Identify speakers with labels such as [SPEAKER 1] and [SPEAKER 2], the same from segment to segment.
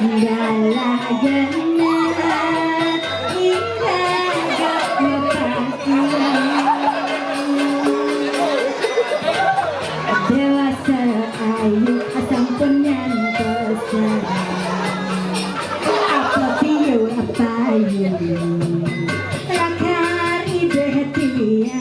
[SPEAKER 1] Indah jannah indah dewasa ayu sampun nyantosa apa piye apa ayu lakari behtia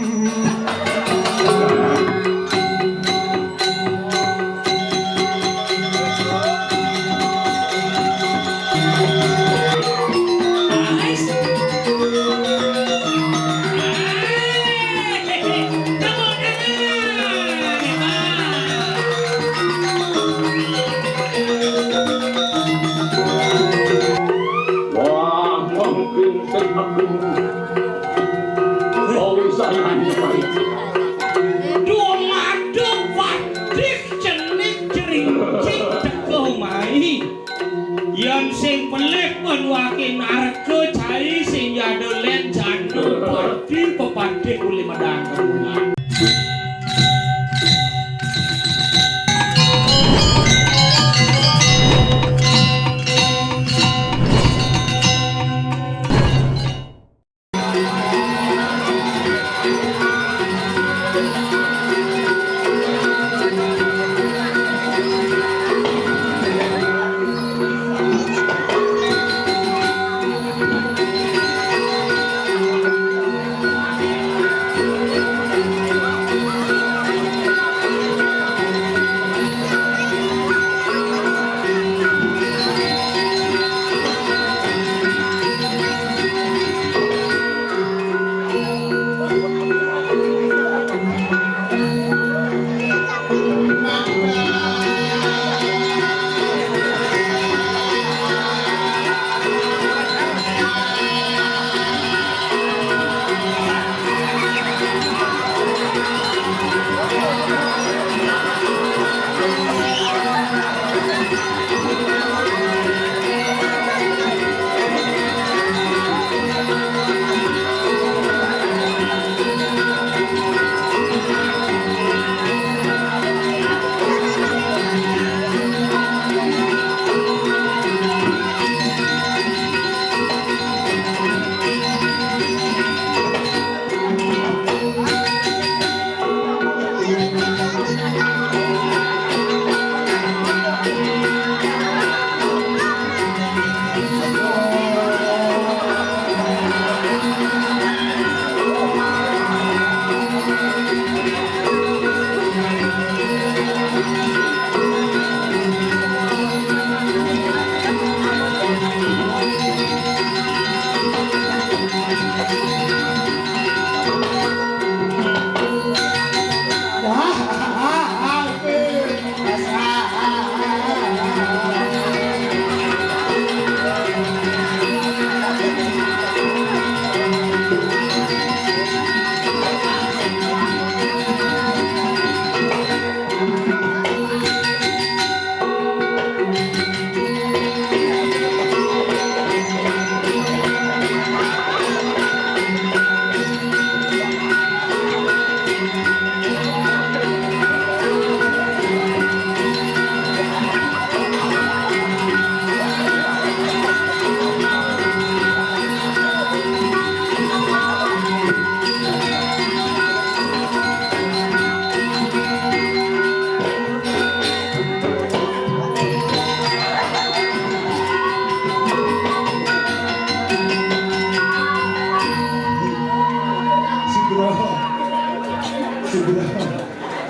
[SPEAKER 2] yang sing pelik menwake narga jai sing yadolen janu padi pepade kuli medang kemulan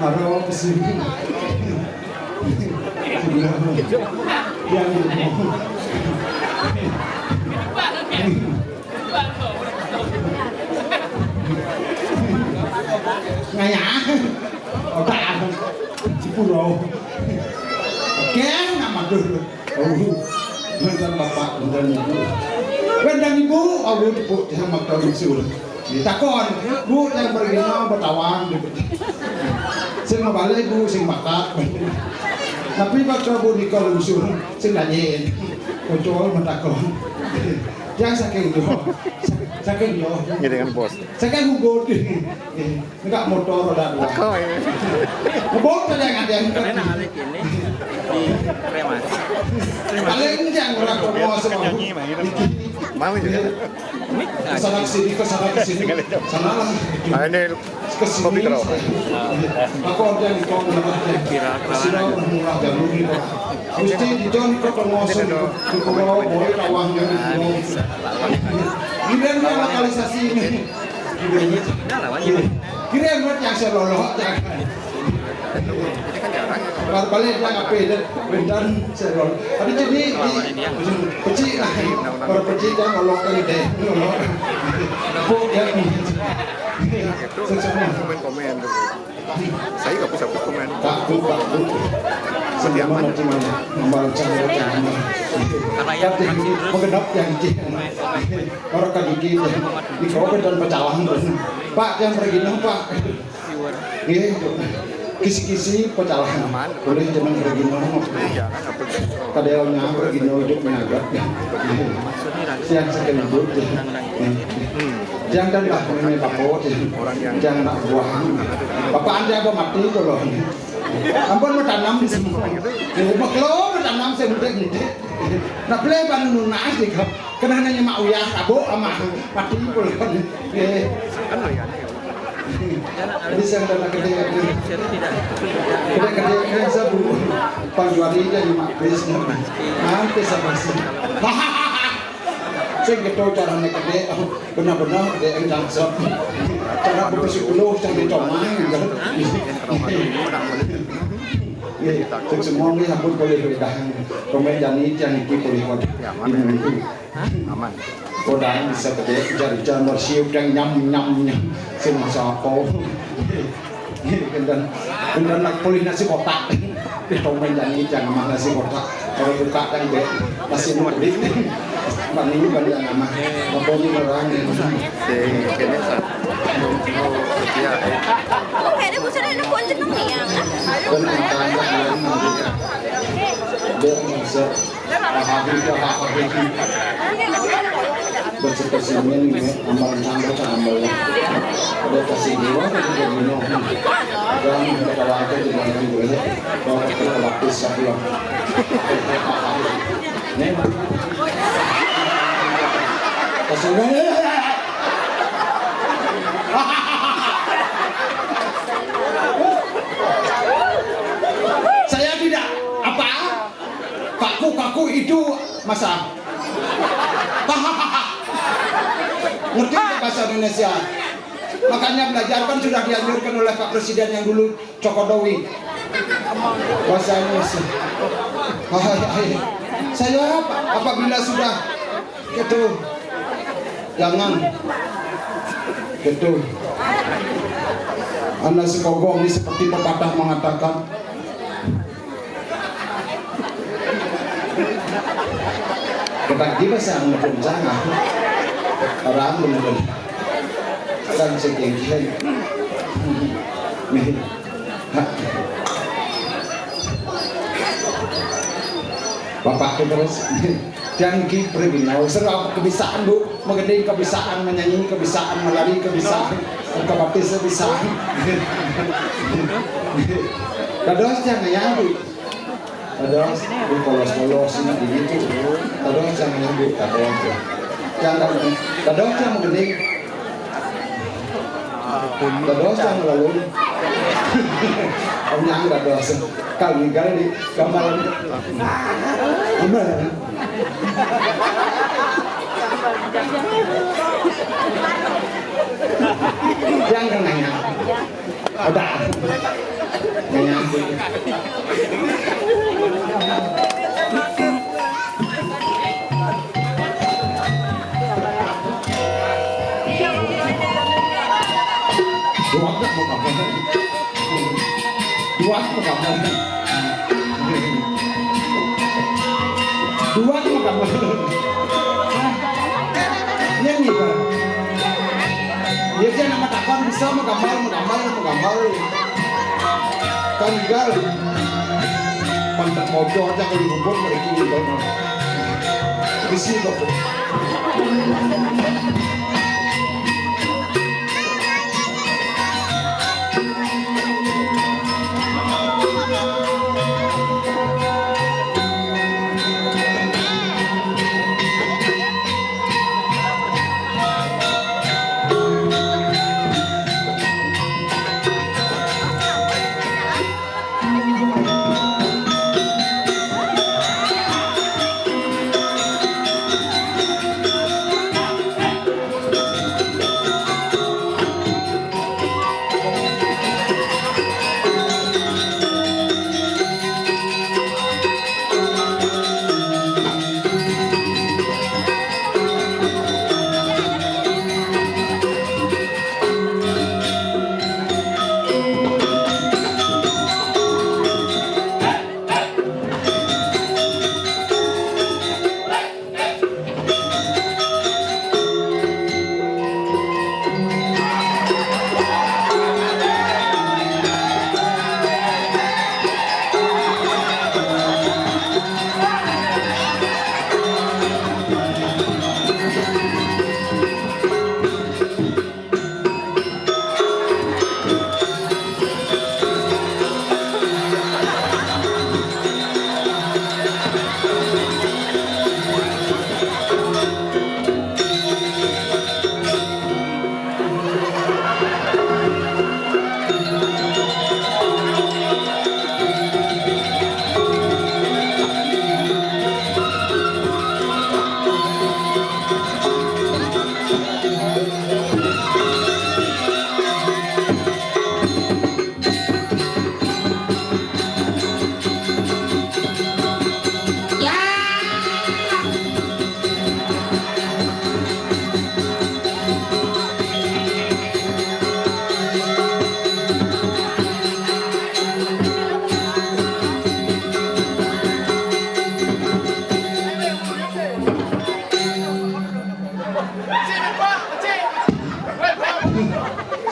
[SPEAKER 3] Haro kesini yang ngaya otak Cipuro oke nama dulu mantan bapak mantan ibu aku tepuk sama kau usul takon bu yang bergina bertawan sing mabalik bu sing bakat tapi bakal bu di kau usul sing nanyain kocol mentakon yang saking yo
[SPEAKER 4] ini dengan bos
[SPEAKER 3] saking hugot enggak motor roda dua ngebot ada yang ada Paling jangan orang ngomong semua.
[SPEAKER 4] Mau juga.
[SPEAKER 3] Kesana kesini, sana lah.
[SPEAKER 4] Ah, ini
[SPEAKER 3] Kesini.
[SPEAKER 4] kopi terus.
[SPEAKER 3] Aku ada di kau Sino murah dan rugi kok. Mesti di John kok ngomong di pulau boleh rawangnya di pulau. Giliran dia lokalisasi ini. Giliran buat yang selolok jangan. Balik yang apa itu bendan serol. Ada jadi peci para peci dan ngolok kali deh. Ngolok ya. Semua
[SPEAKER 4] Komen. Saya nggak bisa komen.
[SPEAKER 3] Pak Bu. Setiap mana cuma membaca jangan. Karena mengenap yang orang kan gigi di kau dan pecalang. Pak yang pergi Pak. Kisi-kisi pecalang boleh jangan pergi kadeonya pergi hidupnya agak siang sekali hidup jangan lah mengenai papot jangan nak buah bapak anda apa mati kalau ampun mau tanam di sini mau keluar mau tanam semudah-mudah nak boleh bangun lunas deh kap karena hanya mau ya kabuk sama mati kalau jadi saya kata kedai saya dulu Panjuari jadi makbis nanti sama sih saya gitu cara naik kedai benar-benar kedai yang jangsep cara berpsikologi yang dicomang kan semua ini ampun boleh berikan pemain jani yang ini boleh kode
[SPEAKER 4] Aman.
[SPEAKER 3] Kodang bisa kedai jari-jari bersiup dan nyam semua sapo dan nak pulih nasi kotak di pemain jani jangan mah nasi kotak kalau buka kan deh nasi mudik ini banyak nama ngomongin orang
[SPEAKER 4] Kayaknya saat ya.
[SPEAKER 5] Kayaknya busanya ada kunci dong nih ya.
[SPEAKER 3] dan antara yang nanti dia bisa bersih-bersihnya nih ambal-ambal ada kasih dewa dan juga minum dan kalau ada juga yang boleh bawa ke lapis satu lah nih kasih saya tidak apa kaku itu masa ngerti bahasa Indonesia makanya belajar kan sudah dianjurkan oleh Pak Presiden yang dulu Cokodowi bahasa Indonesia saya apabila sudah gitu jangan gitu Anda sekogong ini seperti pepatah mengatakan kita bahasa ngepun jangan orang benar kan segengkian bapak terus dan kriminal serap kebiasaan bu mengenai kebiasaan menyanyi kebiasaan melari kebiasaan kebaptis kebiasaan kados jangan nyambi kados di polos-polos ini gitu kados jangan nyambi kados yang mengenai kados yang lalu ông nhang kados kali di gambar gimana jangan nanya udah nanya dua tuh gambar ini nih kan dia kan nama takkan bisa menggambar kan gal pantat mojo aja kalau dikumpul mereka gitu di sini kok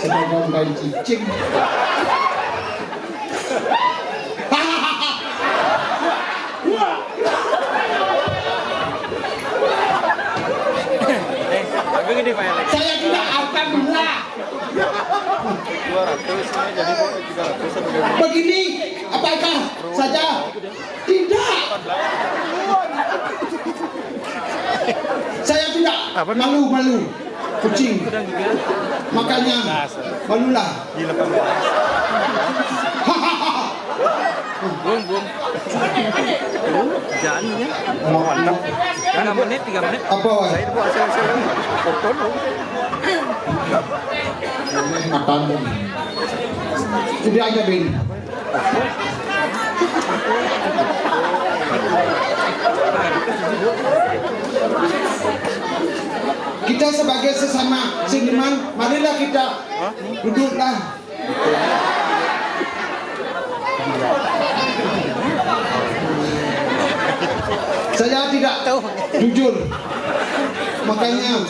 [SPEAKER 3] Sebagai main cicing.
[SPEAKER 4] Agak gede Pak Alex.
[SPEAKER 3] Saya tidak akan belah.
[SPEAKER 4] 200 jadi 300 atau gimana?
[SPEAKER 3] Begini, apakah saja? Tidak. Saya tidak malu-malu kucing. Makanya malulah.
[SPEAKER 4] Gila Pak. Bung. Jangan ya. Mau mantap. 3 menit.
[SPEAKER 3] Apa wah?
[SPEAKER 4] Saya itu hasil foto dong.
[SPEAKER 3] Makan. Tidak aja bin. Kita sebagai sesama seniman, marilah kita duduklah. Saya tidak jujur, makanya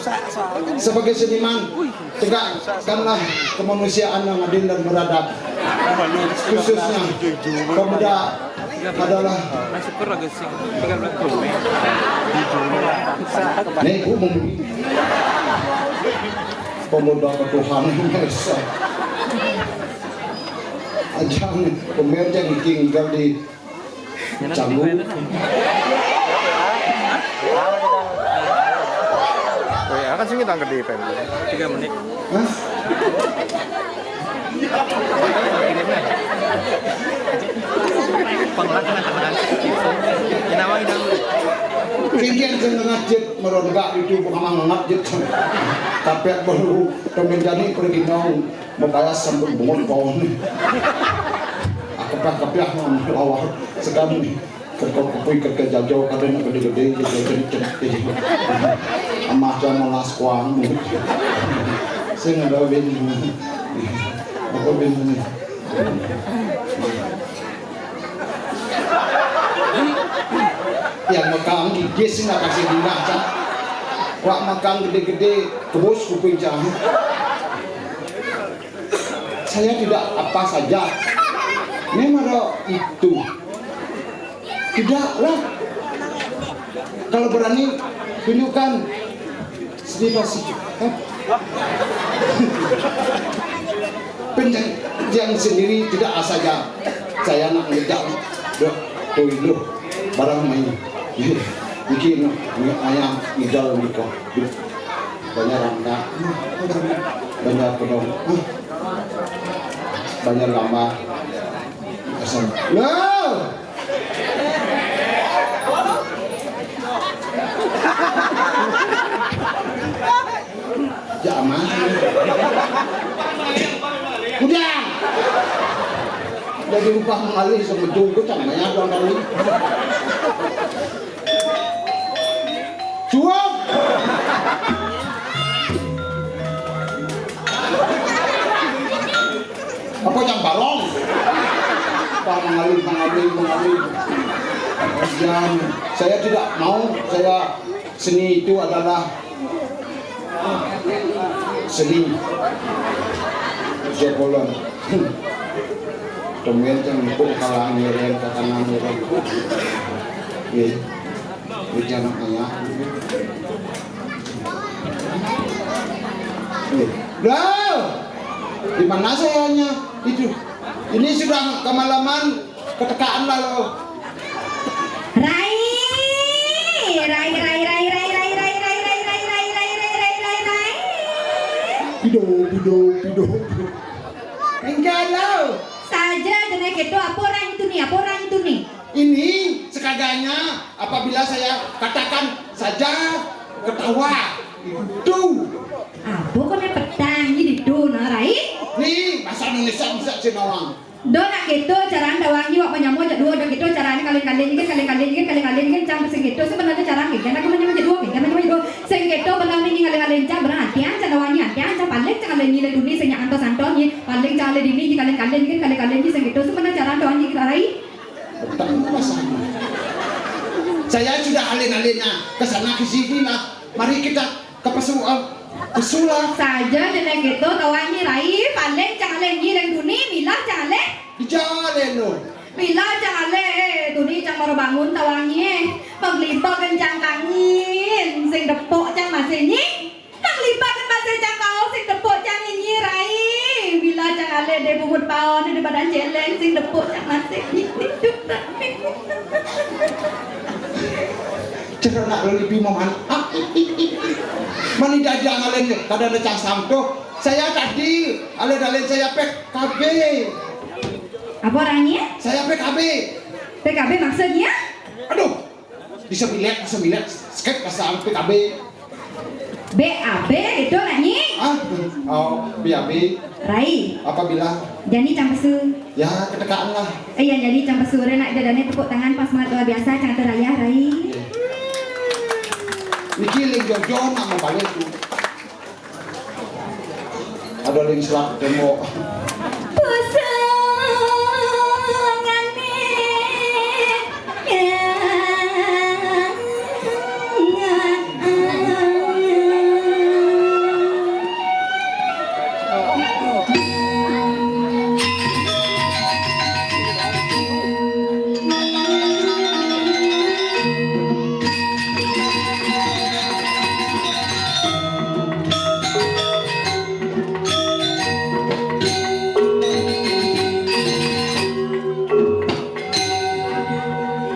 [SPEAKER 3] sebagai seniman tegakkanlah kemanusiaan yang adil dan beradab. Khususnya pemuda adalah nih umum pemuda ketuhanan yang esa. Ajang pemirsa tinggal di Canggu.
[SPEAKER 4] Oh ya, kan sini tangga di PM. 3 menit.
[SPEAKER 3] Hah? Kingin saya ngajit meronggak itu pengamang ngajit. Tapi baru temenjani pergi nong membayar sambut bungut pohon. Kepiah melawar sekali kekopui jauh kadang gede-gede gede amah jangan malas kuang saya nggak ada bin apa bin ini yang makam gigi sih nggak kasih gila cak wak makam gede-gede kebos kuping cak saya tidak apa saja. Memang itu tidaklah kalau berani tunjukkan sedikit penjanjian sendiri tidak saja saya nak ngejak tuh itu barang main bikin ayam idal gitu banyak rangka banyak pedong banyak gambar. No. Jangan. Udah. Jadi lupa mengalih sama jungkut namanya dong kali. Cuap. Apa yang barong? Mengalir. Dan saya tidak mau, saya seni itu adalah seni jebolon. Temen yang pun kalah ngirim ke kanan ngirim. Bicara ayah. Loh, di mana sayanya itu? Ini sudah kemalaman ketekaan lalu.
[SPEAKER 1] Rai. Pido.
[SPEAKER 3] Enggak lo.
[SPEAKER 1] Saja dengan itu apa orang itu nih?
[SPEAKER 3] Ini sekadanya apabila saya katakan saja ketawa itu.
[SPEAKER 1] Apa kau nak petang jadi itu Rai?
[SPEAKER 3] Nih bahasa Indonesia bisa sinawang.
[SPEAKER 1] Dona gitu cara anda wangi wak penyamu aja dua dan gitu cara ini kalian cang sengito sebenarnya cara ini karena kamu nyamuk dua sengito benar ini kalian cang berarti cara wangi cang paling cang kalian nilai dunia senyak anto santonya paling cang le dini kalian sengito sebenarnya cara anda wangi Rai.
[SPEAKER 3] Betang apa sama? Saya sudah alin-alinnya ke sana ke sini lah. Mari kita ke pesulap
[SPEAKER 1] saja jenek gitu tawangi rai paling jangan le ni leng duni mila jangan le
[SPEAKER 3] di jalan lo.
[SPEAKER 1] mila jangan le duni jangan baru bangun tawangi penglibat kencang kangin sing depok jang masih ni penglibat kan masih jang kau sing depok jang ini rai mila jangan le de bubut paon di badan celeng sing depok jang masih ni hidup
[SPEAKER 3] Cerita nak lebih momen. Mani jadi alin kada ada sampo. Saya tadi alin saya PKB.
[SPEAKER 1] apa orangnya
[SPEAKER 3] Saya PKB.
[SPEAKER 1] PKB maksudnya
[SPEAKER 3] Aduh, bisa lihat skip pasal PKB.
[SPEAKER 1] BAB itu nanya
[SPEAKER 3] Ah, oh, BAB.
[SPEAKER 1] rai
[SPEAKER 3] Apabila
[SPEAKER 1] jadi campesu
[SPEAKER 3] ya ketekaan lah.
[SPEAKER 1] iya jadi campesu nak dadane tepuk tangan pas semangat luar biasa cantik raya rai
[SPEAKER 3] Niki ling jojo nama balik tu. Ada ling selap demo.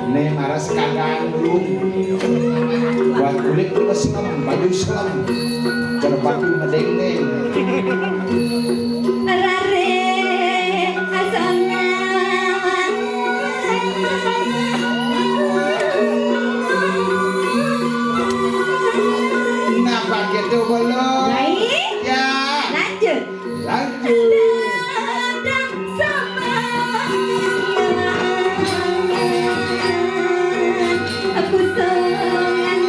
[SPEAKER 3] Nih maras kadang belum buat kulit kita senam baju selam jangan batu ngedeng-deng.
[SPEAKER 1] rare asana
[SPEAKER 3] Kenapa gitu belum?
[SPEAKER 1] rai
[SPEAKER 3] Ya,
[SPEAKER 1] lanjut
[SPEAKER 3] lanjut.
[SPEAKER 1] Dadang sama aku songan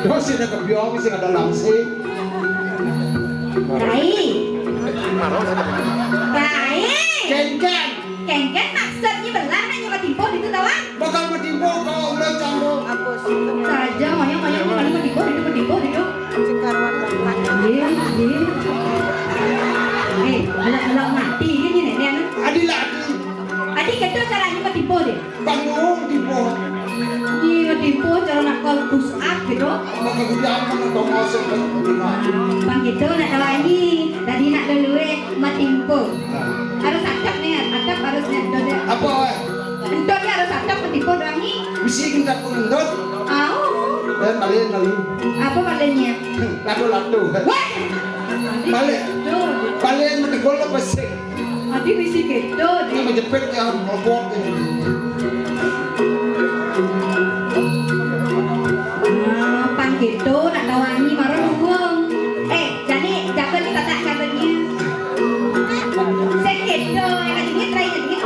[SPEAKER 3] Dosi nak kebiong sih ada langsing.
[SPEAKER 1] rai rai
[SPEAKER 3] Kengkeng,
[SPEAKER 1] kengken maksudnya belah nanya ke timpo itu tawa
[SPEAKER 3] bakal mentimbo kau udah canggung.
[SPEAKER 1] saja maunya kali mentimpo itu iya belak mati ini nenek
[SPEAKER 3] Adi lagi,
[SPEAKER 1] adik itu caranya mentimpo deh
[SPEAKER 3] bangun timbo.
[SPEAKER 1] iya mentimpo cara nak call push up gitu
[SPEAKER 3] Maka kemudian mana kau masuk ke rumah.
[SPEAKER 1] bang gitu nak tawa ini tadi nak dulu mentimpo harus atap nih atap harus nih dode
[SPEAKER 3] Apa?
[SPEAKER 1] entah dia harus atap mentimpo doang nih
[SPEAKER 3] Bisi kita pengendot. Dan kalian lalu
[SPEAKER 1] apa palingnya
[SPEAKER 3] latu.
[SPEAKER 1] wah
[SPEAKER 3] Balik. Kalian menegol apa sih?
[SPEAKER 1] adi bisi gitu
[SPEAKER 3] Yang menjepit yang melopot ini.
[SPEAKER 1] pang gitu nak tawangi marah nungguang jadi jaga nih kata jagannya saya gitu yang ini try jadi ini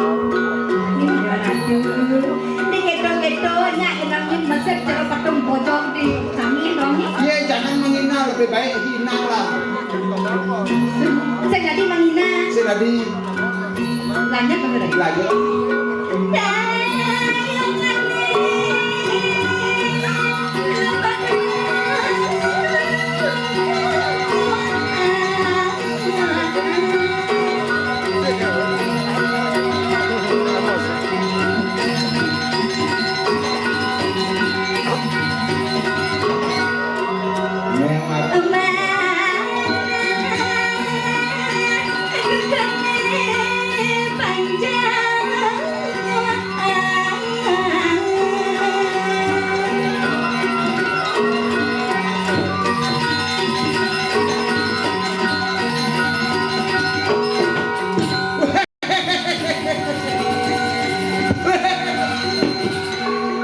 [SPEAKER 1] udah radio ini gitu nyak kenangnya masih cara patung pojok di kami dong nih
[SPEAKER 3] Iya, jangan menghina, lebih baik hina lah.
[SPEAKER 1] saya jadi menghina
[SPEAKER 3] Saya tadi
[SPEAKER 1] lanjut ke mereka
[SPEAKER 3] lagi.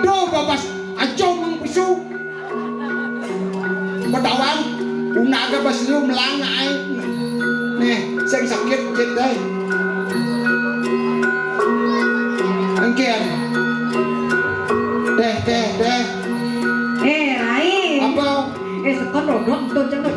[SPEAKER 3] Duh, bapak ajo mengpisu. Berdawang, unaga pas lu melangai. Nih, saya sakit cek deh. Engkian. Teh.
[SPEAKER 1] Rai.
[SPEAKER 3] Apa?
[SPEAKER 1] Sekon rodok tuh jangan.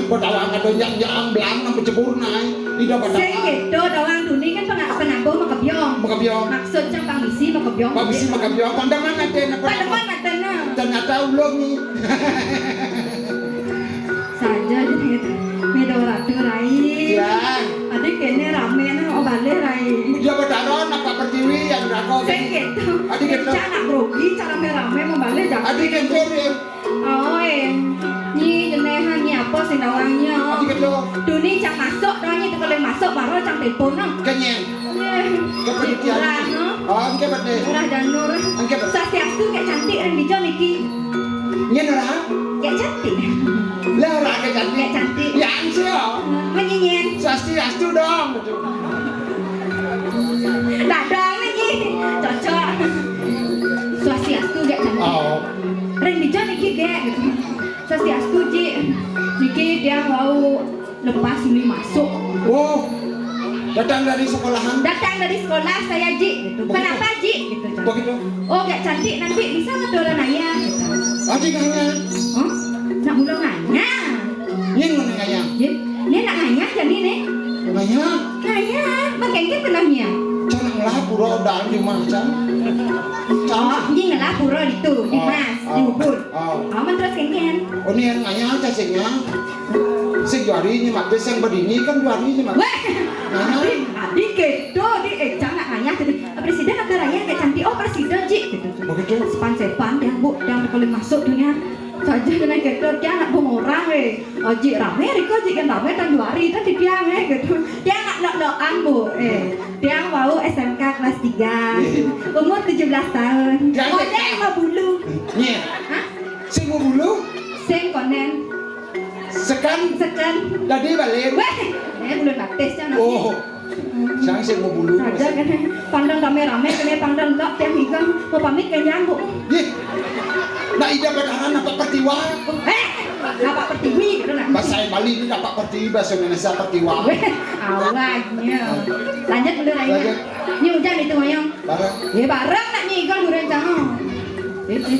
[SPEAKER 3] Padahal ada yang belang nang cebur naik. Tidak pada.
[SPEAKER 1] Sing gitu doang dunia kan penambo makabyong.
[SPEAKER 3] Makabyong.
[SPEAKER 1] Maksud cang pangisi makabyong.
[SPEAKER 3] Pamisi makabyong. Pandangan natin apa?
[SPEAKER 1] Pandangan natin na.
[SPEAKER 3] Ternyata ulung nih.
[SPEAKER 1] Saja gitu. Medo ratu Rai.
[SPEAKER 3] Ya.
[SPEAKER 1] Adik kene rame na o bale Rai.
[SPEAKER 3] Dia berdaron apa pertiwi yang rako.
[SPEAKER 1] Sing gitu.
[SPEAKER 3] Adik gitu.
[SPEAKER 1] Cara grogi cara rame mau bale jangan.
[SPEAKER 3] Adik gitu ya.
[SPEAKER 1] Oh Nyi jenehan nyi apa sing dawangnya.
[SPEAKER 3] Adik gitu.
[SPEAKER 1] Duni cang masuk doang itu kalau masuk baru cang telepon no.
[SPEAKER 3] Kenyang. Kepenitian.
[SPEAKER 1] Murah no.
[SPEAKER 3] Oh, engke bade.
[SPEAKER 1] Murah janur.
[SPEAKER 3] Engke bade.
[SPEAKER 1] Sastiastu kayak cantik yang dijual Niki.
[SPEAKER 3] Nyen ora?
[SPEAKER 1] Kayak cantik.
[SPEAKER 3] Lah ora ke cantik.
[SPEAKER 1] Kayak cantik.
[SPEAKER 3] Ya sih ya.
[SPEAKER 1] Menyinyen.
[SPEAKER 3] Sastiastu dong.
[SPEAKER 1] Dadang lagi. Cocok. Swastiastu kayak cantik.
[SPEAKER 3] Oh.
[SPEAKER 1] Ren dijual Niki kayak gitu. Swastiastu Ji. Niki dia mau lepas ini masuk.
[SPEAKER 3] Oh. Datang dari sekolahan.
[SPEAKER 1] Datang dari sekolah saya Ji gitu. Kenapa Ji gitu.
[SPEAKER 3] Begitu.
[SPEAKER 1] Oh kayak cantik nanti bisa ngedolan ayah.
[SPEAKER 3] Adik nanya.
[SPEAKER 1] Oh, nak mula nanya.
[SPEAKER 3] Nyen ngono nanya.
[SPEAKER 1] Jin, ni nak nanya jadi ni.
[SPEAKER 3] Nanya.
[SPEAKER 1] Nanya, makanya kenanya.
[SPEAKER 3] Cara lah pura dal di macam.
[SPEAKER 1] Oh, ni ngalah pura itu di mas, di ubud.
[SPEAKER 3] Oh.
[SPEAKER 1] Oh, man terus kenyan.
[SPEAKER 3] Oh ni yang nanya aja singnya. Sing juari ni mak sing berdini kan juari ni mak.
[SPEAKER 1] Weh,
[SPEAKER 3] Nanya.
[SPEAKER 1] adik kedo di jangan nanya tadi. Presiden atau raya kayak cantik. Oh presiden Ji.
[SPEAKER 3] Begitu.
[SPEAKER 1] Sepan dia bu, yang kalau masuk dunia. Saja kena kedo dia nak orang oh Ji rame Riko Ji kan rame tan juari tan di dia gitu. Dia nak doan bu. Dia mau SMK kelas 3. Umur 17 tahun. Konen mau bulu.
[SPEAKER 3] Nye.
[SPEAKER 1] Hah?
[SPEAKER 3] Sing mau bulu.
[SPEAKER 1] Sing konen.
[SPEAKER 3] Sekan. Tadi balik.
[SPEAKER 1] Weh, belum baptis jangan.
[SPEAKER 3] Oh. Sang sing mau bulu.
[SPEAKER 1] Saja kan pandang rame-rame kena pandang tak tiang higang mau pamit ke nyamuk.
[SPEAKER 3] Ye. Nak ida badaran apa pertiwa?
[SPEAKER 1] Apa pertiwi gitu nak.
[SPEAKER 3] Bahasa Bali ini dapat pertiwi, bahasa Indonesia pertiwa.
[SPEAKER 1] Weh, awalnya. Lanjut dulu Raya.
[SPEAKER 3] Lanjut.
[SPEAKER 1] Ini hujan itu Mayang.
[SPEAKER 3] Barang.
[SPEAKER 1] Ya barang nak nyigang durian jangan. Raya.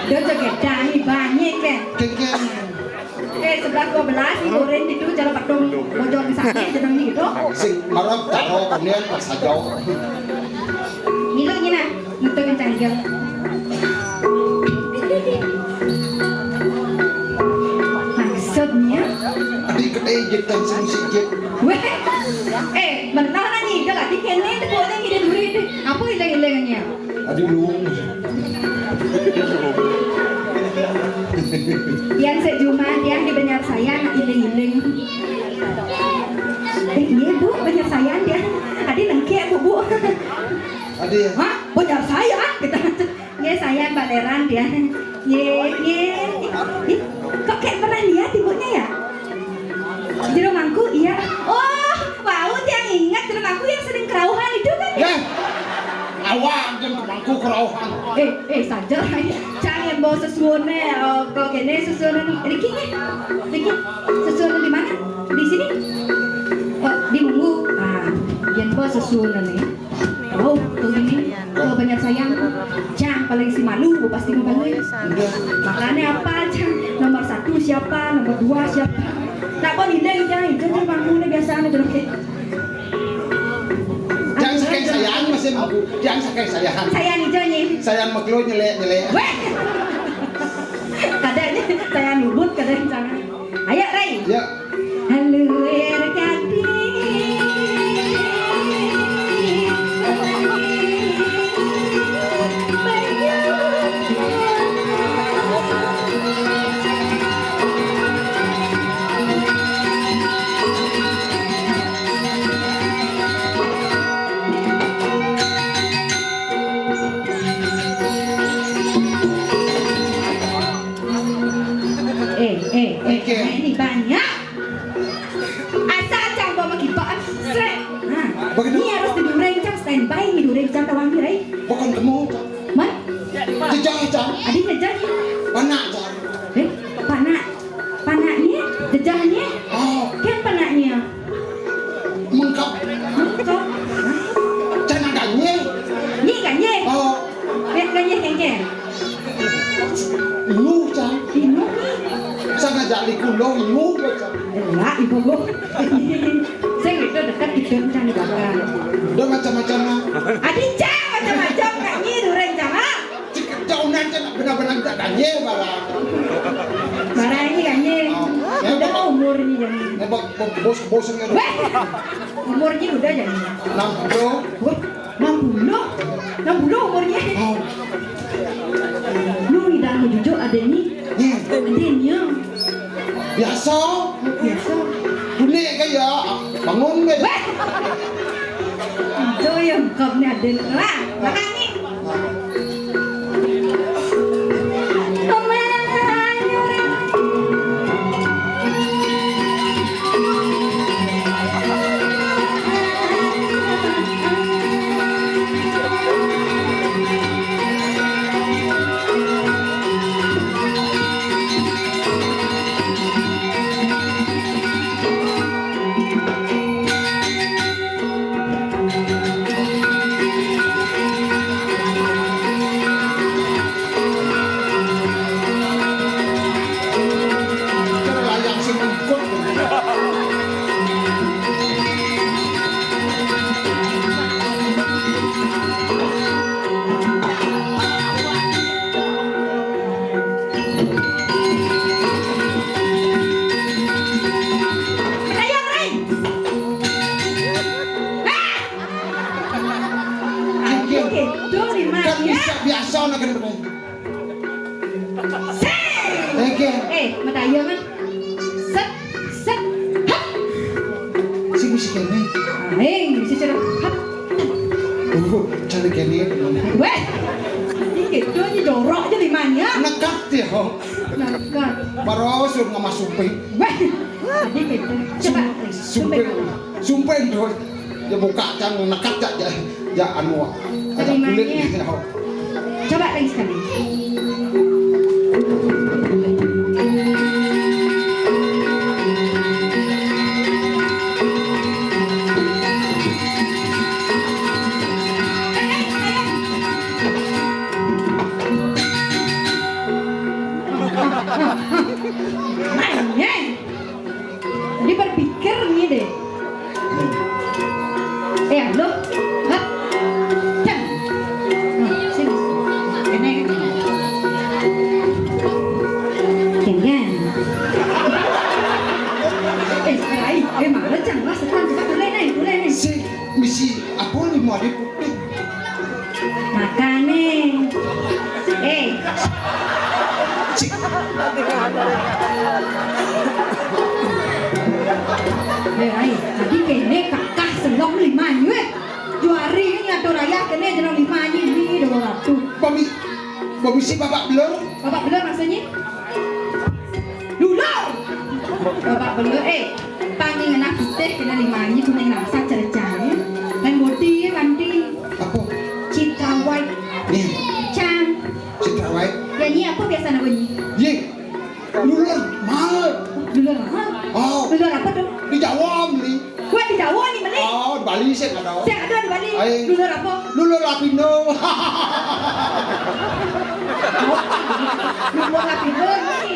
[SPEAKER 1] Dia jaga dani banyak kan.
[SPEAKER 3] Kengkeng.
[SPEAKER 1] 11-12 ni goreng itu cara patung bojor di sana jangan gitu.
[SPEAKER 3] Sing marap taro kalian pas saja.
[SPEAKER 1] Ngilang ni nak. Untuk kencang dia. Maksudnya
[SPEAKER 3] Adik kedai jetan sing sikit.
[SPEAKER 1] weh, benar nak ni, dah lah dikene tu boleh ni dia duit. Apa hilang-hilangannya?
[SPEAKER 3] Adik lu.
[SPEAKER 1] Yang sejumlah yang di Banjar Sayang nak hilang-hilang. Iya bu, Banjar Sayang dia. Adi nengkek bu.
[SPEAKER 3] Adik.
[SPEAKER 1] Hah? Banjar Sayang kita. Ye sayang baleran dia. Ye. Kok kayak pernah lihat ibunya ya? Di rumahku iya. Oh, wow, dia ingat di rumahku yang sering kerauhan itu kan?
[SPEAKER 3] Ya. Awak jeung mangku kerauhan.
[SPEAKER 1] Saja jangan bawa sesuatu kok kene sesuatu Riki sesuatu di mana? Di sini? Oh, di Mungu. Yang bawa sesuatu nih. Oh, tuh ini Banyak Sayang. Cang paling si malu pasti mau balik. Makanya apa Cang? Nomor 1 siapa? Nomor 2 siapa? Tak boleh hilang jangan bangunnya biasanya terus.
[SPEAKER 3] Jangan sakai sayang masih mampu. Jangan sakai sayang.
[SPEAKER 1] Sayang hijau nih.
[SPEAKER 3] Sayang maklo nyelek.
[SPEAKER 1] Weh. Kadang saya nubut kadang jangan. Ayo Ray.
[SPEAKER 3] Ya.
[SPEAKER 1] Halo Erkati. Ini banyak. Asal Cang bawa makipaan.
[SPEAKER 3] Begitu.
[SPEAKER 1] Ini harus didureng Cang standby ni dureng Cang tawang ni Ray.
[SPEAKER 3] Bukan kamu.
[SPEAKER 1] Man?
[SPEAKER 3] Jejak Cang.
[SPEAKER 1] Adik jejak.
[SPEAKER 3] Panak Cang.
[SPEAKER 1] Panaknya, jejahnya.
[SPEAKER 3] Oh,
[SPEAKER 1] Kan panaknya.
[SPEAKER 3] mengkap.
[SPEAKER 1] je.
[SPEAKER 3] Ingu cang.
[SPEAKER 1] Ino ni.
[SPEAKER 3] Sangat jadi kulo ingu cang.
[SPEAKER 1] Lah, ibu gua. Saya gitu dekat gitu macam ni bakal.
[SPEAKER 3] Udah macam-macam lah.
[SPEAKER 1] Adik cang macam-macam kat ni orang cang ah.
[SPEAKER 3] Jaunan cang benar-benar tak kanye malah.
[SPEAKER 1] Barang ni kan ni. Udah umur ni jadi.
[SPEAKER 3] Nebak bos-bos ni.
[SPEAKER 1] Weh. Umurnya udah jadi.
[SPEAKER 3] 60.
[SPEAKER 1] Weh, 60 umurnya.
[SPEAKER 3] Oh.
[SPEAKER 1] Lu ni dah mau jujur ada ni.
[SPEAKER 3] Ni
[SPEAKER 1] Adanya.
[SPEAKER 3] biasa.
[SPEAKER 1] Biasa.
[SPEAKER 3] Bulik ke ya? Bangun ke?
[SPEAKER 1] Weh. Itu yang kau ni ada. Wah, makan ni.
[SPEAKER 3] Biasa nak kena betul. Okey.
[SPEAKER 1] Mata ayam kan. Set, set, hap.
[SPEAKER 3] Si mesti kene.
[SPEAKER 1] Mesti cara hap.
[SPEAKER 3] Oh, cari kene.
[SPEAKER 1] Weh. Ini gitu ni dorok je di mana?
[SPEAKER 3] Nakat dia.
[SPEAKER 1] Nakat.
[SPEAKER 3] Baru suruh nama sumpah.
[SPEAKER 1] Weh. Ini gitu. Coba.
[SPEAKER 3] Sumpah tu. Dia buka cang nakat ja anu. Ada kulit ni.
[SPEAKER 1] Coba lagi sekali. Dia berpikir ni deh. Lo, hap, cang. Sini. Kena. Jangan. Serai. Mana cang lah sekarang cepat boleh naik.
[SPEAKER 3] Si misi apa ni mau dia putih.
[SPEAKER 1] Makan ni.
[SPEAKER 3] Cik.
[SPEAKER 1] Serai. Tadi kene kakak selong 5 ni. Juari ni atau raya kene jenong 5 ni 200.
[SPEAKER 3] Bami si babak belum?
[SPEAKER 1] Babak belur maksudnya? Dulu. Babak belur panggil anak kita kena 5 ni kena rasa cercanya. Dan bodi nanti
[SPEAKER 3] Apa?
[SPEAKER 1] Citra white.
[SPEAKER 3] Ni.
[SPEAKER 1] Cang.
[SPEAKER 3] Citra white.
[SPEAKER 1] Ya ni apa biasa nak bunyi?
[SPEAKER 3] Ye. Lulur mahal.
[SPEAKER 1] Dulur apa?
[SPEAKER 3] Oh.
[SPEAKER 1] Dulur apa tu?
[SPEAKER 3] Di Jawa ni.
[SPEAKER 1] Kau di Jawa ni mana?
[SPEAKER 3] Oh, di Bali saya ada.
[SPEAKER 1] Saya ada di Bali.
[SPEAKER 3] Ay.
[SPEAKER 1] Dulur apa?
[SPEAKER 3] Lulur Lapindo.
[SPEAKER 1] Dulur apa dulur ni?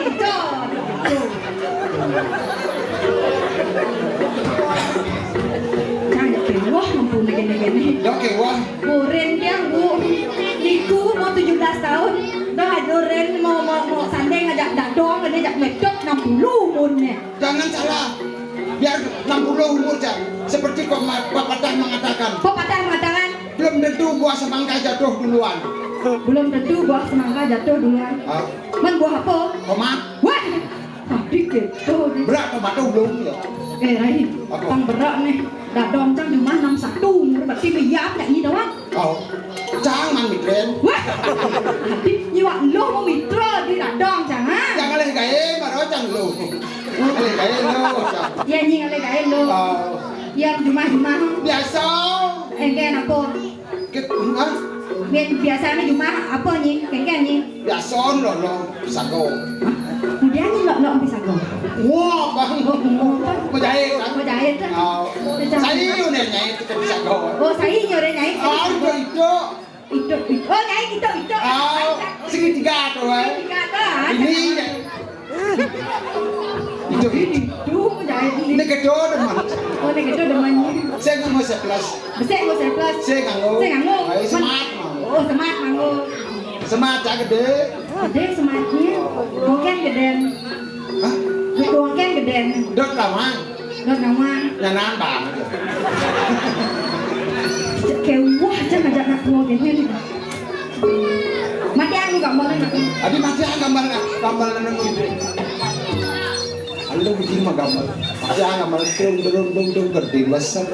[SPEAKER 1] Cang kewah mampu negara-negara.
[SPEAKER 3] Dah kewah.
[SPEAKER 1] Boren dia bu, niku mau 17 tahun, dah ada ren mau sandeng ajak dadong, ajak medok 60 umurnya.
[SPEAKER 3] Jangan salah. Biar 60 umur jam. Seperti pepatah mengatakan.
[SPEAKER 1] Pepatah mengatakan
[SPEAKER 3] Belum tentu buah semangka jatuh duluan.
[SPEAKER 1] belum tentu buah semangka jatuh duluan. Man buah apa?
[SPEAKER 3] Tomat.
[SPEAKER 1] Wah, adik gitu.
[SPEAKER 3] Berat tomat tu belum ya.
[SPEAKER 1] Rai,
[SPEAKER 3] Apa?
[SPEAKER 1] pang berak nih. Dadong cang cuma 61 umur, berarti biar tak ni doang.
[SPEAKER 3] Oh. Cang man mitren.
[SPEAKER 1] Wah, adik nyiwak lo mau mitra di dadong cang ha?
[SPEAKER 3] Jangan leh gaya baru cang lu. Leh gaya lu cang.
[SPEAKER 1] Ya nying ale gae lo.
[SPEAKER 3] Oh.
[SPEAKER 1] Ya cuma
[SPEAKER 3] Biasa.
[SPEAKER 1] Engken apa?
[SPEAKER 3] Kita
[SPEAKER 1] Biasanya cuma apa nih? Engken nih.
[SPEAKER 3] biasa lo sago.
[SPEAKER 1] Kemudian nih lo bisa go.
[SPEAKER 3] Wah, bang. Menjahit kan?
[SPEAKER 1] Mau jahit kan?
[SPEAKER 3] Oh. Saya ni nyai kita bisa go.
[SPEAKER 1] Oh, saya nyore nyai.
[SPEAKER 3] Ah, itu.
[SPEAKER 1] Oh nyai itu.
[SPEAKER 3] Segitiga tuh,
[SPEAKER 1] Tiga tuh.
[SPEAKER 3] ini itu
[SPEAKER 1] Itu nyai ini.
[SPEAKER 3] ini kedua teman.
[SPEAKER 1] Oh nek itu demannya.
[SPEAKER 3] Saya nggak mau sekelas.
[SPEAKER 1] Besek gue sekelas.
[SPEAKER 3] Saya nggak mau.
[SPEAKER 1] Saya nggak mau.
[SPEAKER 3] Ayo semat mau.
[SPEAKER 1] Oh semat mau.
[SPEAKER 3] Semat cak gede.
[SPEAKER 1] Gede sematnya. Mungkin gedean.
[SPEAKER 3] Hah?
[SPEAKER 1] Mungkin gedean.
[SPEAKER 3] Dot lamang.
[SPEAKER 1] Dot namang.
[SPEAKER 3] Nyanan bang.
[SPEAKER 1] Kayak wah jangan ngajak nak keluar gini. Mati aku gak mau nak.
[SPEAKER 3] Adi mati gambar nang ide. Aldo bikin mah gambar. Mati gambar dong gede besar.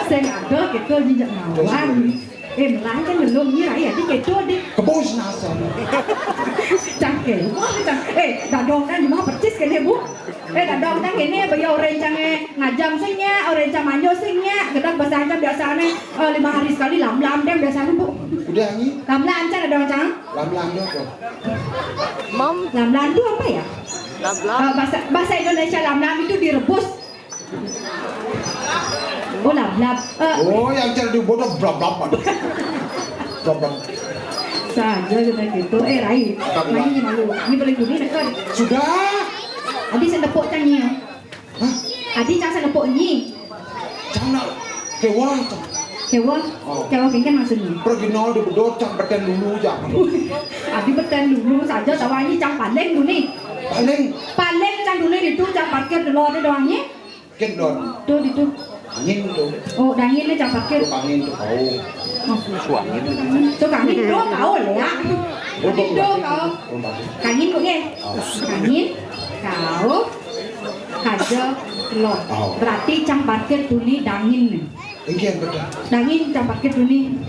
[SPEAKER 1] Saya nggak ada gitu jejak ngawang. Melang kan belum ngira ya di gitu deh.
[SPEAKER 3] Kebos nasa.
[SPEAKER 1] Cangke, wah cang. Dadong kan di mana percis kan bu? Dadong kan ini bayar orang cangnya ngajam singnya, orang cang manjo singnya. Gedang bahasa aja biasanya 5 hari sekali lam deh biasanya bu.
[SPEAKER 3] Udah ni.
[SPEAKER 1] Lam cang ada orang cang?
[SPEAKER 3] Lam dia apa?
[SPEAKER 1] Lam itu apa ya? Bahasa Indonesia lam itu direbus. Oh lam.
[SPEAKER 3] Oh yang cari di bodoh blab.
[SPEAKER 1] Saja kita gitu. Rai. Ini malu. Ini boleh gini dekat.
[SPEAKER 3] Sudah.
[SPEAKER 1] Adi saya nepuk cangnya.
[SPEAKER 3] Hah?
[SPEAKER 1] Adi cang saya nepuk ni.
[SPEAKER 3] Jangan kewa.
[SPEAKER 1] Kewa kan maksudnya.
[SPEAKER 3] Pergi nol di bodoh cang beten dulu jangan.
[SPEAKER 1] Adi beten dulu saja. Tawangi cang paling dulu ni. Paling cang dulu itu cang parkir dulu ada doangnya.
[SPEAKER 3] Kendor.
[SPEAKER 1] Tuh itu.
[SPEAKER 3] Angin tu.
[SPEAKER 1] Oh dangin ni cang parkir.
[SPEAKER 3] Angin tu kau.
[SPEAKER 1] Tuh angin tu kau ya. Angin tu kau. Angin kau ni. Angin kau. Kaja telur. Berarti cang parkir tu ni dangin ni.
[SPEAKER 3] Ingin betul.
[SPEAKER 1] Dangin cang parkir tu ni.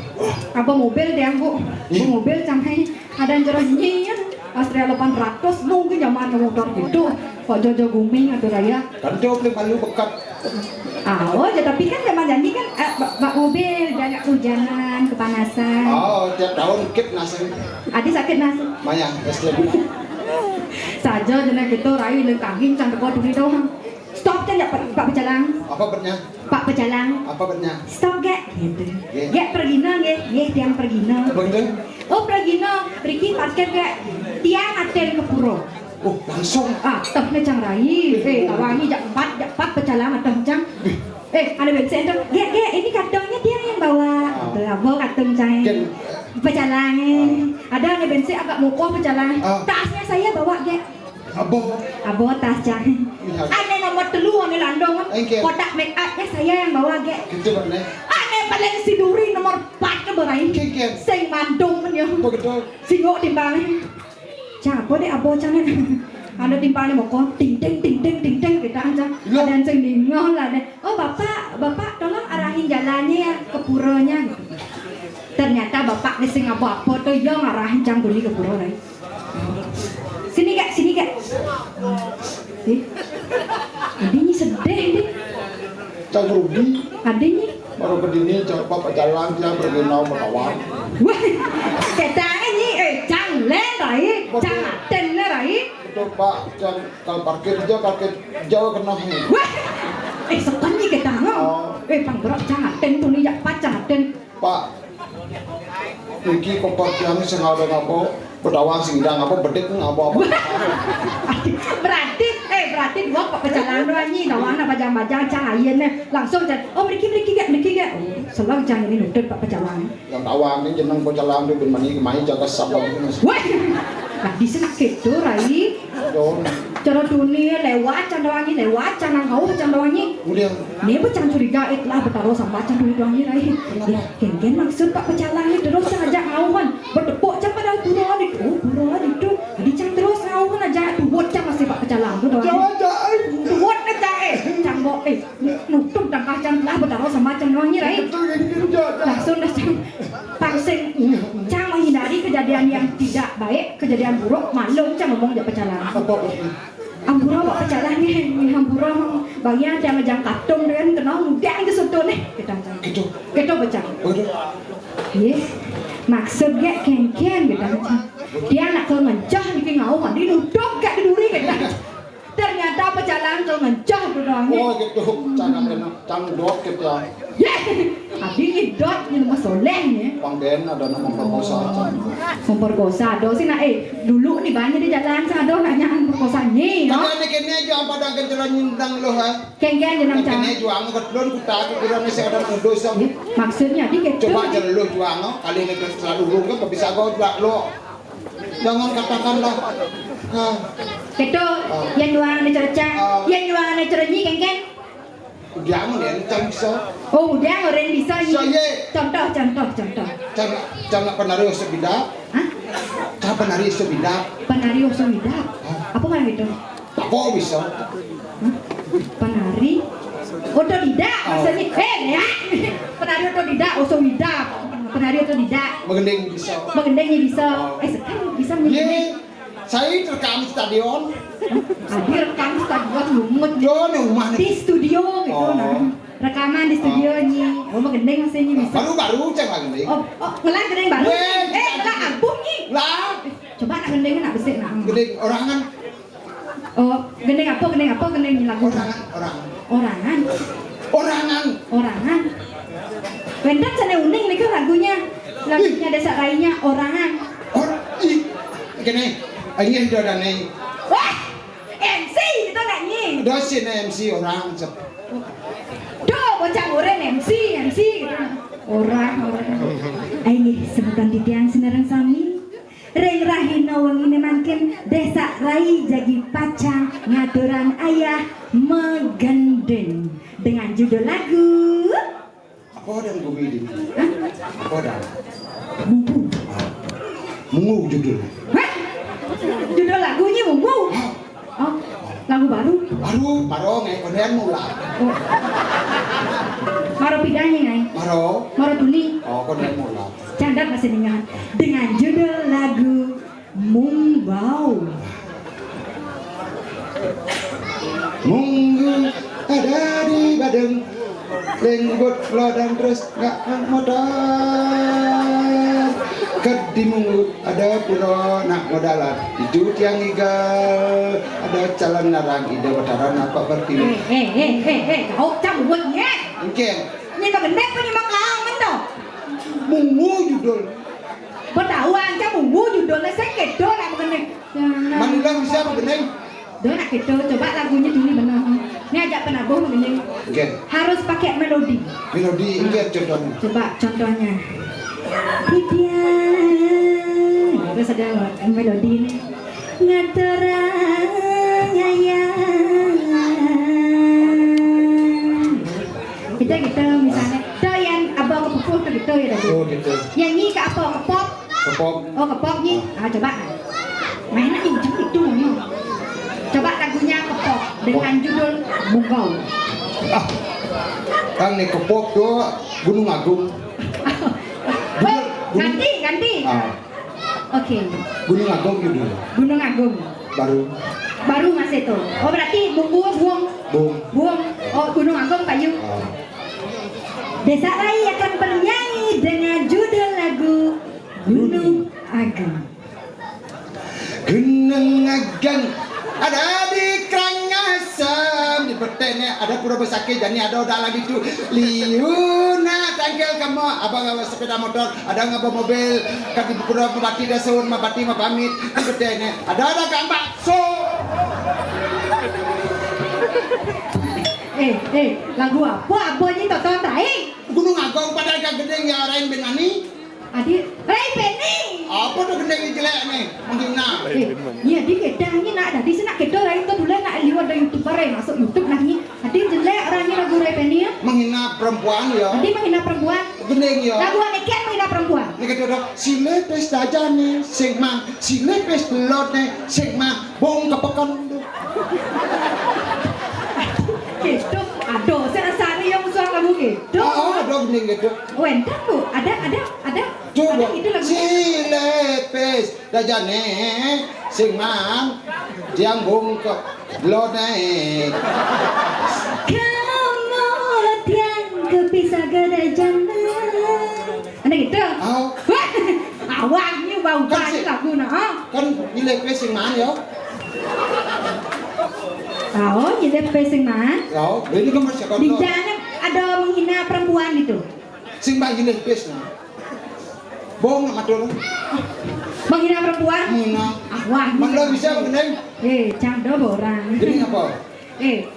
[SPEAKER 1] Apa mobil dia bu? Mobil cang hai. Ada yang jeronyian. Astrea 800 nunggu zaman motor gitu. Kok jojo guming atau raya?
[SPEAKER 3] Kan dia paling malu bekat.
[SPEAKER 1] Oh, tapi kan zaman janji kan bak mobil jaga hujanan, kepanasan.
[SPEAKER 3] Oh, tiap tahun kit nasi.
[SPEAKER 1] Adi sakit nasi.
[SPEAKER 3] Maya, SLB.
[SPEAKER 1] Saja jenak gitu rayu leng kaging cang teko duri doang. Stop kan ya Pak Pecalang.
[SPEAKER 3] Apa betnya?
[SPEAKER 1] Pak Pecalang.
[SPEAKER 3] Apa betnya?
[SPEAKER 1] Stop gak? Gitu. Gak pergi no gak? Tiang pergi no.
[SPEAKER 3] Begitu?
[SPEAKER 1] Oh pergi no. Riki parkir gak? Tiang aten ke puro.
[SPEAKER 3] Oh, langsung.
[SPEAKER 1] Toh na cang rai. Tawangi jak pat Pecalang atau cang. Ada bensin tuh. Gak, ini kantongnya dia yang bawa. Bawa kantong cang. Pecalang. Ada nih bensin agak mukoh Pecalang. Tasnya saya bawa gak. Abo tas cang. Ane nomor 3 ane landong. Kotak make upnya saya yang bawa gak.
[SPEAKER 3] Gitu bener.
[SPEAKER 1] Ane paling siduri nomor 4 ke berai. Sing mandung kan ya.
[SPEAKER 3] Betul.
[SPEAKER 1] Singo timbang. Cang, apa deh abo cang nih. Ada timpalnya mau kok ting kita aja. Ada yang cengdingol lah deh. Oh bapak tolong arahin jalannya ya ke puronya. Ternyata bapak di sing apa tuh yang arahin cang dulu ke puro nih. Sini kak. Adanya sedih deh.
[SPEAKER 3] Cang rugi.
[SPEAKER 1] Adanya.
[SPEAKER 3] Baru berdini bapak jalan dia pergi nau berkawan.
[SPEAKER 1] Wah, ketangnya ni, cang len rai, cang aten rai.
[SPEAKER 3] Betul pak, cang kalau parkir jauh kena nih.
[SPEAKER 1] Wah, sepan ni ketang. Panggerak cang aten tu ni jak pat cang aten.
[SPEAKER 3] Pak, iki kopar yang sengaja ngapa berdawang singdang apa bedek ngapa.
[SPEAKER 1] Berarti dua Pak Pecalang doang ni, dawang nak bajang-bajang cang ayen ni. Langsung cang, oh meriki gak. Selang cang ini nutut Pak Pecalang.
[SPEAKER 3] Yang dawang ni jeneng Pecalang tu ben mani mai jaga sabab ni.
[SPEAKER 1] Wah, di sana gitu rai. Cara dunia lewat cang doang ni lewat cang ngau cang doang ni.
[SPEAKER 3] Kemudian
[SPEAKER 1] ni cang curiga itlah bertaruh sama cang doang ni rai. Ken maksud Pak Pecalang ni terus ajak ngau kan. Berdepuk cang pada pura itu. Jadi cang terus ngau kan ajak buat cang masih Pak Pecalang tu doang. Buat na cang bo nutup tangkah cang lah bertaruh sama cang doang ni rai. Langsung dah cang pangsing cang menghindari kejadian yang tidak baik, kejadian buruk, maklum cang ngomong Pak Pecalang. Ampura Pak Pecalang ni, ampura bagian yang ngejang katung dengan kenal mudah ke soto ni. Kita baca. Maksud gak ken kita baca. Dia nak ke mencah ni ngau kan dia nutup gak duri kita. Ternyata Pecalang ke mencah tu doang.
[SPEAKER 3] Oh gitu, jangan kena. Cangdok kita.
[SPEAKER 1] Ya, adik idot ni nama soleh ni.
[SPEAKER 3] Panggen ada nama perkosa.
[SPEAKER 1] Memperkosa, do sih nak dulu ni banyak di jalan sana do nak nyang perkosa ni, no?
[SPEAKER 3] Tapi ni kene juang pada kenceran nyindang lo ha.
[SPEAKER 1] Keng-keng jenang cang.
[SPEAKER 3] Kene juang ketlon kuta kira ni saya ada dosa.
[SPEAKER 1] Maksudnya adik itu.
[SPEAKER 3] Coba jalan lo juang no, kali ni selalu urung kan bisa kau belak lo. Jangan katakanlah.
[SPEAKER 1] Keto, yang jualan ni cerca, yang jualan ni cerenyi keng-keng.
[SPEAKER 3] Dia mau ni cang bisa.
[SPEAKER 1] Oh, dia orang bisa ni.
[SPEAKER 3] Saya.
[SPEAKER 1] Contoh.
[SPEAKER 3] Jangan penari sebida.
[SPEAKER 1] Hah?
[SPEAKER 3] Jangan penari sebida.
[SPEAKER 1] Penari osowida. Apa kan gitu?
[SPEAKER 3] Apa bisa?
[SPEAKER 1] Penari otodidak maksudnya. Ya. Penari otodidak osowida. Penari otodidak.
[SPEAKER 3] Mengendeng bisa.
[SPEAKER 1] Mengendengnya bisa. Sekarang bisa mengendeng.
[SPEAKER 3] Ye, saya terekam stadion.
[SPEAKER 1] Adik rekam stadion lumut
[SPEAKER 3] Yo ni rumah
[SPEAKER 1] di
[SPEAKER 3] ni.
[SPEAKER 1] studio gitu nah. Rekaman di studio ni. Oh, mengendeng maksudnya bisa.
[SPEAKER 3] Baru-baru jangan mengendeng.
[SPEAKER 1] Oh, ngelang gendeng baru.
[SPEAKER 3] Ye,
[SPEAKER 1] Ngelang album ni.
[SPEAKER 3] Lah,
[SPEAKER 1] Coba nak gendeng nak besar nak.
[SPEAKER 3] gendeng orangan.
[SPEAKER 1] Oh, gendeng apa? Gendeng ni lagu.
[SPEAKER 3] Orangan.
[SPEAKER 1] Orangan. Wendan sana uning ni kan lagunya. Lagunya Desa Rainya Orangan.
[SPEAKER 3] Kene, ini dah dah ni.
[SPEAKER 1] Wah, MC itu nak ni.
[SPEAKER 3] Dah si MC orang cep.
[SPEAKER 1] Doh, bocah orang MC gitu. Orang. Ini sebutan titiang senarang sami. Reng rahina wong ini makin Desa Rai jagi pacang ngaturan ayah megendeng dengan judul lagu
[SPEAKER 3] Apa dan bumi ini? Apa dah?
[SPEAKER 1] Mumpu.
[SPEAKER 3] Mungu judul.
[SPEAKER 1] Hah? Judul lagunya Mumpu. Oh, lagu baru.
[SPEAKER 3] Baru ngai konen mula.
[SPEAKER 1] Oh. Maro pidanya ngai. Maro tuli.
[SPEAKER 3] Oh konen mula.
[SPEAKER 1] Candak masih dengan judul lagu Mungbau.
[SPEAKER 3] Munggu ada di Badeng, lenggut lodang terus nggak modal. Di Munggu ada pura nak modalan, itu tiang igal, ada calon narang ide wataran apa berarti?
[SPEAKER 1] Kau cabut ya?
[SPEAKER 3] Mungkin.
[SPEAKER 1] Ini bagendek punya makang mendo.
[SPEAKER 3] Munggu judul.
[SPEAKER 1] Bertahuan cak Munggu judulnya saya kedo nak bagendek.
[SPEAKER 3] Manila bisa bagendek.
[SPEAKER 1] Do nak kedo, coba lagunya dulu benar. Ini ajak penabuh bagendek.
[SPEAKER 3] Mungkin.
[SPEAKER 1] Harus pakai melodi.
[SPEAKER 3] Melodi ingat contohnya.
[SPEAKER 1] Coba contohnya. Terus ada melodi ini. Ngaturang ayang. Kita misalnya. Itu yang abang kepupuh tu gitu ya tadi.
[SPEAKER 3] Oh gitu.
[SPEAKER 1] Yang ni ke apa? Ke pop?
[SPEAKER 3] Kepop.
[SPEAKER 1] Oh ke pop ni. Coba. Mainan ni macam itu ni. Coba lagunya ke pop dengan judul Munggau.
[SPEAKER 3] Kang ni kepop tu Gunung Agung.
[SPEAKER 1] Ganti. Okey.
[SPEAKER 3] Gunung Agung judul.
[SPEAKER 1] Gunung Agung. Baru masih tu. Oh berarti buang. Oh Gunung Agung kayu. Desa Rai akan bernyanyi dengan judul lagu Gunung Agung.
[SPEAKER 3] Gunung Agung ada di Karangasem, di Petene ada pura besaki jadi ada udah lagi tu liuna tangkel kamu abang sepeda motor ada ngapa mobil kaki pura mabati dasun mabati mapamit di Petene ada gambar so
[SPEAKER 1] Lagu apa ni tonton baik?
[SPEAKER 3] Gunung Agung pada gedeng ya Rain Benani.
[SPEAKER 1] Adik, Rain Benani.
[SPEAKER 3] Apa tu gedeng jelek ni? Menghina.
[SPEAKER 1] Ya, di kedai ni nak di sana kedai Rain tu dulu nak lihat ada YouTuber Rain masuk YouTube nak ni. Adik jelek orangnya lagu Rain Benani ya.
[SPEAKER 3] Menghina perempuan ya.
[SPEAKER 1] Adik menghina perempuan.
[SPEAKER 3] Gedeng ya.
[SPEAKER 1] Lagu Aniken menghina perempuan.
[SPEAKER 3] Ni kata dah silepes dajane sing mang silepes lotne sing mang bong kepekan.
[SPEAKER 1] Gitu. Aduh, saya rasa yang musuh lagu gitu.
[SPEAKER 3] Ada gedeng gitu.
[SPEAKER 1] Wendak tu, ada.
[SPEAKER 3] Coba.
[SPEAKER 1] Ada itu lagu.
[SPEAKER 3] Silepes dajane sing mang diang bong ke lotne.
[SPEAKER 1] Kamu tiang kepisah gedai jana. Ada gitu? Awaknya bau banget lagu nak.
[SPEAKER 3] Kan silepes sing mang ya.
[SPEAKER 1] Oh, jadi pesing man.
[SPEAKER 3] Oh, ini kan masih
[SPEAKER 1] Di jana menghina perempuan itu.
[SPEAKER 3] Sing bagi lepes nah. Bohong nak matur.
[SPEAKER 1] Menghina perempuan?
[SPEAKER 3] Menghina.
[SPEAKER 1] Ah, wah.
[SPEAKER 3] Mana bisa mengenai?
[SPEAKER 1] Cang do orang.
[SPEAKER 3] Jadi apa?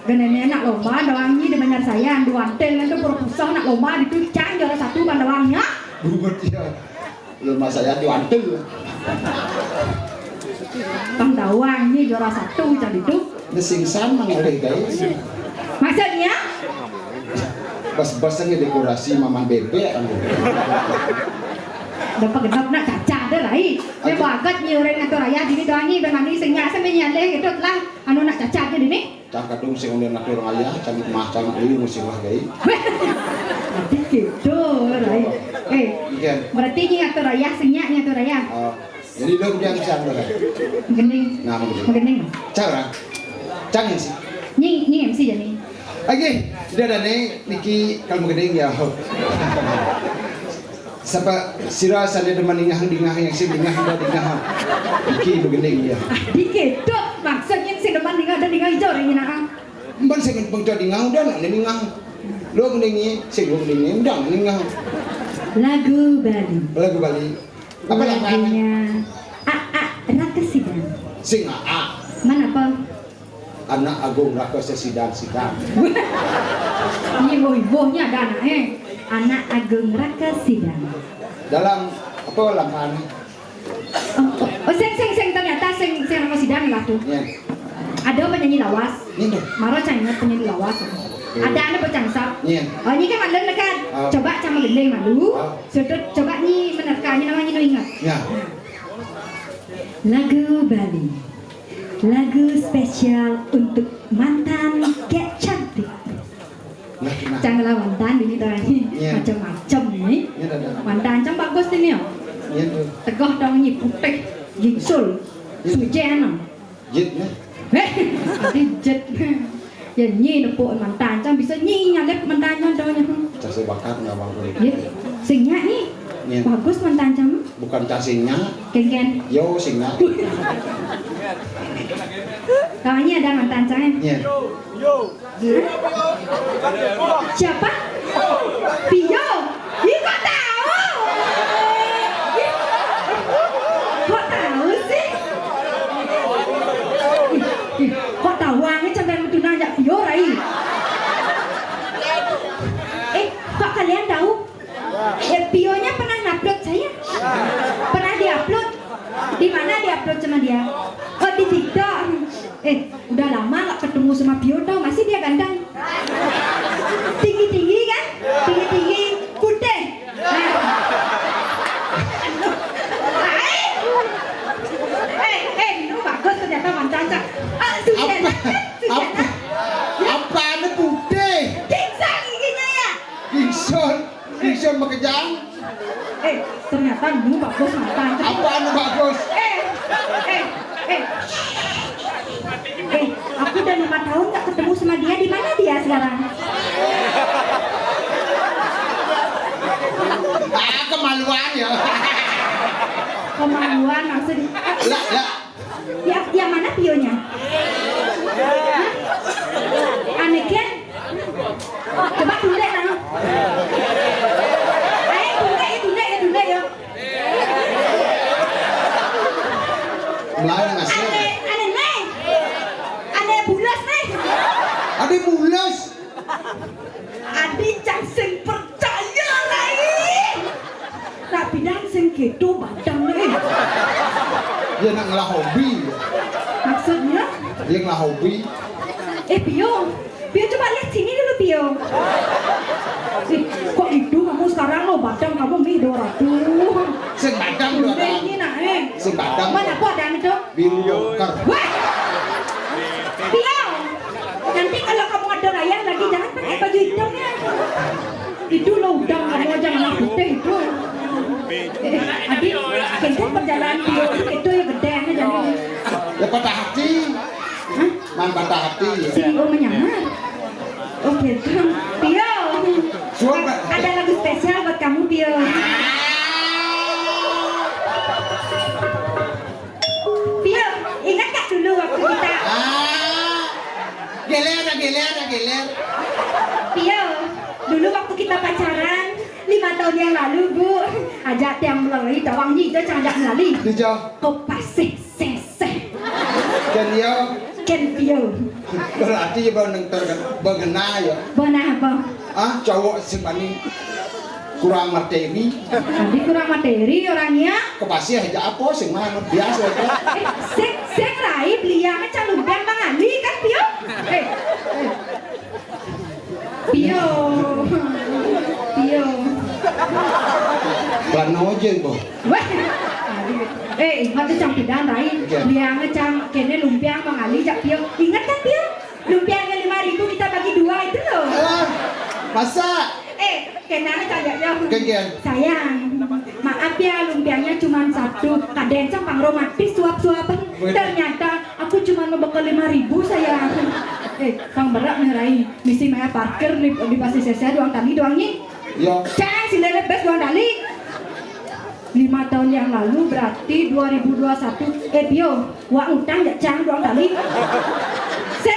[SPEAKER 1] Genene nak lomba doangnya di Banjar saya andu antel itu proposal nak lomba itu cang juara 1 bandawangnya.
[SPEAKER 3] Bukan dia. Lomba saya diwantel.
[SPEAKER 1] Bandawangnya juara 1 jadi itu.
[SPEAKER 3] Nesingsan mangalih guys.
[SPEAKER 1] Maksudnya?
[SPEAKER 3] Bas-basnya dekorasi maman bebek kan.
[SPEAKER 1] Dapat genap nak caca deh lah. Dia bagat nhiều orang ngatur ayah di doangnya bagaimana sehingga sebenarnya leh gitu lah. Anu nak caca je ini.
[SPEAKER 3] Cang kadung sing udah nak orang ayah, cang mah cang liu mesti lah guys.
[SPEAKER 1] Berarti gitu, right?
[SPEAKER 3] Iya.
[SPEAKER 1] Berarti ni ngatur ayah, senyak ngatur ayah.
[SPEAKER 3] Jadi lo dia bisa anda.
[SPEAKER 1] Gening.
[SPEAKER 3] Nah,
[SPEAKER 1] Gening.
[SPEAKER 3] Cara, cang yang sih.
[SPEAKER 1] Ni MC je ni.
[SPEAKER 3] Oke, sudah ada nih Niki kalau gening ya. Siapa sira sada deman dingah yang sing dingah Niki begening ya.
[SPEAKER 1] Dikit tu maksudnya si depan dingah hijau orang ni nak.
[SPEAKER 3] Mbak sing pengco dingah udah nak dingah. Lo gening sing lo gening udah dingah.
[SPEAKER 1] Lagu Bali.
[SPEAKER 3] Lagu Bali. Apa
[SPEAKER 1] lagunya? Raka Sidang.
[SPEAKER 3] Sing A.
[SPEAKER 1] Mana apa?
[SPEAKER 3] Anak Agung Raka Sidang.
[SPEAKER 1] Ini boh-bohnya ada anak Anak Agung Raka Sidang.
[SPEAKER 3] Dalam apa langkah?
[SPEAKER 1] Sing ternyata sing Raka Sidang lah tuh.
[SPEAKER 3] Ya.
[SPEAKER 1] Ada penyanyi lawas.
[SPEAKER 3] Ini tuh.
[SPEAKER 1] Maro cahnya penyanyi lawas. Ada anak bercangsap.
[SPEAKER 3] Iya.
[SPEAKER 1] Ini kan malu kan. Coba sama gendeng malu. Sudah coba ni menerkanya namanya tu ingat.
[SPEAKER 3] Ya.
[SPEAKER 1] Lagu Bali. Lagu spesial untuk mantan get cantik. Jangan lah mantan ini macam-macam ni. Mantan macam bagus ni ya. Tegah dong ni putih, jingsul, sujen.
[SPEAKER 3] Jet ni.
[SPEAKER 1] Nanti jet. Ya nyi nepuk mantan macam bisa nyi nyalep mantannya dong.
[SPEAKER 3] Case bakat nggak bang?
[SPEAKER 1] Ya, singnya ni. Bagus mantan macam.
[SPEAKER 3] Bukan casingnya.
[SPEAKER 1] Ken.
[SPEAKER 3] Yo singnya.
[SPEAKER 1] Kawannya ada mantan macam.
[SPEAKER 3] Iya.
[SPEAKER 1] Siapa? Pio. Kok tahu? Kok tahu sih? Kok tahu angin sampai betul nanya Pio Rai? Kok kalian tahu? Pionya pernah upload saya. Pernah diupload. Di mana diupload sama dia? Oh di TikTok. Udah lama gak ketemu sama Pio tau, masih dia ganteng. Tinggi-tinggi kan? Tinggi-tinggi, putih. Ini bagus ternyata mantan cak.
[SPEAKER 3] Apa anda putih?
[SPEAKER 1] Kingsang giginya ya.
[SPEAKER 3] Kingson makejang.
[SPEAKER 1] Ternyata ini bagus mantan cak.
[SPEAKER 3] Apa anda bagus?
[SPEAKER 1] Aku udah 5 tahun gak ketemu sama dia. Di mana dia sekarang?
[SPEAKER 3] Kemaluan ya.
[SPEAKER 1] Kemaluan maksudnya.
[SPEAKER 3] Lah.
[SPEAKER 1] Yang mana Pionya? Aneh kan? Coba tundek lah. Tundek ya.
[SPEAKER 3] Mulai ngasih.
[SPEAKER 1] Aneh bulas nih.
[SPEAKER 3] Ada bulas.
[SPEAKER 1] Adi cang sing percaya Rai. Tapi dan sing gitu badang nih.
[SPEAKER 3] Dia nak ngelah hobi.
[SPEAKER 1] Maksudnya?
[SPEAKER 3] Dia ngelah hobi.
[SPEAKER 1] Pio coba lihat sini dulu Pio. Kok itu kamu sekarang lo badang kamu mido ratu.
[SPEAKER 3] Sing badang dua orang.
[SPEAKER 1] Ini nak
[SPEAKER 3] Sing badang.
[SPEAKER 1] Mana badang itu?
[SPEAKER 3] Biru yongkar.
[SPEAKER 1] Wah. Pio. Nanti kalau kamu ada rayang lagi jangan pakai baju hitam ya. Itu lo udang kamu jangan putih itu. Adik, kita perjalanan Pio itu ya gede aja jadi.
[SPEAKER 3] Ya patah hati.
[SPEAKER 1] Hah?
[SPEAKER 3] Man patah hati.
[SPEAKER 1] CEO menyamar. Oke, Pio. Ada lagu spesial buat kamu Pio. Pio, ingat gak dulu waktu kita?
[SPEAKER 3] Geler.
[SPEAKER 1] Pio, dulu waktu pacaran 5 tahun yang lalu Bu. Ajak tiang melalui Tawang Nyi itu ajak melalui.
[SPEAKER 3] Đi cho.
[SPEAKER 1] Kopas seh.
[SPEAKER 3] Ken yo.
[SPEAKER 1] Ken Pio.
[SPEAKER 3] Berarti bergena ya.
[SPEAKER 1] Bona apa?
[SPEAKER 3] Ah, cowok sebenarnya kurang materi.
[SPEAKER 1] Tadi kurang materi orangnya.
[SPEAKER 3] Kepasti aja apa sih mah biasa aja.
[SPEAKER 1] Sek rai belia macam lumpang Bang Ali kan Pio? Pio.
[SPEAKER 3] Plano aja kok.
[SPEAKER 1] Wah. Waktu cang pidan rai belia macam kene lumpang Bang Ali jak Pio. Ingat kan Pio? Lumpangnya 5.000 kita bagi 2 itu loh.
[SPEAKER 3] Alah, masa?
[SPEAKER 1] Kenapa cagaknya?
[SPEAKER 3] Kenapa?
[SPEAKER 1] Sayang, maaf ya lumpianya cuma 1. Kaden sampang romantis suap-suapan. Ternyata aku cuma membekal 5.000 sayang. Kang berat nih Rai. Misi Maya parkir di pasti saya doang tali doangnya.
[SPEAKER 3] Yo.
[SPEAKER 1] Cang si Lele best doang tali. 5 tahun yang lalu berarti 2021. Pio, wak utang ya Cang doang tali. 2021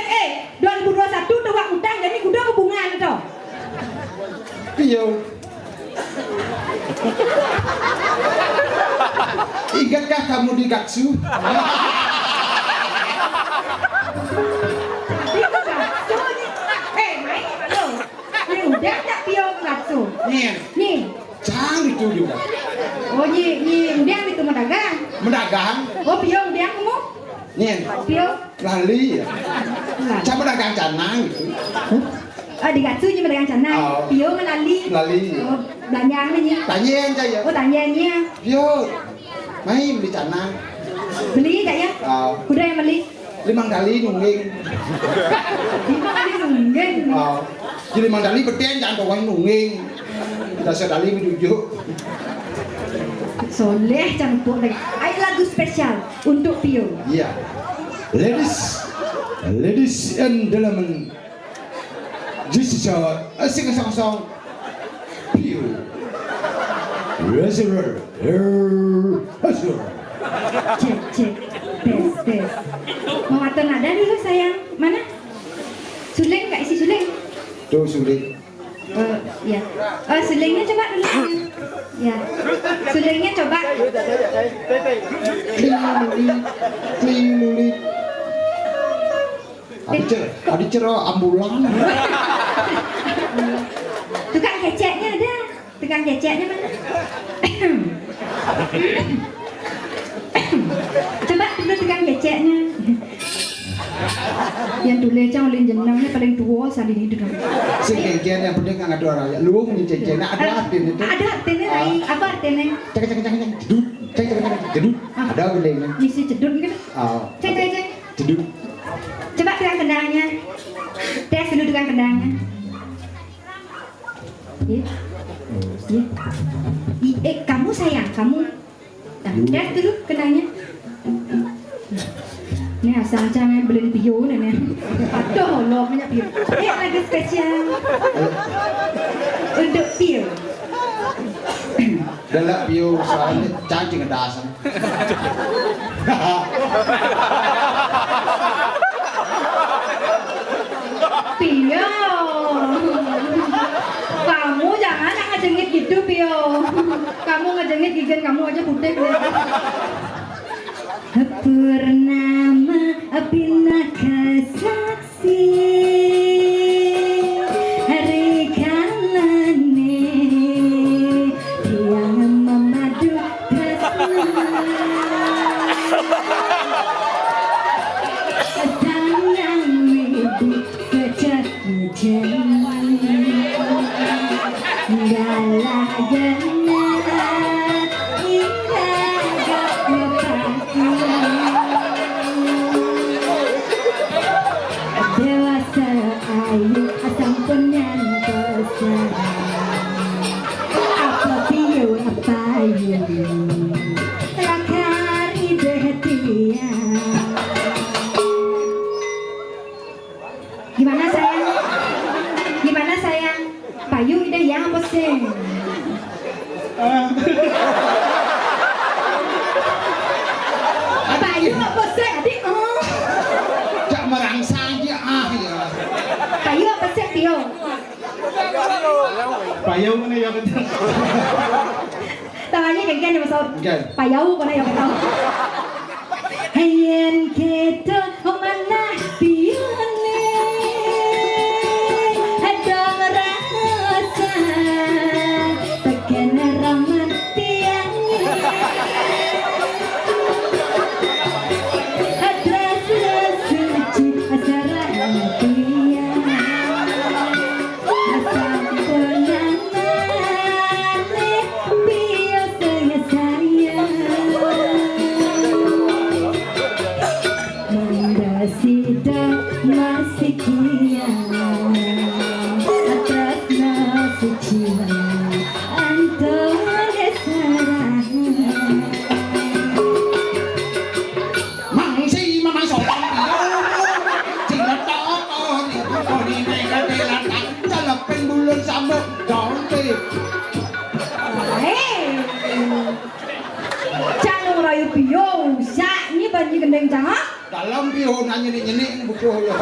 [SPEAKER 1] tuh wak utang jadi udah hubungan tuh.
[SPEAKER 3] Pio. Ingatkah kamu di Gatsu?
[SPEAKER 1] Udah tak Pio ke Gatsu? Nih.
[SPEAKER 3] Jangan itu juga.
[SPEAKER 1] Oh Nyi, udah itu mendagang.
[SPEAKER 3] Mendagang?
[SPEAKER 1] Oh Pio udah kamu?
[SPEAKER 3] Nih.
[SPEAKER 1] Pio.
[SPEAKER 3] Lali ya. Saya mendagang canang gitu.
[SPEAKER 1] Di Gatsu Nyi mendagang canang. Pio menali.
[SPEAKER 3] Lali.
[SPEAKER 1] Oh, belanjaan Nyi.
[SPEAKER 3] Tanyain saya.
[SPEAKER 1] Oh tanyaannya.
[SPEAKER 3] Pio. Mai beli canang.
[SPEAKER 1] Beli tak ya? Udah yang beli.
[SPEAKER 3] 5 kali nungging.
[SPEAKER 1] 5 kali nungging.
[SPEAKER 3] Jadi 5 kali beten jangan bawa nungging. Kita sedali menuju.
[SPEAKER 1] Soleh campur lagi. Ayo lagu spesial untuk Pio.
[SPEAKER 3] Iya. Ladies and gentlemen. This is our sing-a-song Pio. Reservoir.
[SPEAKER 1] Cek. Tes. Mau atur nada dulu sayang. Mana? Suleng nggak isi suleng?
[SPEAKER 3] Tuh sulit.
[SPEAKER 1] Ya. Sulengnya coba dulu. Ya. Sulengnya coba.
[SPEAKER 3] Kling. Adi cerah ambulan.
[SPEAKER 1] Tukang keceknya ada. Tukang keceknya mana? Coba dulu tukang keceknya. Yang tulis cang oleh jenangnya paling tua saat ini itu.
[SPEAKER 3] Si kengkian yang penting nggak ada orang ya. Lu punya cecena ada artinya itu.
[SPEAKER 1] Ada artinya lain. Apa artinya?
[SPEAKER 3] Cek. Jedut. Ada bilangnya.
[SPEAKER 1] Isi jedut kan? Cek.
[SPEAKER 3] Jedut.
[SPEAKER 1] Coba tukang kendangnya. Tes dulu tukang kendangnya. Kamu sayang, kamu. Tes dulu kendangnya. Ini asal jangan beli Pio nih. Aduh, lo punya Pio. Lagu spesial untuk Pio.
[SPEAKER 3] Dalam Pio soalnya cacing kedasan.
[SPEAKER 1] Pio, kamu jangan ngejengit gitu Pio. Kamu ngejengit gigi kamu aja putih kelihatan. Purnama pinaka saksi hari kalane yang memadu tresna sayang wibu sejak hujan galah gena Gimana sayang? Payu ide yang apa sih? Payu apa sih? Adik
[SPEAKER 3] Cak merangsang dia ya.
[SPEAKER 1] Payu apa sih Pio?
[SPEAKER 6] Payau mana ya kita?
[SPEAKER 1] Tangannya kayak gini Mas Saud.
[SPEAKER 3] Oke.
[SPEAKER 1] Payau kena ya kita. Hayen keto mana pione hadang rasa tekan raman tiang adras suci asara tiang asam penangan biasanya sayang Sida masih kia atas nasi cina Antone sarang
[SPEAKER 3] Mangsi mamang sopan Cina toon Kodi mereka dilatan Dalepin bulan sambut Donti
[SPEAKER 1] Jangan rayu piyo Saknya banyak gendeng jangan
[SPEAKER 3] Dalam piho nanya nyenik bukuh ya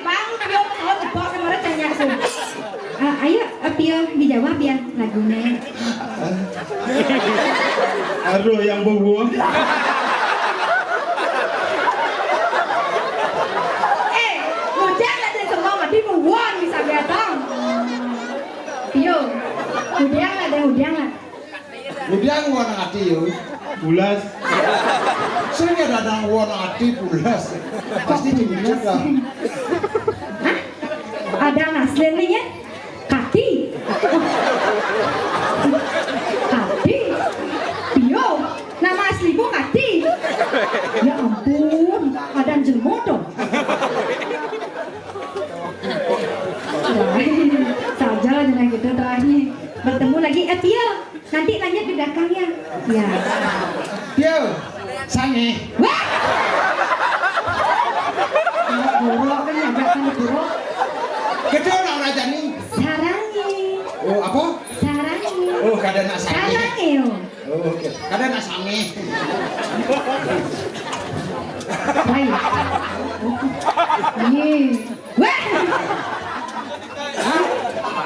[SPEAKER 1] Bang piyo mau dibawa sama orang tanya langsung Ayo piyo dijawab ya lagunya
[SPEAKER 6] Aduh yang bobo.
[SPEAKER 1] Hujan lah dari semua mati buwan bisa biatang Piyo Hujan lah deh hujan lah
[SPEAKER 3] Udah warna hati yuk
[SPEAKER 6] Bulas.
[SPEAKER 3] Sering ada warna hati pulas Pasti dibujuk lah
[SPEAKER 1] Hah? Ada aslinya kaki Kaki Piyo nama aslimu kaki Ya ampun ada jelmo dong Saja lah jangan gitu terakhir Bertemu lagi Piyo nanti lanjut di belakangnya ya
[SPEAKER 3] Piyo sange
[SPEAKER 1] wah buruk kan nyabrak kan buruk
[SPEAKER 3] Kedua orang raja nih
[SPEAKER 1] sarangi
[SPEAKER 3] Oh apa?
[SPEAKER 1] sarangi
[SPEAKER 3] Oh kada nak sange
[SPEAKER 1] sarangi yo
[SPEAKER 3] Oh oke kada nak sange
[SPEAKER 1] baik ini wah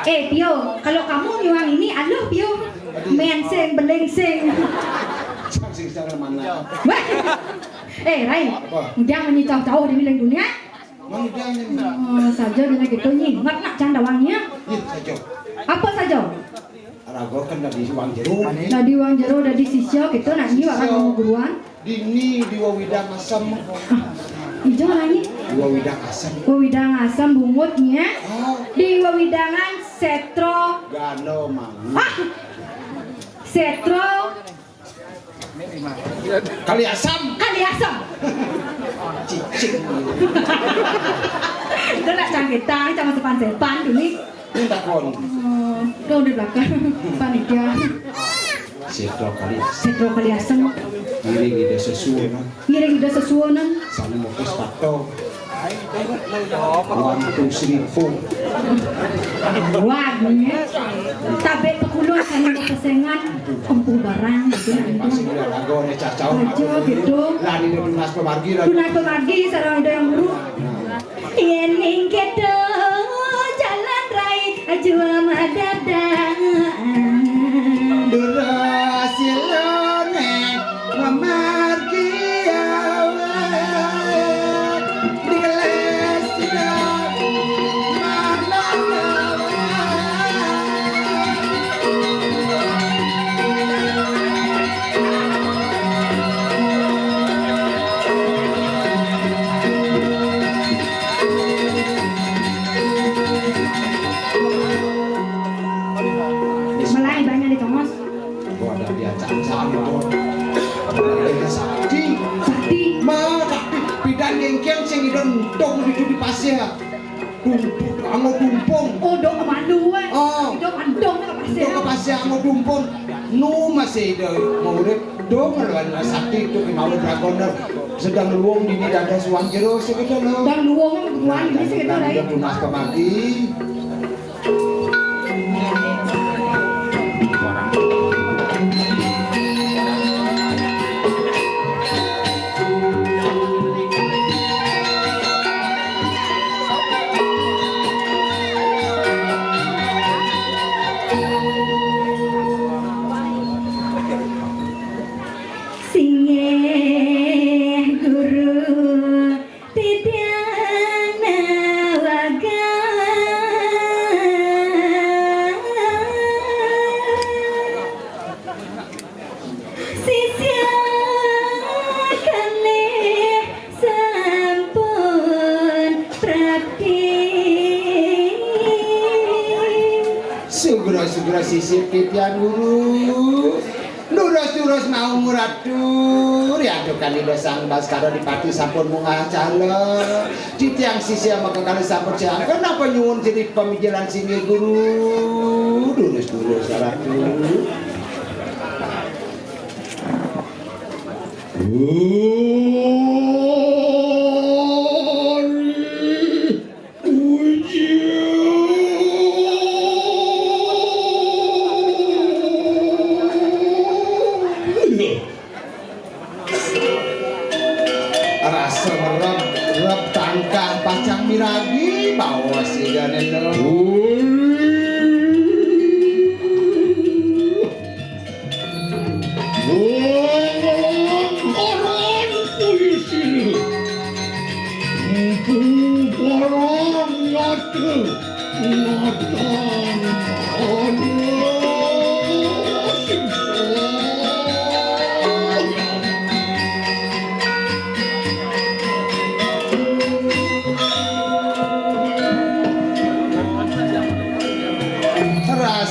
[SPEAKER 1] Pio, kalau kamu nyuang ini, aduh Pio, menseng, belengseng.
[SPEAKER 3] Sing secara mana?
[SPEAKER 1] Wah, Rai, jangan menyicau-cau di wilayah dunia.
[SPEAKER 3] Mang dia ni.
[SPEAKER 1] Oh, saja dengan gitu nyimat nak canda wangnya.
[SPEAKER 3] Iya saja.
[SPEAKER 1] Apa saja?
[SPEAKER 3] Rago kan dari uang jeruk.
[SPEAKER 1] Tadi uang jeruk dari sisyo gitu nak nyiwa kan mau guruan.
[SPEAKER 3] Dini di wawidang asam.
[SPEAKER 1] Hijau lagi.
[SPEAKER 3] Di wawidang asam.
[SPEAKER 1] Wawidang asam bungutnya.
[SPEAKER 3] Oh,
[SPEAKER 1] Di wawidangan setro.
[SPEAKER 3] gano mang.
[SPEAKER 1] Setro
[SPEAKER 3] Kali asam.
[SPEAKER 1] kali asam.
[SPEAKER 3] Cicing.
[SPEAKER 1] Itu nak cangketang sama sepan-sepan ini.
[SPEAKER 3] Ini tak kon.
[SPEAKER 1] Tuh di belakang panitia.
[SPEAKER 3] Setro kali.
[SPEAKER 1] Setro kali asam.
[SPEAKER 3] Kiri ide sesuatu.
[SPEAKER 1] Ngiring ide sesuonan.
[SPEAKER 3] Sana mau ke spato. Uang tu seribu.
[SPEAKER 1] Wah, nih. Tabe pekulon sama kesengan empu barang gitu
[SPEAKER 3] Masih
[SPEAKER 1] nanti.
[SPEAKER 3] dia rago ni cacau.
[SPEAKER 1] Aja gitu.
[SPEAKER 3] Lah di dunas pemargi lah.
[SPEAKER 1] Tunai pemargi sarang ada yang buruk. Yening kedo jalan rai ajwa madadang.
[SPEAKER 3] Durasilone pemargi awet di kelesnya mana
[SPEAKER 1] Melai banyak di Thomas.
[SPEAKER 3] gua ada dia cacan itu ada sakti
[SPEAKER 1] Sakti.
[SPEAKER 3] sakti bidan gengkel sing idon di pasir amo dumpung
[SPEAKER 1] Oh, dong kemandu eh.
[SPEAKER 3] Oh.
[SPEAKER 1] Dong mandong ke pasir.
[SPEAKER 3] itu ke pasir amo dumpung nu masih ada mau urip dong lawan sakti itu mau dragoner sedang luwung di dada suang jero sekitar lo
[SPEAKER 1] Dan luwung kebutuhan ini sih gitu rai.
[SPEAKER 3] tunas pemagi Sugro sisip titian guru. Durus mau nguratur ya adukan ida sang baskara dipati sampun munggah cala titiang sisi sama kekali sampun siang kenapa nyuwun jadi pemikiran sini guru durus ratu rasa merep tangkah pacang miragi bawa si ganelo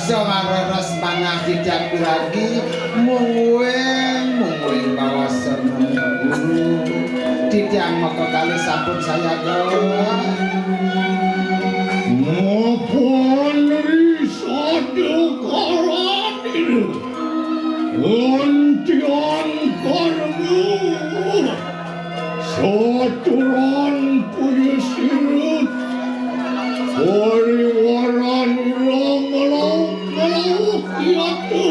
[SPEAKER 3] rasa ngareres panah tidak lagi mungguing bawa seneng guru tidak maka kali sampun saya
[SPEAKER 7] Maupun risada karadir Antian karmu Saturan puyusirut Pariwaran ilang yaitu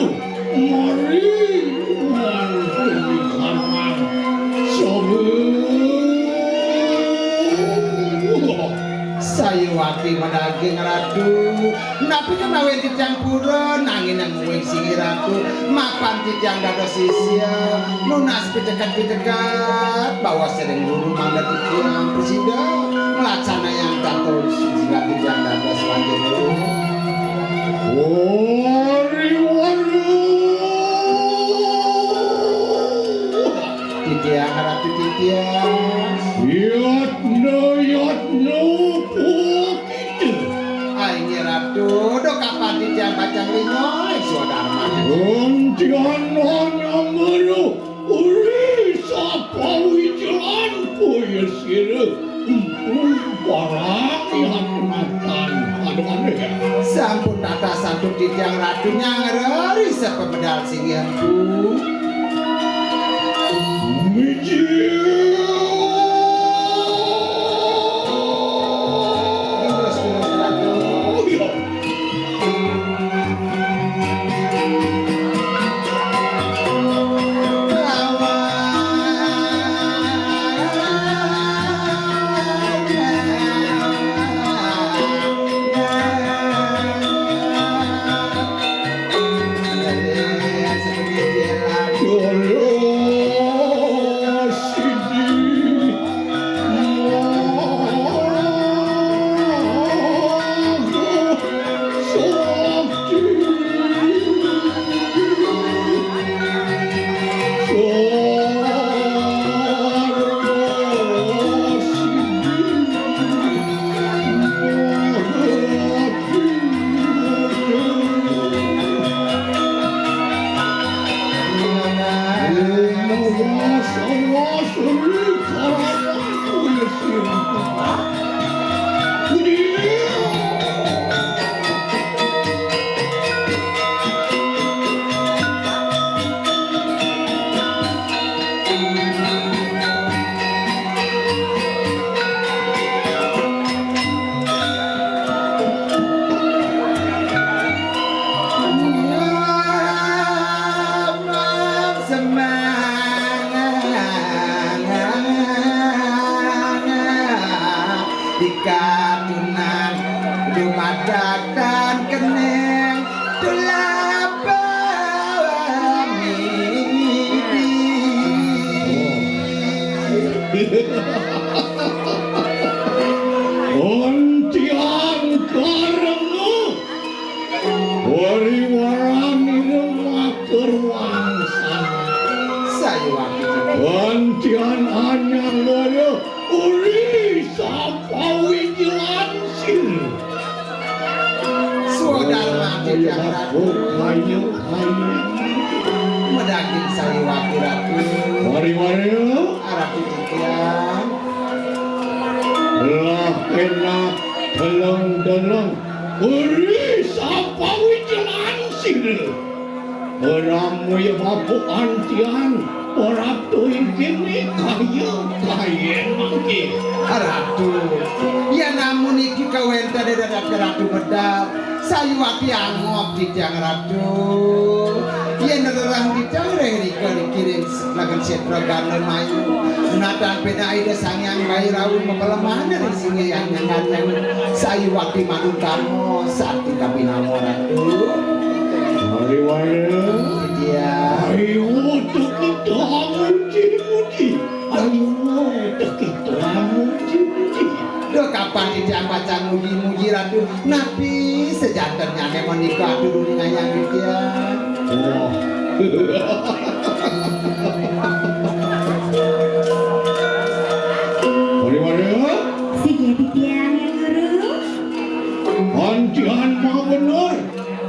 [SPEAKER 7] Mari Mantulikanang
[SPEAKER 3] Sayuwati menaging ratu napi kenawen dicampura nangin yang muwing singi ratu mapan titiang dada sisia lunas pidekat bawa sering guru mangga titiang presida melacana yang tato sehingga titiang dada selanjut guru titiang ratu titiang
[SPEAKER 7] Yatno pukitu
[SPEAKER 3] Aini ratu do kapan titiang bacang linyoy suadharma
[SPEAKER 7] Antian hanya meru uri sapa wijalan puyusir Barang yang matan aduh
[SPEAKER 3] sampun tata satu titiang ratu nyangeri sepemedal singianku Sudarma Tijang Ratu
[SPEAKER 7] Kayu
[SPEAKER 3] Medaging Sariwati Ratu
[SPEAKER 7] Mari
[SPEAKER 3] Ratu Titian
[SPEAKER 7] lah enak telung uri sapa wijelan sire ramu ya bapu antian orang tu ini kayen mangki
[SPEAKER 3] Ratu ya namun iki kawenta dari Ratu Bedal Sariwati angop Tijang Ratu ya nerang Tijang reka dikirim lagan seprogan mayu Natan pena aida sangyang bairawu mepelemah dari singa yang nyangan Sariwati manutamo saat kita binamo Ratu
[SPEAKER 7] mari
[SPEAKER 3] dia
[SPEAKER 7] ayo tu kita muji ayo tu kita muji
[SPEAKER 3] Duh kapan Tijang baca muji-muji Ratu Nabi sejaternya nih menikah dulu dengan yang dia
[SPEAKER 7] wah mari
[SPEAKER 1] Sige Titian yang guru.
[SPEAKER 7] antian mah bener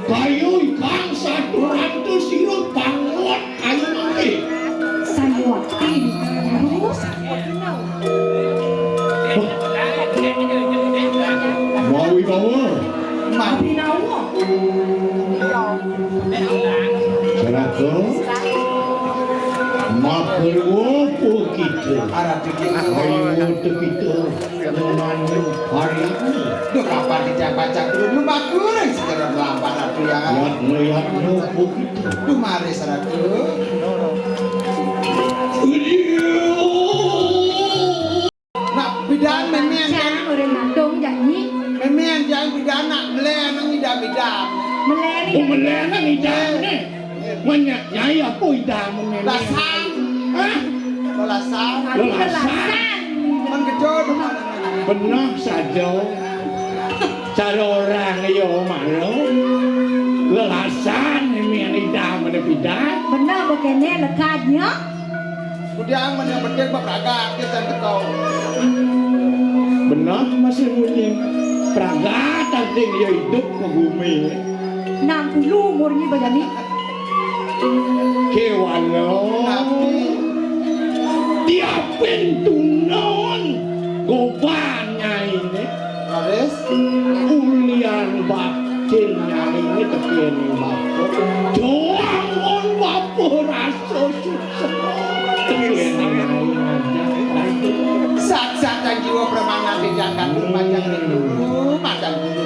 [SPEAKER 7] kayu ikan 100 sirut bangot kayu mangki
[SPEAKER 1] Sariwati guru.
[SPEAKER 7] mau bawa
[SPEAKER 1] Abi nawa.
[SPEAKER 7] Sarako makerwo po kita
[SPEAKER 3] Ratu Tijang
[SPEAKER 7] ayo tu kita menanyu hari ini
[SPEAKER 3] Duh kapan Tijang baca dulu lu bakurang sejarah lampan Ratu yang
[SPEAKER 7] lihat po kita
[SPEAKER 3] Duh mari Ratu Nak bidan memang
[SPEAKER 1] Jangan orang mandong janji.
[SPEAKER 3] memang jangan bidan nak meleh nang idam-idam
[SPEAKER 1] Meleri.
[SPEAKER 7] Umelena idam ni banyak nyaya po idam ni
[SPEAKER 3] Lasan
[SPEAKER 7] Hah?
[SPEAKER 3] Lasan
[SPEAKER 1] Abi belasan.
[SPEAKER 3] Mengejut
[SPEAKER 7] Benar saja cara orang yo malo lelasan ini yang idam ada bidan
[SPEAKER 1] Benar begini lekatnya.
[SPEAKER 3] Kudang mana bedek beragak kita tekau
[SPEAKER 7] benar masih punya praga tadi dia hidup ke bumi
[SPEAKER 1] 60 umurnya begini.
[SPEAKER 7] kewalo dia pentunon gobanya ini
[SPEAKER 3] Laris
[SPEAKER 7] ulian bakilnya ini tepian bapak doang on bapak rasa susah tepian ini
[SPEAKER 3] Saat-saat yang jiwa permangan dijakan berpanjang dulu Macam dulu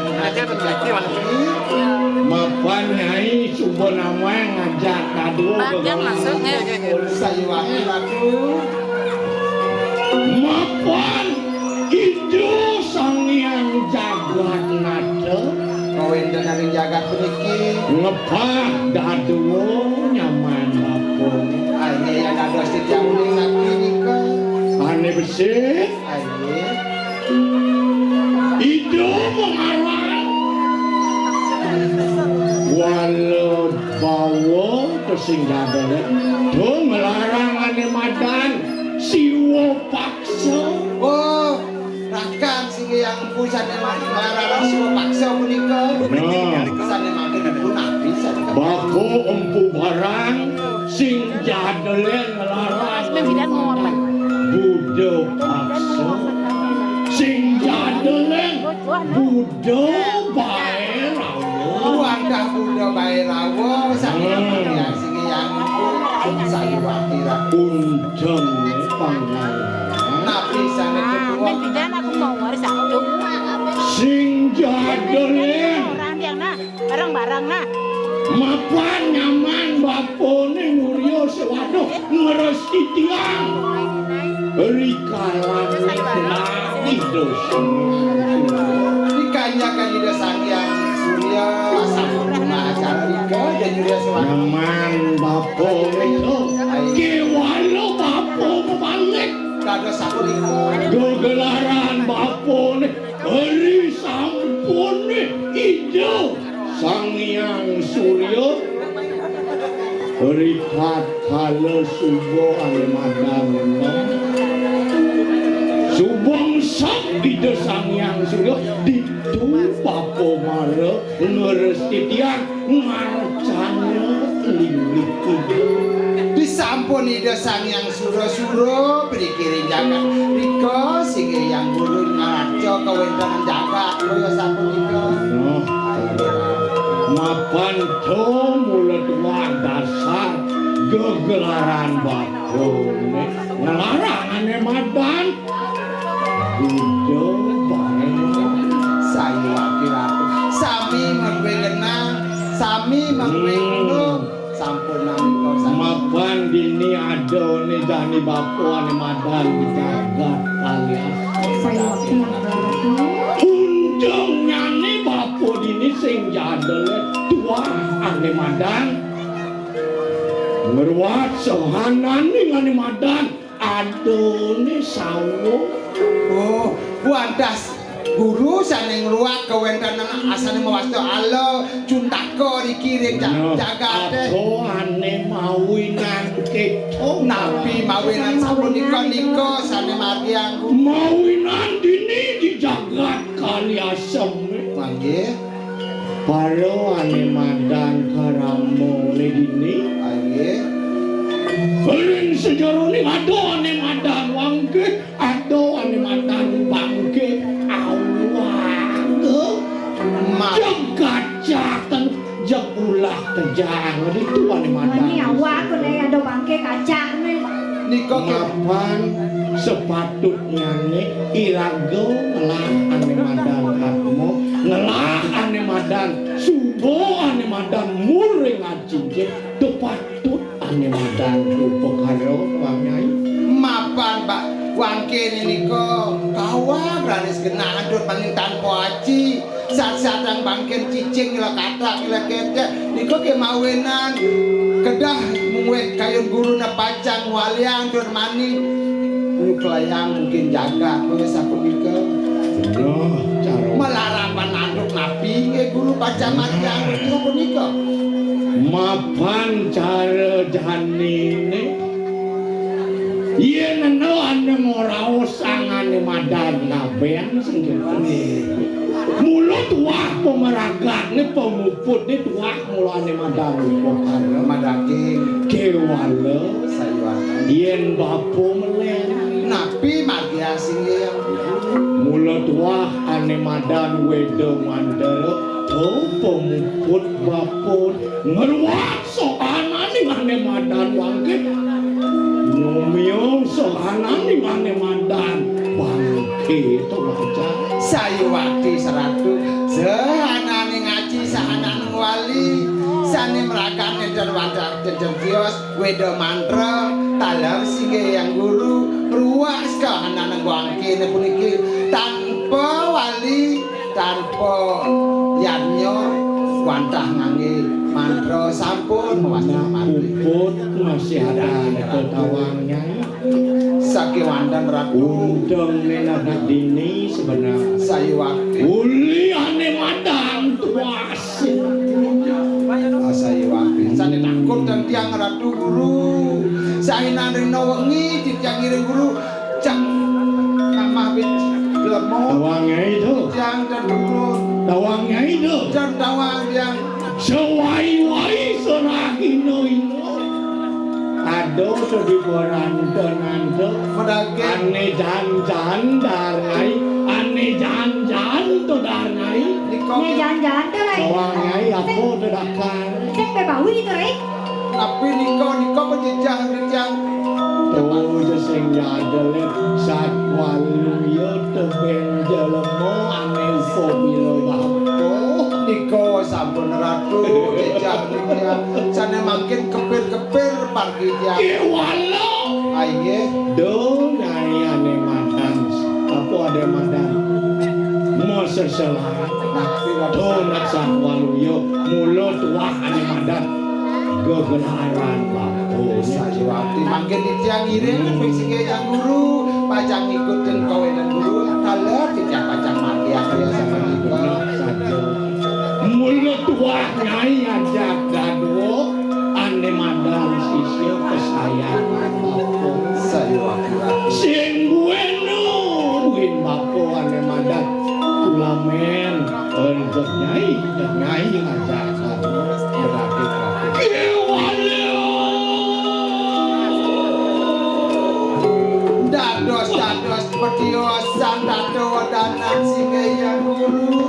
[SPEAKER 7] mapan nyai subuh nama ngajak kado
[SPEAKER 5] Bagian masuknya.
[SPEAKER 3] Sariwati Ratu
[SPEAKER 7] mapan itu sang yang jagat nada
[SPEAKER 3] Kawin dengan jagat peniki
[SPEAKER 7] ngepah dadu nyaman bapun
[SPEAKER 3] Akhirnya yang ada setiap uling nanti nikah
[SPEAKER 7] aneh bersih
[SPEAKER 3] Akhirnya
[SPEAKER 7] itu mengarang walau bawa kesinggapan itu melarang aneh madan siwo paksa
[SPEAKER 3] Oh rakan sih yang pusat yang marah semua paksa menikah Pusat yang makin dulu nabi
[SPEAKER 7] bako empu barang sing jadelen melarang
[SPEAKER 5] Bidan mau apa?
[SPEAKER 7] Buddha paksa sing jadelen Buddha bae rawo
[SPEAKER 3] Wadah Buddha Bairawo Sariwati sing yang Sariwati Ratu
[SPEAKER 7] unjeng pangan
[SPEAKER 3] Nabi sana kedua
[SPEAKER 5] Bidan aku mau harus satu.
[SPEAKER 7] sing jadelen
[SPEAKER 5] Orang yang nah, barang-barang nah.
[SPEAKER 7] mapan nyaman bapone Nuryo sewaduh ngeresti tiang rikalan lagi dosa
[SPEAKER 3] Dikanya kan juga sang yang Surya Sambuna acara Rika dan Surya Sewaktu
[SPEAKER 7] nyaman bapone itu kewalo bapone balik
[SPEAKER 3] Kado Sapu Rika
[SPEAKER 7] gegelaran bapone hari sampune hijau sang yang Surya rikat kala subo ane madang subong sok ide Sang Hyang Surya ditu Bapo Mara ngeresti tiang marcana linggih ide
[SPEAKER 3] Disampun ide Sang Hyang Suro-suro pikirin jagat rika sing yang guru ngaco kawendanan jagat kaya sampun nika
[SPEAKER 7] mapan do mulut dasar gegelaran bakone ngelarangan madan udah baik
[SPEAKER 3] saya wakilatu sami magwe genang sami magwe gunung sampun nalika
[SPEAKER 7] mapan dini ada nih jani bapo ane madan jagat kalian
[SPEAKER 1] Saya waktu yang berlaku.
[SPEAKER 7] undang nyane bapo dini sing jadel tua ane madan meruat sohanan ning ane madan adone sawo
[SPEAKER 3] oh buandas guru saneng ruak kawendanan asane mawasta Allah cuntako dikiring jagat
[SPEAKER 7] aku ane mawinan keto
[SPEAKER 3] nabi mawinan sampun nika sane maryang
[SPEAKER 7] mawinan dini di jagat kali asem
[SPEAKER 3] nggih
[SPEAKER 7] palo ane madan karamo ne dini
[SPEAKER 3] nggih
[SPEAKER 7] Paling sejarah ni ada ane madan wangke ada ane madan bangke awang jagat jatan jagulah kejang itu ane madan
[SPEAKER 1] Ini awak kena ada bangke kaca nih.
[SPEAKER 3] nika
[SPEAKER 7] kapan sepatutnya nih irago ngelah ane madan katmo ngelah ane madan subo ane madan muring acince depatut ane madan upakaro wanyai
[SPEAKER 3] mapan Pak wangke nika kawa ranis genah andut paling tanpa aci sat-satang bangken cicing kila kata kila kete nika ke mawenan kedah muweh kayun guru na pacang waliang dur maning nyuklayang mungkin jaga kowe sampun nika
[SPEAKER 7] cara
[SPEAKER 3] melarapan anduk nabi ke guru pacang matyang sampun nika
[SPEAKER 7] mapan cara janine iya neno ane morao sangane madan ngaben sengketa mulut wah pemeragat ni pemuput ni tuah mulane madan bukan
[SPEAKER 3] madake
[SPEAKER 7] kewala
[SPEAKER 3] sayuan
[SPEAKER 7] yen bapo melen
[SPEAKER 3] nabi magia singe
[SPEAKER 7] mulut wah ane madan wedo mandala to pemuput bapo ngeruak soanan ni ane madan wangke nyomyo soanan ni ane madan bangke to baca
[SPEAKER 3] sayuwati seratu sehanane ngaji sahanane wali sane merakane dan wadah dan bios wedo mantra talar singe yang guru ruas kahanane wangke puniki tanpa wali tanpa yanyo wantah ngangge mantra sampun mewastah mati
[SPEAKER 7] puput masih ada ketawangnya
[SPEAKER 3] sake wandan ratu
[SPEAKER 7] undang nena dini sebenarnya
[SPEAKER 3] sayuwati
[SPEAKER 7] uli ane madang tuasin
[SPEAKER 3] sayuwati sane takut dan tiang ratu guru saenan rino wengi tiang ngiring guru cang namah wit lemo
[SPEAKER 7] tawangnya itu
[SPEAKER 3] tiang dan guru
[SPEAKER 7] tawangnya itu
[SPEAKER 3] dan tawang tiang
[SPEAKER 7] sewai-wai serahino itu ado di boranto
[SPEAKER 3] medage
[SPEAKER 7] ane jan-jan darngai ane jan-jan to darngai
[SPEAKER 1] Ini jalan-jalan tuh lah.
[SPEAKER 7] tawangnya aku terdakan
[SPEAKER 1] Cek bebawi itu lah.
[SPEAKER 3] tapi niko penjejang tiang
[SPEAKER 7] tuh sing jadele sat waluyo teben jelemo ane fobilo bapo
[SPEAKER 3] niko sampun ratu jejang tiang sane makin kepir-kepir pargi tiang
[SPEAKER 7] Kewalo
[SPEAKER 3] aye
[SPEAKER 7] do nari ane madan apa ada madan mau seselah
[SPEAKER 3] nabi
[SPEAKER 7] do naksak waluyo mulut wah ane madan gegelaran bapo
[SPEAKER 3] sayuwati makin tiang ngiring singe yang guru pacang ikut dan kowe dan guru taler tiang pacang mati akhirnya sama niko
[SPEAKER 7] mulut wah nyai ajak gado ane madan sisio kesayangan bapo
[SPEAKER 3] sayuwati
[SPEAKER 7] sing bueno win bapo ane madat tulamen enjek nyai ngajak berarti
[SPEAKER 3] dados pediosan dado danan singe yang guru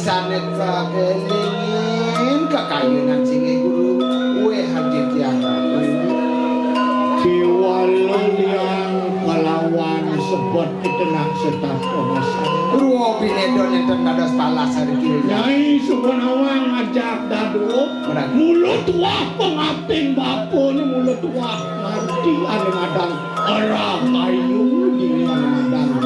[SPEAKER 3] sanet kekelingin kekayunan singe guru we hadir tiara
[SPEAKER 7] kiwalun yang kelawan sebut itenak setap omasan
[SPEAKER 3] ruo binedon yang terdados palas hari kiri
[SPEAKER 7] nyai subhanawang ngajak dadu mulut wah pengabten bapo ni mulut wah ngerti ane madang arah kayu di madang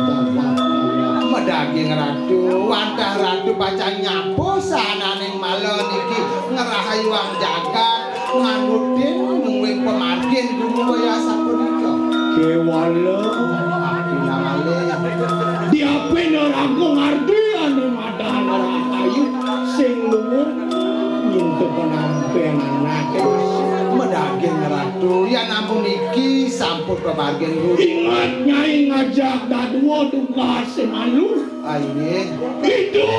[SPEAKER 3] daging ratu wadah ratu baca nyapo sananing malon iki ngerahayu wang jagat nganutin mungwing pemargin guru ya sapunika
[SPEAKER 7] kewala
[SPEAKER 3] dinamale
[SPEAKER 7] diapen ora aku ngarti ane madang rahayu sing luwur nyintu penampen anake medaging ratu ya nampun iki sampun pemargin guru ingat nyai ngajak dadua duka semalu
[SPEAKER 3] aye
[SPEAKER 7] itu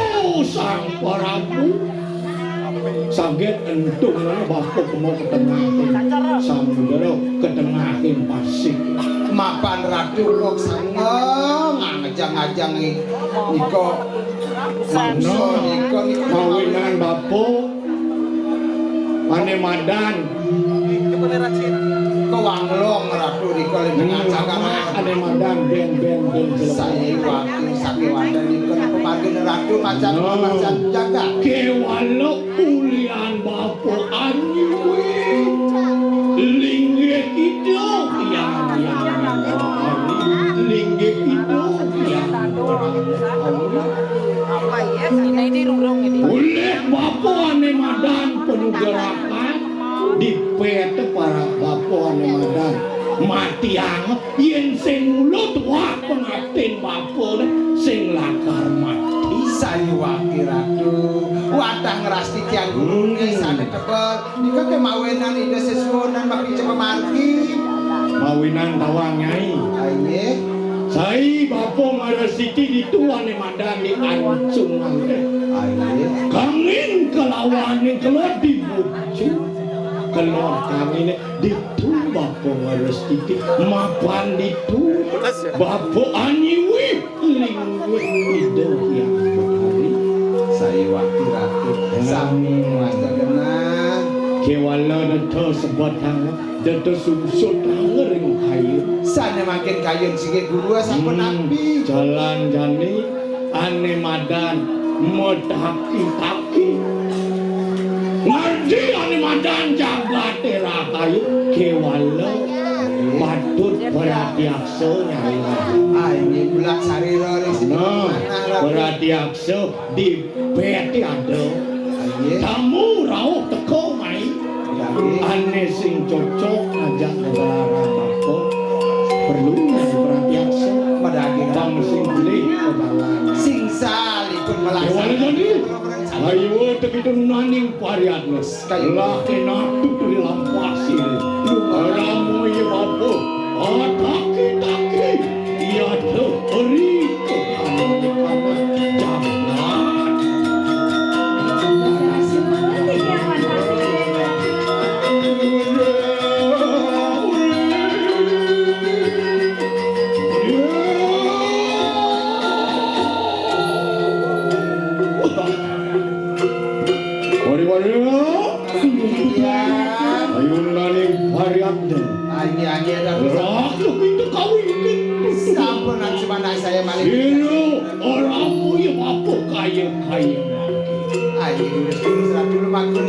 [SPEAKER 7] sang Prabu saget entung bapo mau ketengahin samudera ketengahin pasik
[SPEAKER 3] mapan ratu kok sangeng ngajang-ngajang niko mangso niko
[SPEAKER 7] kawinan bapo ane madan
[SPEAKER 3] kewanglong ratu niko ngajang
[SPEAKER 7] ane madan ben
[SPEAKER 3] saya waktu sakit wadah niko pemargin ratu macam jaga
[SPEAKER 7] kewalo ulian bapo anyuwi linggih itu yang linggih itu yang
[SPEAKER 5] apa ya ini rurung ini
[SPEAKER 7] oleh bapo ane madan penuh gerakan di pete para bapo ane madan mati anget yen sing mulut wah pengabten bapo sing lakar mati
[SPEAKER 3] saya wakil ratu wadah ngerasti tiang guru sana tebel niko kemawinan ide sesuonan mapi cepat margi
[SPEAKER 7] mawinan tawang nyai
[SPEAKER 3] aye
[SPEAKER 7] sai bapo ngeresiki di tuane madan di ancung
[SPEAKER 3] aye
[SPEAKER 7] kangin kelawan yang keluar di bucu keluar kangin di tu bapo ngeresiki mapan di tu bapo anyiwi lingwi ide yang
[SPEAKER 3] saya wakil ratu sami master kenal
[SPEAKER 7] kewala deto sebut hang deto susut ring kayu
[SPEAKER 3] sana makin kayun sige guru sampun nabi
[SPEAKER 7] jalan jani ane madan modaki ngerti ane madan jaga tera kayu kewala patut berhati-hati nyai
[SPEAKER 3] ini bulan sari rori
[SPEAKER 7] berhati-hati di peti ada tamu rauh teko mai ane sing cocok ajak negara bapo perlu berhati-hati padagi bang sing beli kedalan
[SPEAKER 3] sing salipun
[SPEAKER 7] melaksanakan ayo begitu naning pariatnes lah kena tutu lampasi ramu ya bapo taki iya tuh ori
[SPEAKER 3] saya maling
[SPEAKER 7] orang punya apa kaya
[SPEAKER 3] ayo dulu makro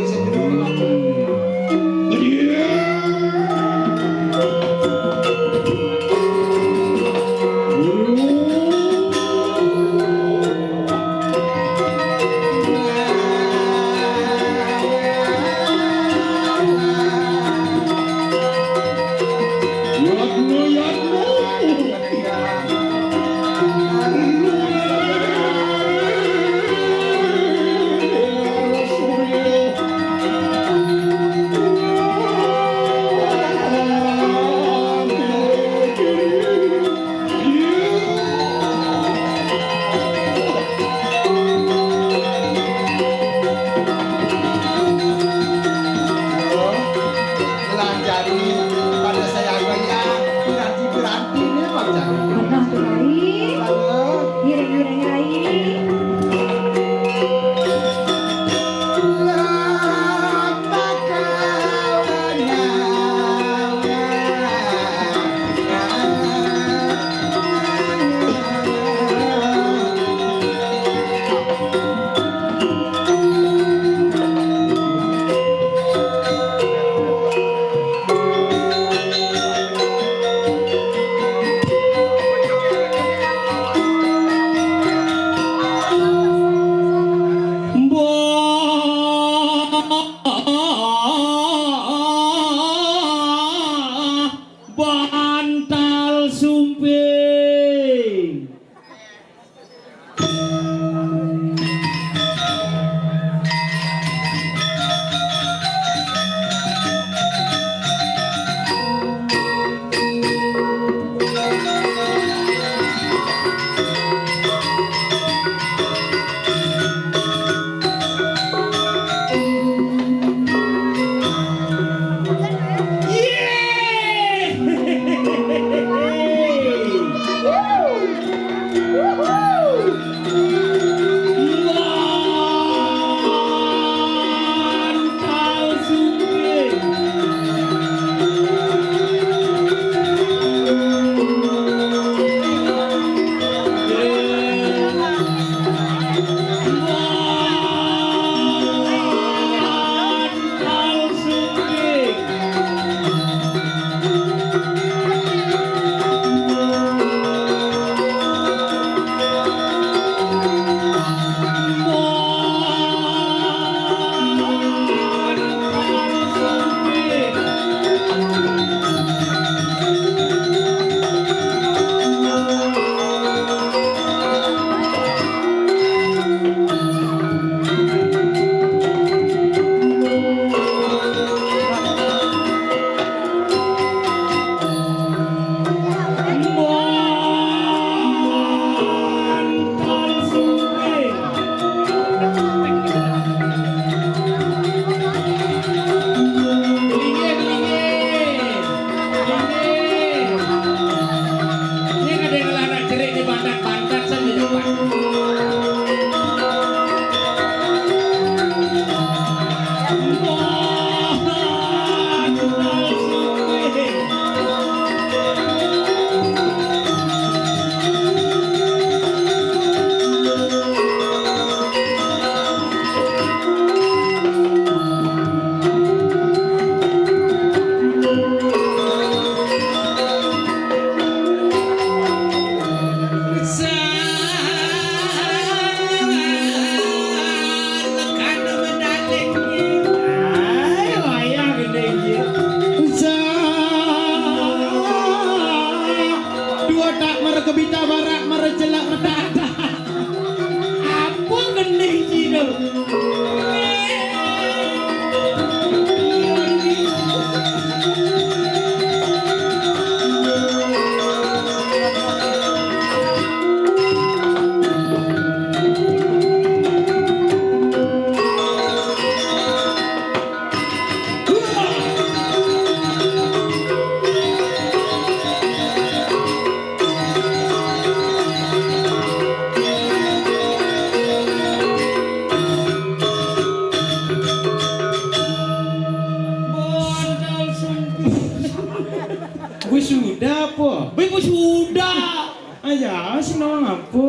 [SPEAKER 6] Gue sudah apa?
[SPEAKER 2] Ibu sudah.
[SPEAKER 6] Aja senang apa?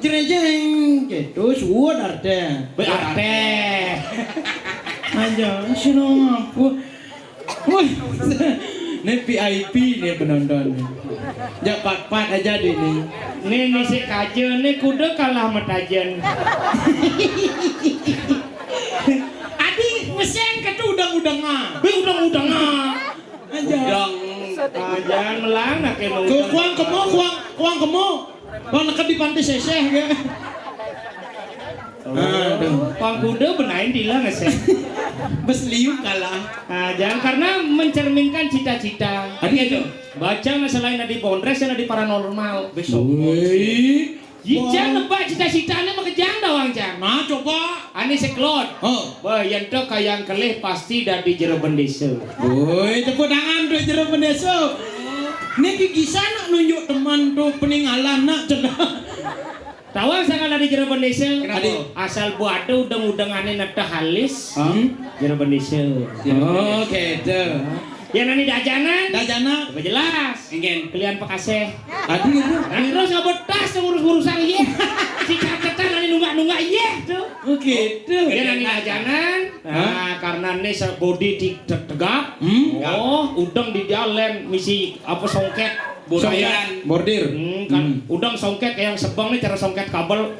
[SPEAKER 6] Jerejeng gitu sudah arte.
[SPEAKER 2] Berarti.
[SPEAKER 6] Aja senang apa? Wah, ini VIP nih penonton. Japat-pat aja deh nih.
[SPEAKER 2] Nih si kajen nih kuda kalah metajen.
[SPEAKER 6] Adi ngeseng ke tuh udang-udangan.
[SPEAKER 2] Udang-udangan.
[SPEAKER 6] Aja.
[SPEAKER 2] Jangan melang nak emang.
[SPEAKER 6] Kuang kemo. Bang nak di pantai seseh ya.
[SPEAKER 2] Aduh, Pang kuda benain dila ngeseh.
[SPEAKER 6] Bes liuk kalah.
[SPEAKER 2] Jangan karena mencerminkan cita-cita.
[SPEAKER 6] Adi itu.
[SPEAKER 2] Baca masalah yang di Bondres yang di paranormal besok.
[SPEAKER 6] Woi.
[SPEAKER 2] Jijang nebak cita-citanya mah kejang dawang jang.
[SPEAKER 6] Nah coba.
[SPEAKER 2] Ani seklot.
[SPEAKER 6] Oh.
[SPEAKER 2] Wah, yang tuh kayang kelih pasti dari jero bendesa.
[SPEAKER 6] Woi, tepuk tangan tuh jero pendeso. Nih kisah nak nunjuk teman tuh peninggalan nak cenah.
[SPEAKER 2] Tawang sangat dari jero bendesa.
[SPEAKER 6] Kenapa?
[SPEAKER 2] Asal buat ada udang-udangannya nata halis. Jero bendesa.
[SPEAKER 6] Oh, gitu.
[SPEAKER 2] Yang nani dajanan.
[SPEAKER 6] Dajana.
[SPEAKER 2] Coba jelas. Ingin kalian pekaseh.
[SPEAKER 6] Adi itu.
[SPEAKER 2] Nanti terus nggak betas ngurus-ngurusan iya. Si kaketan nani nunggak-nunggak iya tuh.
[SPEAKER 6] Oh, gitu.
[SPEAKER 2] Dia nani dajanan. Nah, karena nih body tegap. Oh, udang di jalan misi apa songket. Bodayan.
[SPEAKER 6] Bordir.
[SPEAKER 2] Kan udang songket kayak yang sebang nih cara songket kabel.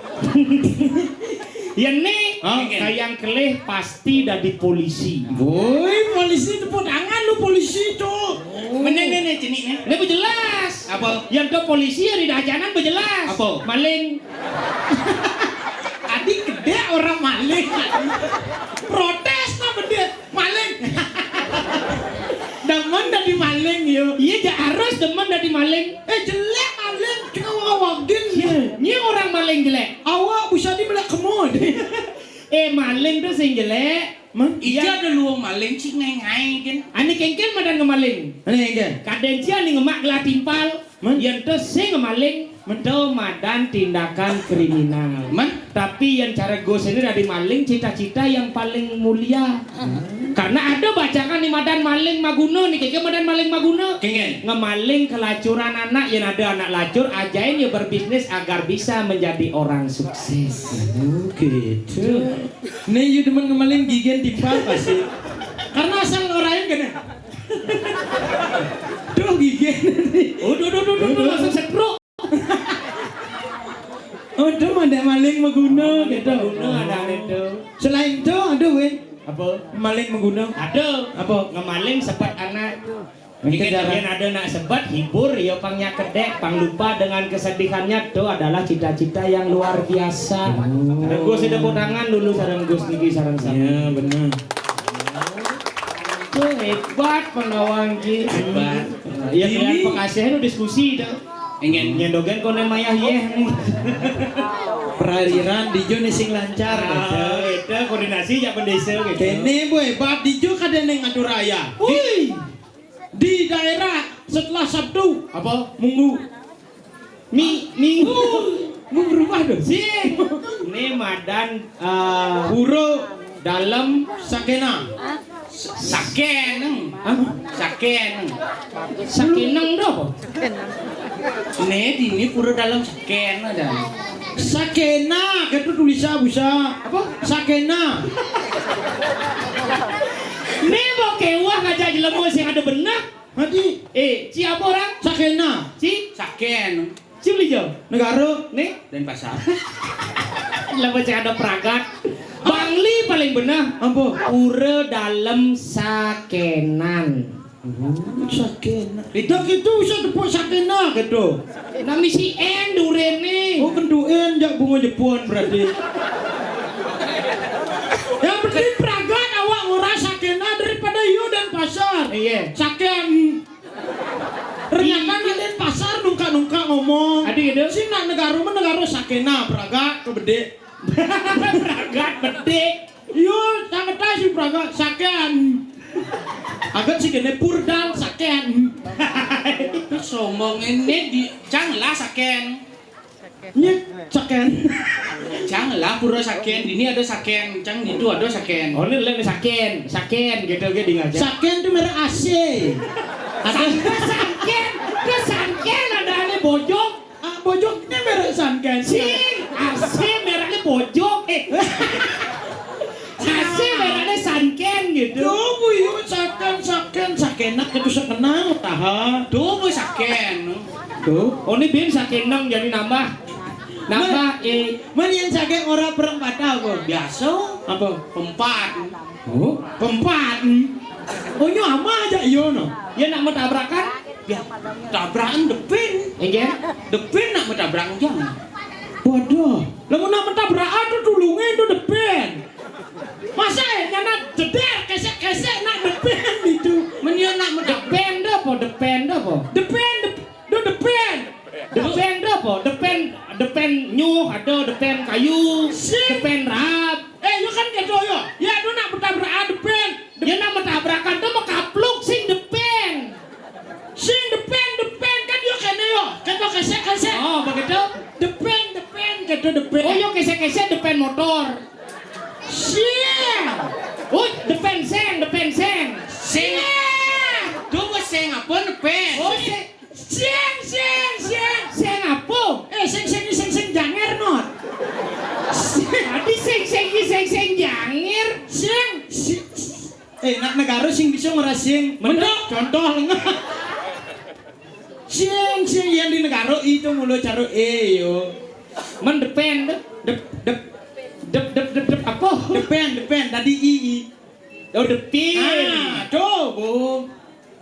[SPEAKER 2] Ya nih, kayak kelih pasti dari polisi.
[SPEAKER 6] Woi, polisi tepuk tangan lu polisi tuh.
[SPEAKER 2] Meneng jeniknya. Ini berjelas. Apa? Yang ke polisi yang di dajanan berjelas.
[SPEAKER 6] Apa?
[SPEAKER 2] Maling.
[SPEAKER 6] Adik gede orang maling. Protes tak bede maling. Demen dari maling yo.
[SPEAKER 2] Iya, ja harus demen dari maling.
[SPEAKER 6] Jelek maling cuma ngawagin.
[SPEAKER 2] Ini orang maling jelek.
[SPEAKER 6] Awak bisa dimelak kemod.
[SPEAKER 2] Maling tuh sing jelek.
[SPEAKER 8] Iya ada luang maling sih ngai kan.
[SPEAKER 2] Ani kengkel madan ngemaling.
[SPEAKER 6] Ini kan.
[SPEAKER 2] Kadensi ani ngemak gelah timpal. Yang tuh sing ngemaling. Itu madan tindakan kriminal. Tapi yang cara gue sendiri dari maling cita-cita yang paling mulia. Karena ada bacakan di madan maling Maguna nih, kayak madan maling Maguna. Ngemaling kelacuran anak yang ada anak lacur, ajain ya berbisnis agar bisa menjadi orang sukses.
[SPEAKER 6] Oh gitu. Nih you demen ngemaling gigian timpal pasti. Karena asal orangnya gini. Duh gigian nih.
[SPEAKER 2] Udah langsung setro.
[SPEAKER 6] Oh, itu ada maling Maguna gitu.
[SPEAKER 2] Ada itu.
[SPEAKER 6] Selain itu ada weh.
[SPEAKER 2] Apa?
[SPEAKER 6] Maling Maguna.
[SPEAKER 2] Ada.
[SPEAKER 6] Apa?
[SPEAKER 2] Ngemaling sebat anak.
[SPEAKER 6] Mungkin
[SPEAKER 2] Yang ada nak sebat hibur ya pangnya kedek, pang lupa dengan kesedihannya itu adalah cita-cita yang luar biasa. Ada gue sudah tangan dulu sarang gus niki sarang sama.
[SPEAKER 6] Ya benar.
[SPEAKER 2] Tuh hebat penawang ki. Hebat. Ya kalian pekasih itu diskusi itu. Ingin nyendogan konen mayah yeh nih.
[SPEAKER 6] Perairan di Jo sing lancar
[SPEAKER 2] Itu koordinasi ya pendesa gitu.
[SPEAKER 6] Kene boy, bat di Jo kadene ngatur raya. Di daerah setelah Sabtu
[SPEAKER 2] Apa?
[SPEAKER 6] Minggu.
[SPEAKER 2] Minggu.
[SPEAKER 6] Mau berubah dong.
[SPEAKER 2] Sih. Ini madan
[SPEAKER 6] Puro
[SPEAKER 2] dalam
[SPEAKER 6] Sakena.
[SPEAKER 8] Saken.
[SPEAKER 2] sakinang doh.
[SPEAKER 8] Ini pura dalam saken ada.
[SPEAKER 6] Sakena, itu tulisan bisa.
[SPEAKER 2] Apa?
[SPEAKER 6] Sakena.
[SPEAKER 2] Ini mau kewah ngajak jelemos yang ada benak.
[SPEAKER 6] Hadi,
[SPEAKER 2] Ci apa orang?
[SPEAKER 6] Sakena.
[SPEAKER 2] Ci
[SPEAKER 8] Saken.
[SPEAKER 2] beli jauh.
[SPEAKER 6] Negara.
[SPEAKER 2] Nih,
[SPEAKER 8] Dan pasar.
[SPEAKER 2] lepas yang ada peragat. Bangli paling benar.
[SPEAKER 6] Apa?
[SPEAKER 2] Pura dalam sakenan.
[SPEAKER 6] Sakena. Itu bisa tepuk Sakena gitu.
[SPEAKER 2] Nami si En durene.
[SPEAKER 6] Oh kenduin jak bunga Jepun berarti. Yang penting peragat awak ngurah Sakena daripada you dan pasar.
[SPEAKER 2] Iya.
[SPEAKER 6] Saken. Ternyata nanti pasar nungka ngomong.
[SPEAKER 2] Adik itu.
[SPEAKER 6] Sing nak negara Sakena peragat kebede.
[SPEAKER 2] Peragat bede.
[SPEAKER 6] Yo sangat sih peragat Saken. Agak sih kene purdan Saken.
[SPEAKER 8] Sombong ini di janganlah saken.
[SPEAKER 6] Nyet Saken.
[SPEAKER 8] Janganlah pura saken. Ini ada saken. Cang itu ada saken.
[SPEAKER 2] Oh ini lain saken gitu gitu di ngajak.
[SPEAKER 6] Saken itu merek AC.
[SPEAKER 2] Kesangken ada ane bojok.
[SPEAKER 6] Bojoknya merek sanken.
[SPEAKER 2] Sing, asih merahnya bojok. Asih merahnya sanken gitu.
[SPEAKER 6] Duh, yuk sakenak itu sekenang taha.
[SPEAKER 8] Tuh bu saken.
[SPEAKER 6] Tuh.
[SPEAKER 2] Oh ini bin sakenang jadi nambah.
[SPEAKER 6] Man yang saking ora perempat apa?
[SPEAKER 8] Biasa.
[SPEAKER 6] Apa?
[SPEAKER 8] Pempat.
[SPEAKER 6] Oh, pempat. Oh, nyo ama aja iyo no.
[SPEAKER 2] Ya nak mau tabrakan?
[SPEAKER 8] Ya, tabrakan depan.
[SPEAKER 2] Enggak?
[SPEAKER 8] Depan nak mentabrak jangan.
[SPEAKER 6] Waduh, lamun nak tabrakan tuh tulungnya itu depan. Masa ya nak jeder kesek-kesek nak depan itu.
[SPEAKER 8] Menian nak mentabrak.
[SPEAKER 2] Depen apa? Depen nyuh, ada depen kayu, depen rap.
[SPEAKER 6] Yo kan gitu yo. Ya itu nak bertabrakan depan.
[SPEAKER 2] Ya nak tabrakan tuh mau kapluk sing depen.
[SPEAKER 6] Sing depan kan yo kene yo. Keto kesek-kesek.
[SPEAKER 2] Oh begitu?
[SPEAKER 6] Depan keto depan.
[SPEAKER 2] Oh yo kesek-kesek depen motor.
[SPEAKER 6] Sing.
[SPEAKER 2] Oh depen seng.
[SPEAKER 8] Sing. Tuh bu sing apa depan?
[SPEAKER 2] Oh seng apa?
[SPEAKER 6] Sing janger not.
[SPEAKER 2] Tadi seng jangir.
[SPEAKER 6] Nak negara sing bisa ngerasing.
[SPEAKER 2] Mendok.
[SPEAKER 6] Contoh enggak. Sing yang di negara itu mulu caro yo.
[SPEAKER 2] Mendepen apa?
[SPEAKER 6] Depan tadi ii.
[SPEAKER 2] Oh depin.
[SPEAKER 6] Tuh bu.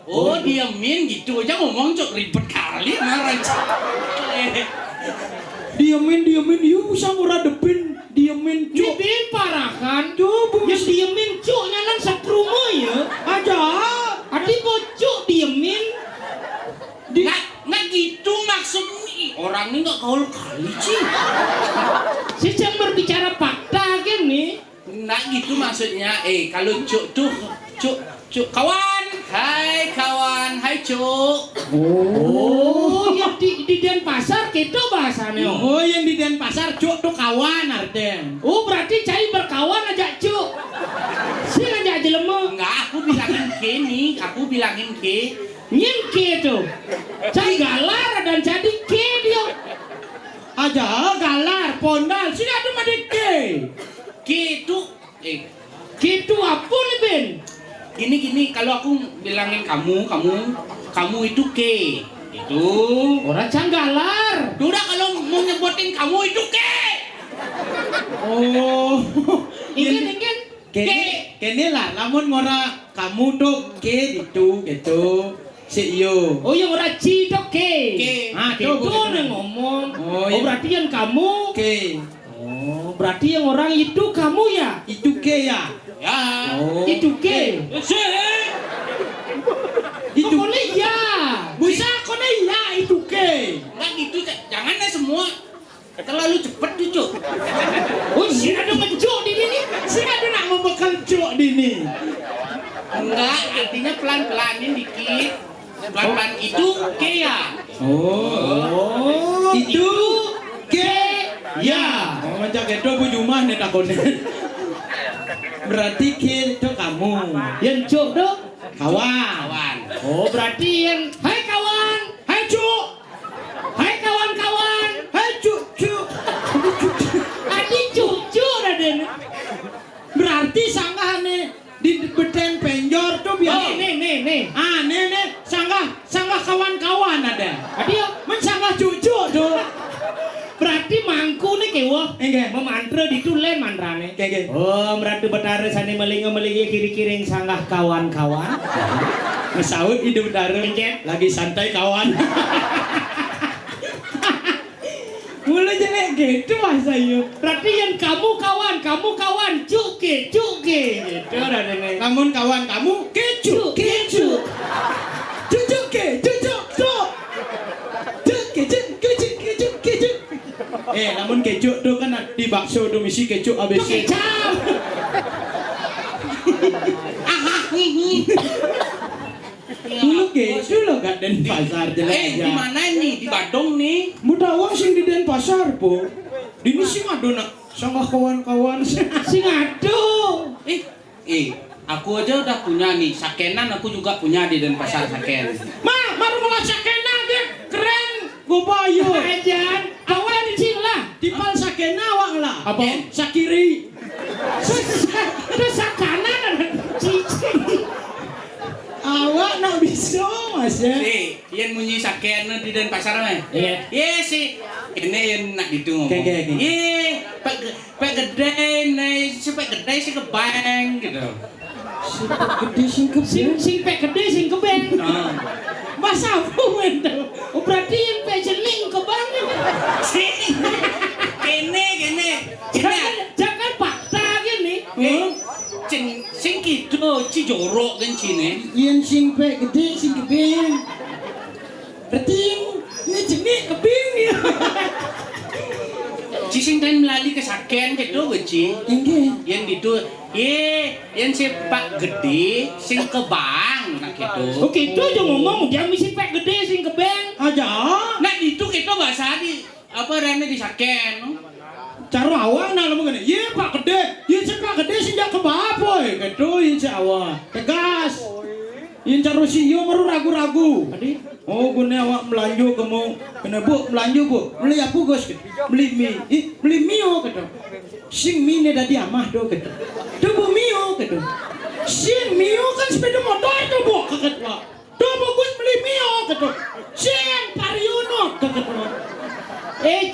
[SPEAKER 8] Oh diamin gitu aja ngomong cok ribet kali marah.
[SPEAKER 6] Diamin yuk bisa murah depan. Diamin cuk.
[SPEAKER 2] Dipin parahan. Coba. Ya diemin cuk nyalan sakrumo ya.
[SPEAKER 6] Aja.
[SPEAKER 2] Adi bocuk diemin.
[SPEAKER 8] Nggak gitu maksudnya. Orang ini nggak kaul kali sih.
[SPEAKER 2] Si Cang berbicara fakta kan nih.
[SPEAKER 8] Nggak gitu maksudnya. Kalau cuk tuh cuk kawan. Hai kawan, hai cuk.
[SPEAKER 2] Oh, yang di Denpasar gitu bahasanya.
[SPEAKER 6] Oh yang di Denpasar cuk tuh kawan artinya.
[SPEAKER 2] Oh berarti cai berkawan aja cuk. Si ngajak jelema.
[SPEAKER 8] Enggak, aku bilangin ke.
[SPEAKER 2] Nyin ke tuh. Cai galar dan jadi ke dia.
[SPEAKER 6] Aja galar pondal sini ada madike.
[SPEAKER 8] Ke itu
[SPEAKER 2] Gitu apa nih Ben?
[SPEAKER 8] gini kalau aku bilangin kamu itu ke itu
[SPEAKER 2] Orang canggalar.
[SPEAKER 8] udah kalau mau nyebutin kamu itu ke
[SPEAKER 6] Oh.
[SPEAKER 2] Ingin
[SPEAKER 6] Kene lah lamun ngora kamu tuh ke gitu. Si iyo.
[SPEAKER 2] Oh yang orang cidok ke.
[SPEAKER 6] Ah,
[SPEAKER 2] Itu
[SPEAKER 6] tuh,
[SPEAKER 2] yang ngomong.
[SPEAKER 6] Oh,
[SPEAKER 2] Oh,
[SPEAKER 6] iya.
[SPEAKER 2] berarti yang kamu.
[SPEAKER 6] Ke.
[SPEAKER 2] Oh berarti yang orang itu kamu ya.
[SPEAKER 6] Itu ke ya.
[SPEAKER 8] ya
[SPEAKER 6] Oh.
[SPEAKER 2] Itu ke.
[SPEAKER 6] Itu
[SPEAKER 2] Kok iya.
[SPEAKER 6] bisa kone ya itu ke.
[SPEAKER 8] nggak gitu jangan deh semua terlalu cepet tuh cuk
[SPEAKER 2] Oh sih ada mencuk di sini.
[SPEAKER 6] Sing ada nak membekal cuk dini.
[SPEAKER 8] enggak artinya pelan-pelanin dikit pelan-pelan itu ke ya
[SPEAKER 6] Oh. Itu ke
[SPEAKER 2] Ya.
[SPEAKER 6] Oh, macam itu bu Jumah nih takutnya. Berarti ke itu kamu.
[SPEAKER 2] Yang cuk dong.
[SPEAKER 6] Kawan.
[SPEAKER 2] Oh berarti yang hai kawan.
[SPEAKER 6] Hai cuk.
[SPEAKER 2] Hai kawan-kawan.
[SPEAKER 6] Hai cuk.
[SPEAKER 2] Adi cucu Raden.
[SPEAKER 6] Berarti sanggahane di beten penjor tuh biasa.
[SPEAKER 2] Nih.
[SPEAKER 6] Ah, nih sanggah kawan-kawan ada.
[SPEAKER 2] Adi yo.
[SPEAKER 6] Mensanggah cucu tuh.
[SPEAKER 2] Berarti mangku nih kewa.
[SPEAKER 6] Enggak.
[SPEAKER 2] Memantra ditulen mantrane.
[SPEAKER 6] Kayak
[SPEAKER 2] Oh, berarti betara sani melinga kiri-kiri sanggah kawan-kawan.
[SPEAKER 6] Mesaut hidup darah.
[SPEAKER 2] Enggak.
[SPEAKER 6] Lagi santai kawan. Mulai jelek gitu bahasa yo.
[SPEAKER 2] Berarti yang kamu kawan, cuke. Gitu Raden.
[SPEAKER 6] Namun kawan kamu kecu. Cucu. Namun keju tuh kan di bakso tuh misi keju ABC.
[SPEAKER 2] Kecap.
[SPEAKER 6] Dulu keju lo gak den pasar jelek aja.
[SPEAKER 8] di mana nih di Badung nih
[SPEAKER 6] Muda uang sing di den pasar po. Dini sing ada nak sanggah kawan-kawan.
[SPEAKER 2] Sing aduh.
[SPEAKER 8] Aku aja udah punya nih, sakenan aku juga punya di Denpasar saken.
[SPEAKER 6] Baru malah sakena ge keren. Gua bayu.
[SPEAKER 2] Ajan, awal di sini lah.
[SPEAKER 6] Tipal sakena awak lah.
[SPEAKER 2] Apa?
[SPEAKER 6] Sakiri.
[SPEAKER 2] Terus sakana dan cicing.
[SPEAKER 6] Awak nak bisa mas ya.
[SPEAKER 8] Si, yang munyi saken di Denpasar mah.
[SPEAKER 2] Iya.
[SPEAKER 8] Iya sih. Ini yang nak gitu ngomong.
[SPEAKER 6] Kayak.
[SPEAKER 8] Iya, pak gede nih, si pak gede sih kebang gitu.
[SPEAKER 6] Gede sing
[SPEAKER 2] Sing pek gede sing kebeng.
[SPEAKER 8] Nah.
[SPEAKER 2] Masa aku itu? Oh, berarti yang pek jeling kebang.
[SPEAKER 8] Kene.
[SPEAKER 2] Jangan fakta gini.
[SPEAKER 8] Sing gitu, cijorok kan cine.
[SPEAKER 6] Yen sing pe gede sing kebeng. Berarti ini jenis kebeng ya.
[SPEAKER 8] Cising dan melalui kesakian gitu beci.
[SPEAKER 6] Enggak.
[SPEAKER 8] Yang itu, yang si pak gede, sing kebang, nak gitu.
[SPEAKER 2] Oke, itu aja ngomong dia mesti pek gede sing kebeng.
[SPEAKER 6] Aja.
[SPEAKER 8] Nah itu kita bahasa di apa rame di saken.
[SPEAKER 6] Cara awak nak ngomong gini. Ye pak gede, ye si pak gede sing jak kebaboy. Gitu ye si awak. Tegas. Yen cara si yo baru ragu-ragu.
[SPEAKER 2] Tadi
[SPEAKER 6] Oh, gune awak melanju kamu. Kena bu, melanju bu. Beli apa Gus? Beli mie. Beli mio kata. Sing mie ni dah diamah do kata. Tu bu mio kata. Sing mio kan sepeda motor tu bu kata. Tu bagus beli mio kata. Sing Pariono kata.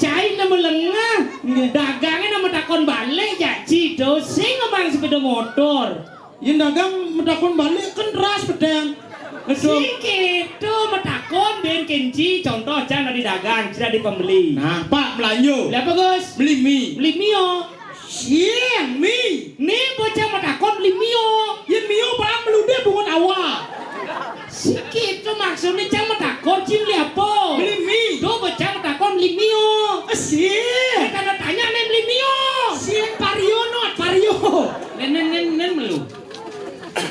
[SPEAKER 2] cai nama lengah. Dagangnya nama takon balik ya. Cido sing ngemang sepeda motor.
[SPEAKER 6] Yen dagang mentakon balik kan deras pedang.
[SPEAKER 2] Itu metakon ben kenci contoh jangan di dagang sudah di pembeli.
[SPEAKER 6] Nah, Pak melanju.
[SPEAKER 2] Lihat Gus?
[SPEAKER 6] Beli mie.
[SPEAKER 2] Beli mio.
[SPEAKER 6] Siang mie.
[SPEAKER 2] Nih bocah metakon beli mio.
[SPEAKER 6] Yen mio bang meludah bungut awak.
[SPEAKER 2] Sikit itu maksudnya jangan metakon cim beli apa?
[SPEAKER 6] Beli mie.
[SPEAKER 2] Do bocah metakon beli mio.
[SPEAKER 6] Siang.
[SPEAKER 2] Tanda tanya nih beli mio.
[SPEAKER 6] Siang Pariono.
[SPEAKER 8] Nen melu.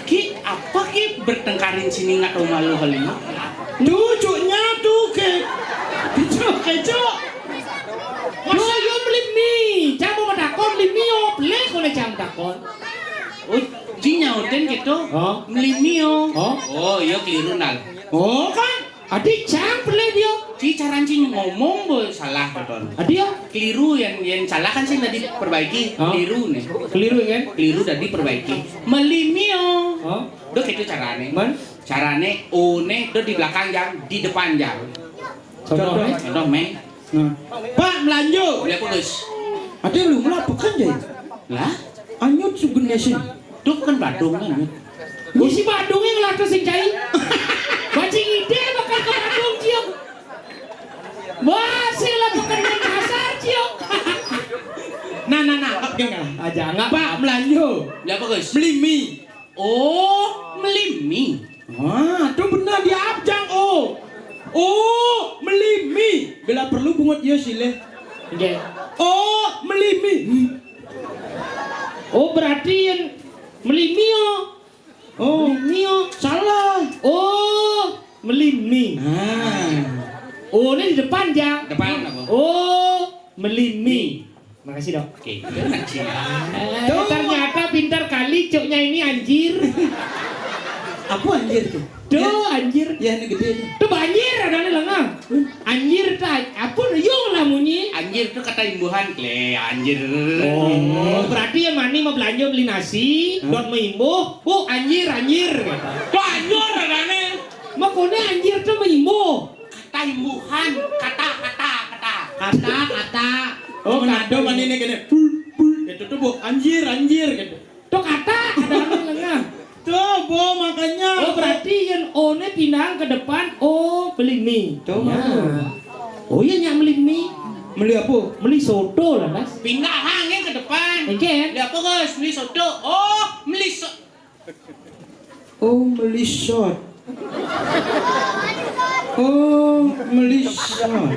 [SPEAKER 8] Ki apa ki bertengkarin sini nggak tahu malu kali ini?
[SPEAKER 6] Cucunya tuh ke kecok.
[SPEAKER 2] Masa yo beli mie, jangan mau takon beli mio, beli kau nih jangan takon.
[SPEAKER 8] Oh, jinya hoten gitu.
[SPEAKER 2] Oh.
[SPEAKER 8] Beli mio.
[SPEAKER 2] Oh.
[SPEAKER 8] Iya keliru nal.
[SPEAKER 6] Oh kan?
[SPEAKER 2] Adik jangan beli dia.
[SPEAKER 8] Ci cara cing ngomong bo salah beton.
[SPEAKER 2] Adik ya?
[SPEAKER 8] Keliru yang salah kan sih tadi perbaiki.
[SPEAKER 2] Oh.
[SPEAKER 8] Keliru nih.
[SPEAKER 2] Keliru kan?
[SPEAKER 8] Keliru tadi perbaiki. Beli mio.
[SPEAKER 2] Oh.
[SPEAKER 8] Do gitu carane.
[SPEAKER 2] Man?
[SPEAKER 8] Carane o ne do di belakang jang, di depan jang.
[SPEAKER 2] Contohnya?
[SPEAKER 8] Contoh me.
[SPEAKER 6] Nah. Pak melanju.
[SPEAKER 8] Lihat Gus.
[SPEAKER 6] Ada lu melakukan jadi.
[SPEAKER 8] Lah,
[SPEAKER 6] Anyut sugene sini.
[SPEAKER 8] itu kan Badung kan.
[SPEAKER 2] Gue si Badung yang ngelata sing cai. Bajing ide bakal ke Badung ciok. Wah, sila bukan main kasar ciok.
[SPEAKER 6] Nah, oke enggak?
[SPEAKER 2] Aja enggak
[SPEAKER 6] Pak melanju.
[SPEAKER 8] Lihat Gus.
[SPEAKER 6] Beli mie.
[SPEAKER 8] Oh, beli mie.
[SPEAKER 6] Wah, tuh benar dia abjang oh. Oh, beli mie. Bila perlu bungut ya sile.
[SPEAKER 2] Oke.
[SPEAKER 6] Oh, beli mie.
[SPEAKER 2] Oh, berarti yang beli mio.
[SPEAKER 6] Oh,
[SPEAKER 2] Mio.
[SPEAKER 6] salah.
[SPEAKER 2] Oh, beli mie. Oh, ini di depan jang.
[SPEAKER 8] Depan apa?
[SPEAKER 2] Oh, beli mie. Makasih dok.
[SPEAKER 8] Oke, benar sih.
[SPEAKER 2] Ternyata pintar kali coknya ini anjir.
[SPEAKER 6] Apa anjir tuh?
[SPEAKER 2] Tuh anjir.
[SPEAKER 6] Ya ini gede.
[SPEAKER 2] Tuh banjir ada nih lengang. Anjir tak. Apa yung lah munyi?
[SPEAKER 8] Anjir itu kata imbuhan, kle anjir.
[SPEAKER 2] Oh, berarti yang mani mau belanja beli nasi, dot meimbuh. Oh, anjir.
[SPEAKER 8] Tuh anjir ada nih.
[SPEAKER 2] Makanya anjir tuh meimbuh.
[SPEAKER 8] Kata imbuhan, kata.
[SPEAKER 2] Kata.
[SPEAKER 6] Oh, ngado mana ini gini. Bul. Gitu tuh bu. Anjir gitu.
[SPEAKER 2] Tuh kata ada nih lengang.
[SPEAKER 6] Tuh bu makanya.
[SPEAKER 2] Oh, berarti yang O-nya pindah ke depan. Oh, beli mie.
[SPEAKER 6] Tuh.
[SPEAKER 2] Ya. Oh iya nyak beli mie.
[SPEAKER 6] Beli apa?
[SPEAKER 2] Beli soto lah mas.
[SPEAKER 8] Pindah hangnya ke depan.
[SPEAKER 2] Oke.
[SPEAKER 8] Lihat apa Gus? Beli soto. Oh, beli
[SPEAKER 6] Oh, beli shot. Oh, beli shot.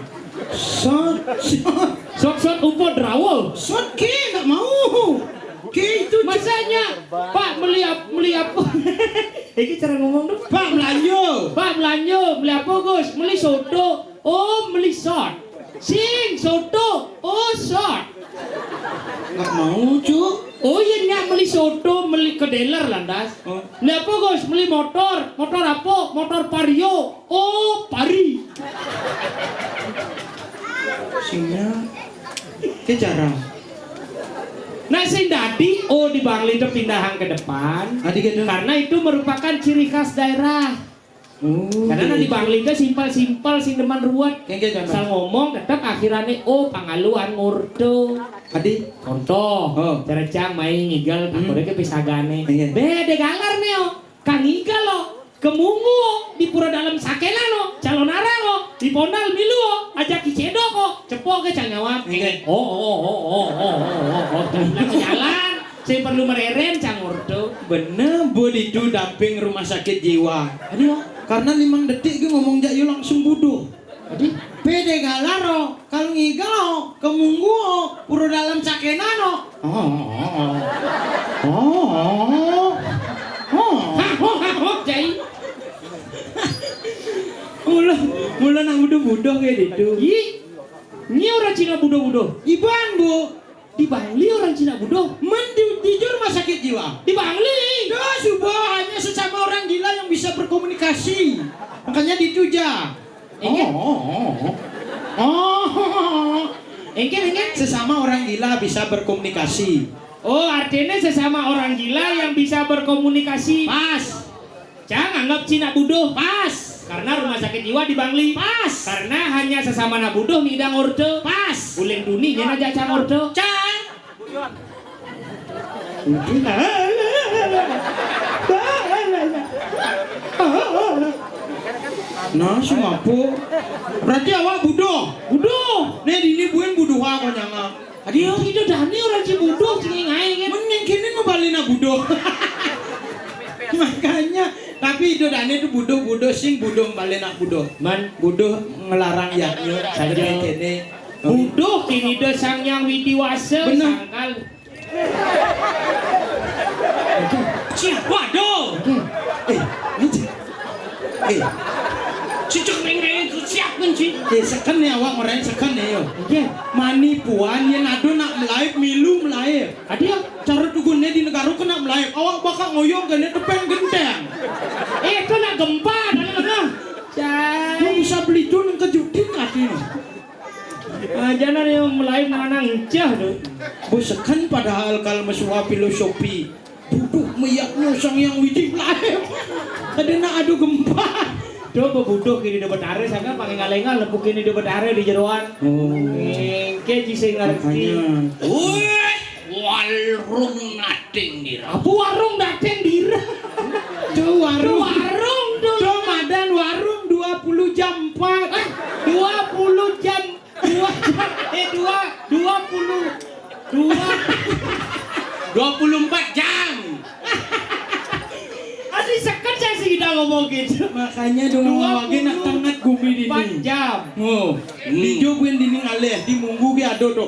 [SPEAKER 2] Shot upo drawol.
[SPEAKER 6] Shot ke nggak mau. Ke itu
[SPEAKER 2] Masanya, Pak beli apa? Ini cara ngomong dong.
[SPEAKER 6] Pak melanju.
[SPEAKER 2] Pak beli apa Gus? Beli soto. Oh, beli shot. Sing soto. Oh, shot.
[SPEAKER 6] Nggak mau cu.
[SPEAKER 2] Oh iya nyak beli soto, beli ke dealer landas.
[SPEAKER 6] Oh.
[SPEAKER 2] Lah apa Gus beli motor? Motor apa? Motor Vario. Oh, Pari.
[SPEAKER 6] Singnya ke jarang.
[SPEAKER 2] Nah sing dadi oh di Bangli itu pindahan ke depan.
[SPEAKER 6] Adi gitu.
[SPEAKER 2] Karena itu merupakan ciri khas daerah.
[SPEAKER 6] Oh.
[SPEAKER 2] Karena di Bangli itu simpel-simpel sing deman ruwet.
[SPEAKER 6] Kayak
[SPEAKER 2] Asal ngomong tetap akhirannya oh pangaluan ngurdo.
[SPEAKER 6] Adi.
[SPEAKER 2] Contoh,
[SPEAKER 6] Oh.
[SPEAKER 2] Cerecang main ngigel takutnya ke pisagane.
[SPEAKER 6] Iya.
[SPEAKER 2] Bede galar nih oh. Kang ngigel lo. Kemungu di pura dalam sakela no, calon arang lo, di pondal milu lo, ajak kicedo kok, cepok ke cangawap.
[SPEAKER 6] Iya.
[SPEAKER 2] Oh, jalan. Saya perlu mereren cang ordo.
[SPEAKER 6] Bener bod itu damping rumah sakit jiwa. Aduh, karena 5 detik gue ngomong jak you langsung bodoh.
[SPEAKER 2] Adi,
[SPEAKER 6] Pede galaro, kalau ngigalo, kemunggu, pura dalam sakenano.
[SPEAKER 2] jai.
[SPEAKER 6] Mula nak budoh-budoh kayak gitu.
[SPEAKER 2] Ih, ini orang Cina budo-budo.
[SPEAKER 6] Iban bu,
[SPEAKER 2] Di Bangli orang Cina budo.
[SPEAKER 6] di rumah sakit jiwa.
[SPEAKER 2] Di Bangli.
[SPEAKER 6] Dah subah hanya sesama orang gila yang bisa berkomunikasi. Makanya dituja.
[SPEAKER 2] Engke.
[SPEAKER 6] Sesama orang gila bisa berkomunikasi.
[SPEAKER 2] Oh, artinya sesama orang gila yang bisa berkomunikasi.
[SPEAKER 6] Pas,
[SPEAKER 2] Jangan anggap Cina budo. Pas. Karena rumah sakit jiwa di Bangli.
[SPEAKER 6] pas,
[SPEAKER 2] Karena hanya sesama na budo ngidang orde.
[SPEAKER 6] pas.
[SPEAKER 2] Uleng duni nya aja cang orde.
[SPEAKER 6] Cang. Nah, sumapu. Berarti awak budoh.
[SPEAKER 2] Budo.
[SPEAKER 6] Nih dini buin budoh apa nyanga?
[SPEAKER 2] Adio itu dani orang Cibudo cing ngai kan.
[SPEAKER 6] Mending kini ngebalina budoh. Makanya, tapi itu dani itu budoh sing budoh balena budoh.
[SPEAKER 2] Man,
[SPEAKER 6] Budoh ngelarang yaknya saja kene.
[SPEAKER 2] budo kini de sang yang widiwasa
[SPEAKER 6] Bener.
[SPEAKER 2] sangkal.
[SPEAKER 6] Siapa do?
[SPEAKER 2] Cicuk mengen siap kunci.
[SPEAKER 6] Seken ya awak orang seken ya yo.
[SPEAKER 2] Oke.
[SPEAKER 6] Mani puan yang ado nak melayu milu melayu.
[SPEAKER 2] Adio,
[SPEAKER 6] Cara tugunnya di negara kena melayu. Awak bakal ngoyong kene tepeng genteng.
[SPEAKER 2] itu nak gempa dan
[SPEAKER 6] Kau bisa beli tuh yang kejutin katanya.
[SPEAKER 2] jangan yang mulai mana ngecah tuh.
[SPEAKER 6] Bosekan padahal kalau mesuah filosofi. Buduh meyaknya sang yang widi melayu. Tadi nak adu gempa.
[SPEAKER 2] Coba budo kini dapat are sangka pakai ngalengal lepuk kini dapat are di jeroan. Engke jising ngerti.
[SPEAKER 8] Wih, warung nating dira.
[SPEAKER 2] Apa warung dateng dira?
[SPEAKER 6] Tuh warung.
[SPEAKER 2] Warung tuh.
[SPEAKER 6] Tuh madan warung 20 jam 4.
[SPEAKER 2] 20 jam
[SPEAKER 8] 24 jam.
[SPEAKER 2] Adi seket saya sih kita ngomong gitu.
[SPEAKER 6] Makanya dong lagi nak tangat gumi di
[SPEAKER 2] 4 jam.
[SPEAKER 6] Oh, di joguin dini ngaleh di munggu ge ado to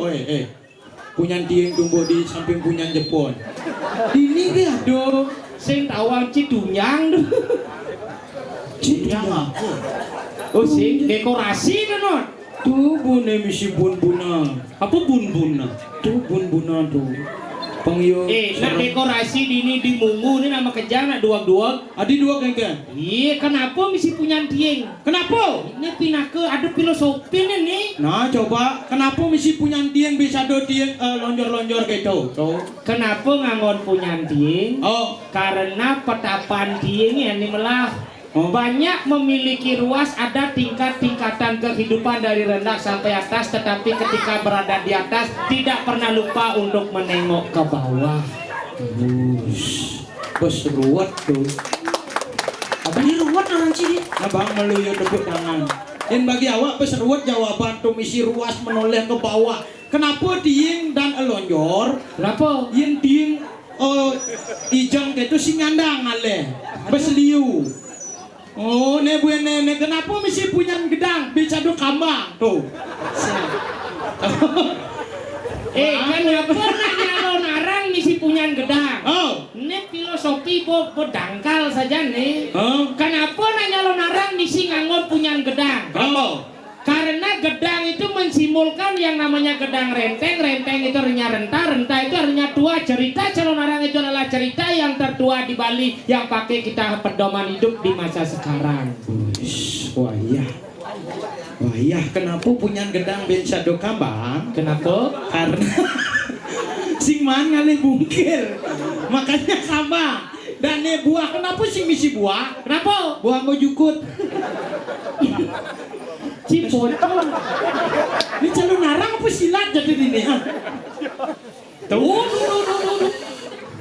[SPEAKER 6] punya tieng tumbuh di samping punya Jepun. Dini ge ado.
[SPEAKER 2] Sing tawang cidunyang tuh.
[SPEAKER 6] Cinyang apa?
[SPEAKER 2] Oh sing dekorasi tuh non.
[SPEAKER 6] Tuh bune misi bun-buna.
[SPEAKER 2] Apa bun-buna?
[SPEAKER 6] Tuh bun-buna tuh. Pangyo.
[SPEAKER 2] Nah dekorasi dini di mungu ini nama kejang nak duag-duag.
[SPEAKER 6] Adi dua kengke.
[SPEAKER 2] Iya, kenapa misi punya tieng?
[SPEAKER 6] Kenapa?
[SPEAKER 2] Ini pindah ke ada filosofi nih.
[SPEAKER 6] Nah coba kenapa misi punya tieng bisa do tieng lonjor-lonjor gitu? Tuh.
[SPEAKER 2] Kenapa ngangon punya tieng?
[SPEAKER 6] Oh.
[SPEAKER 2] Karena petapan tieng ini melah
[SPEAKER 6] Oh.
[SPEAKER 2] banyak memiliki ruas, ada tingkat-tingkatan kehidupan dari rendah sampai atas, tetapi ketika berada di atas tidak pernah lupa untuk menengok ke bawah.
[SPEAKER 6] Bos ruwet tuh.
[SPEAKER 2] Apa ini ruwet orang ciri?
[SPEAKER 6] Abang meluyo tepuk tangan. Dan bagi awak peseruat jawaban tuh misi ruas menoleh ke bawah. Kenapa tieng dan elonjor?
[SPEAKER 2] Kenapa?
[SPEAKER 6] Yen tieng ijang itu si ngandang ale. Besliu. Oh, nenek kenapa misi punya gedang bisa do kambang tuh.
[SPEAKER 2] Kenapa nanya narang misi punya gedang?
[SPEAKER 6] Oh.
[SPEAKER 2] Ini filosofi dangkal saja nih.
[SPEAKER 6] Oh.
[SPEAKER 2] Kenapa nanya lo narang misi ngangon punya gedang?
[SPEAKER 6] Oh.
[SPEAKER 2] Karena gedang itu mensimbolkan yang namanya gedang renteng. Renteng itu artinya renta itu artinya tua. Cerita calon arang itu adalah cerita yang tertua di Bali yang pakai kita pedoman hidup di masa sekarang.
[SPEAKER 6] Wah iya, kenapa punya gedang bensado kambang?
[SPEAKER 2] Kenapa?
[SPEAKER 6] Karena sing man ngale bungkil, makanya sama. Dan buah, kenapa sing misi buah?
[SPEAKER 2] Kenapa?
[SPEAKER 6] Buah mau jukut.
[SPEAKER 2] Cipotong.
[SPEAKER 6] Ini calon narang apa silat jadi ini?
[SPEAKER 2] Tuh.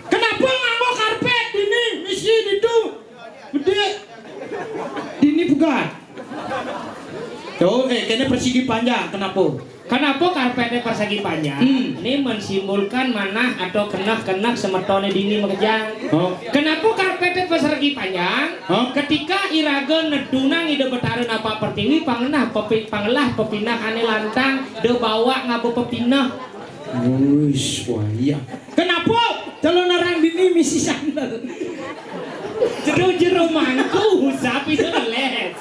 [SPEAKER 6] Kenapa nggak mau karpet ini? Misi itu, gede. Ini bukan. Tuh, kayaknya persegi panjang. Kenapa?
[SPEAKER 2] Kenapa karpetnya persegi panjang? Ini mensimbolkan manah atau kenak-kenak semetone dini mekejang.
[SPEAKER 6] Oh.
[SPEAKER 2] Kenapa karpetnya persegi panjang?
[SPEAKER 6] Oh.
[SPEAKER 2] Ketika iraga nedunang ide betareun apa pertiwi pangenah pangelah pepinah ane lantang de bawa ngabu pepinah.
[SPEAKER 6] Wush, wah iya. Kenapa calon orang dini misi sandal?
[SPEAKER 2] Jero mangku sapi itu les.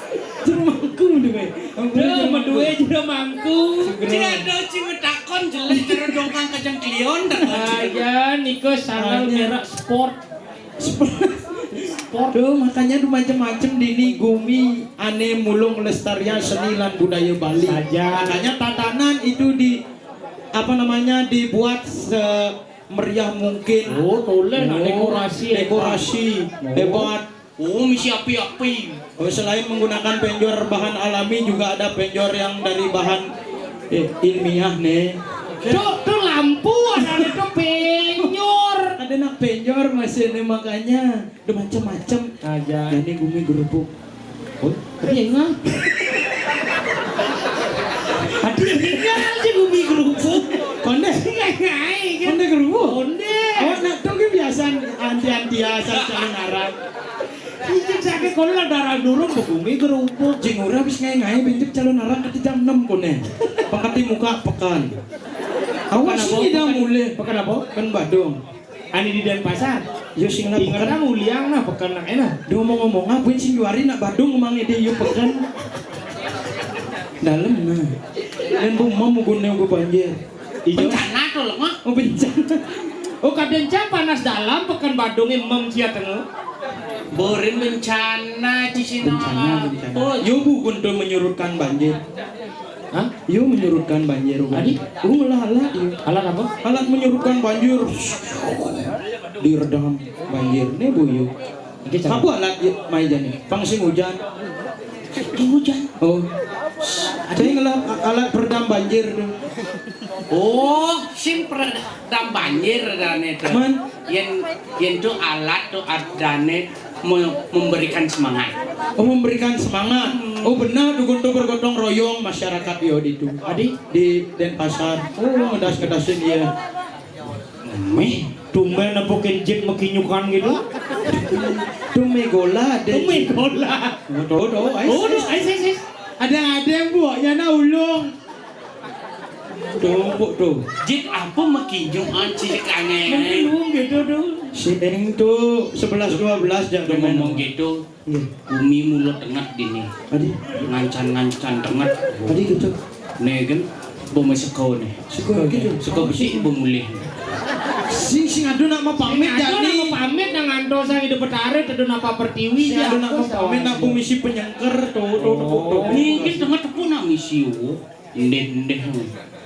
[SPEAKER 6] Jero mangku duwe.
[SPEAKER 2] Medue jero mangku.
[SPEAKER 8] Cina do cimetakon jelek jero dongkang kacang klion dah.
[SPEAKER 2] Aya niko sandal merah sport.
[SPEAKER 6] Tuh makanya tuh macam-macam dini gumi ane mulung lestarian seni lan budaya Bali.
[SPEAKER 2] Saja.
[SPEAKER 6] Makanya tatanan itu di apa namanya dibuat semeriah mungkin.
[SPEAKER 2] Oh, toleh dekorasi.
[SPEAKER 6] Hebat.
[SPEAKER 8] Oh, misi api-api.
[SPEAKER 6] Oh, selain menggunakan penjor bahan alami juga ada penjor yang dari bahan ilmiah nih.
[SPEAKER 2] Tuh lampu ada itu penyor.
[SPEAKER 6] Ada nak penjor masih nih makanya udah macam-macam.
[SPEAKER 2] Aja.
[SPEAKER 6] Jadi gumi gerubuk.
[SPEAKER 2] Oh, tapi enggak. Hati enggak sih gumi gerubuk.
[SPEAKER 6] Konde.
[SPEAKER 2] Ngai.
[SPEAKER 6] Konde gerubuk.
[SPEAKER 2] Konde.
[SPEAKER 6] Oh, nak tuh kebiasaan anti-antiasan calon arang.
[SPEAKER 2] Ijin sakit kalau lah darah durung bumi gerubuk.
[SPEAKER 6] Jing ora wis ngai-ngai bentuk calon arang ke jam 6 kone. Pangkati muka pekan. Awas sini dah mulai.
[SPEAKER 2] Pekan apa?
[SPEAKER 6] Kan Badung.
[SPEAKER 2] Ani di Denpasar.
[SPEAKER 6] Yo sing lah
[SPEAKER 2] Ingat
[SPEAKER 6] pekan.
[SPEAKER 2] muliang nah pekan nak enak.
[SPEAKER 6] Dia ngomong-ngomong ngapain sing juari nak Badung ngomong ide yo pekan. Dalam nah. Dan bu mau gune gue banjir.
[SPEAKER 8] Bencana tuh loh mah.
[SPEAKER 6] Oh bencana.
[SPEAKER 2] Oh kadenca panas dalam pekan Badungnya memcia tengah.
[SPEAKER 8] Borin bencana di sini.
[SPEAKER 6] Bencana. Oh, yo bu untuk menyurutkan banjir.
[SPEAKER 2] Hah?
[SPEAKER 6] Yo menyurutkan banjir.
[SPEAKER 2] Adi?
[SPEAKER 6] Alat yo.
[SPEAKER 2] Alat apa?
[SPEAKER 6] Alat menyurutkan banjir. Diredam banjir nih bu yo. Apa alat main nih? Pangsing hujan.
[SPEAKER 8] Hujan.
[SPEAKER 6] Oh. Ada yang alat peredam banjir tuh.
[SPEAKER 8] Oh, sim peredam banjir dan itu.
[SPEAKER 6] Man.
[SPEAKER 8] Yang tuh alat tuh adane memberikan semangat.
[SPEAKER 6] Oh memberikan semangat. Oh benar tuh untuk bergotong royong masyarakat yo itu.
[SPEAKER 2] Adi
[SPEAKER 6] Di Denpasar. Oh ngedas-ngedasin dia.
[SPEAKER 2] tumben nepukin jit mekinyukan gitu.
[SPEAKER 6] Tumegola deh.
[SPEAKER 2] Tumegola.
[SPEAKER 6] Tuh,
[SPEAKER 2] Ais.
[SPEAKER 6] ada yang buat ya na ulung. Tuh.
[SPEAKER 8] Jit apa mekinyukan cik aneh.
[SPEAKER 2] Menung gitu tuh.
[SPEAKER 6] Si Eng tuh 11-12 jangan
[SPEAKER 8] Ngomong gitu. Bumi mulut tengah dini.
[SPEAKER 6] Adi,
[SPEAKER 8] Ngancan tengah.
[SPEAKER 6] adi gitu.
[SPEAKER 8] Nih kan, bumi seko nih.
[SPEAKER 6] Suka gitu.
[SPEAKER 8] Seko besi bumulih.
[SPEAKER 6] Sing adu nak mau pamit
[SPEAKER 2] Ado
[SPEAKER 6] jadi.
[SPEAKER 2] nak pamit nang anto sang hidup petare tedo napa pertiwi
[SPEAKER 6] Sing adu nak mau pamit nak misi penyengker tuh.
[SPEAKER 8] Nih kita tengah tepu nak misi wo. Ndeh.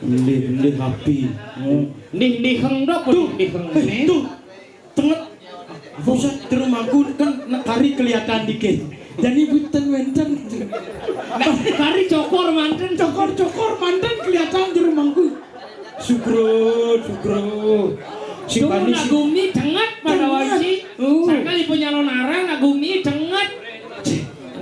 [SPEAKER 6] Lih api.
[SPEAKER 2] Nih heng dok
[SPEAKER 6] Tuh,
[SPEAKER 2] heng.
[SPEAKER 6] tuh. Tengah. Pusat di rumahku kan kari kelihatan dikit. Jadi benten.
[SPEAKER 2] Kari cokor manten
[SPEAKER 6] Cokor mantan kelihatan di rumahku. Sugro. Si
[SPEAKER 2] Tunggu
[SPEAKER 6] Pani si
[SPEAKER 2] nagumi cengat pada wajib. Sekali punya lonarang nagumi cengat.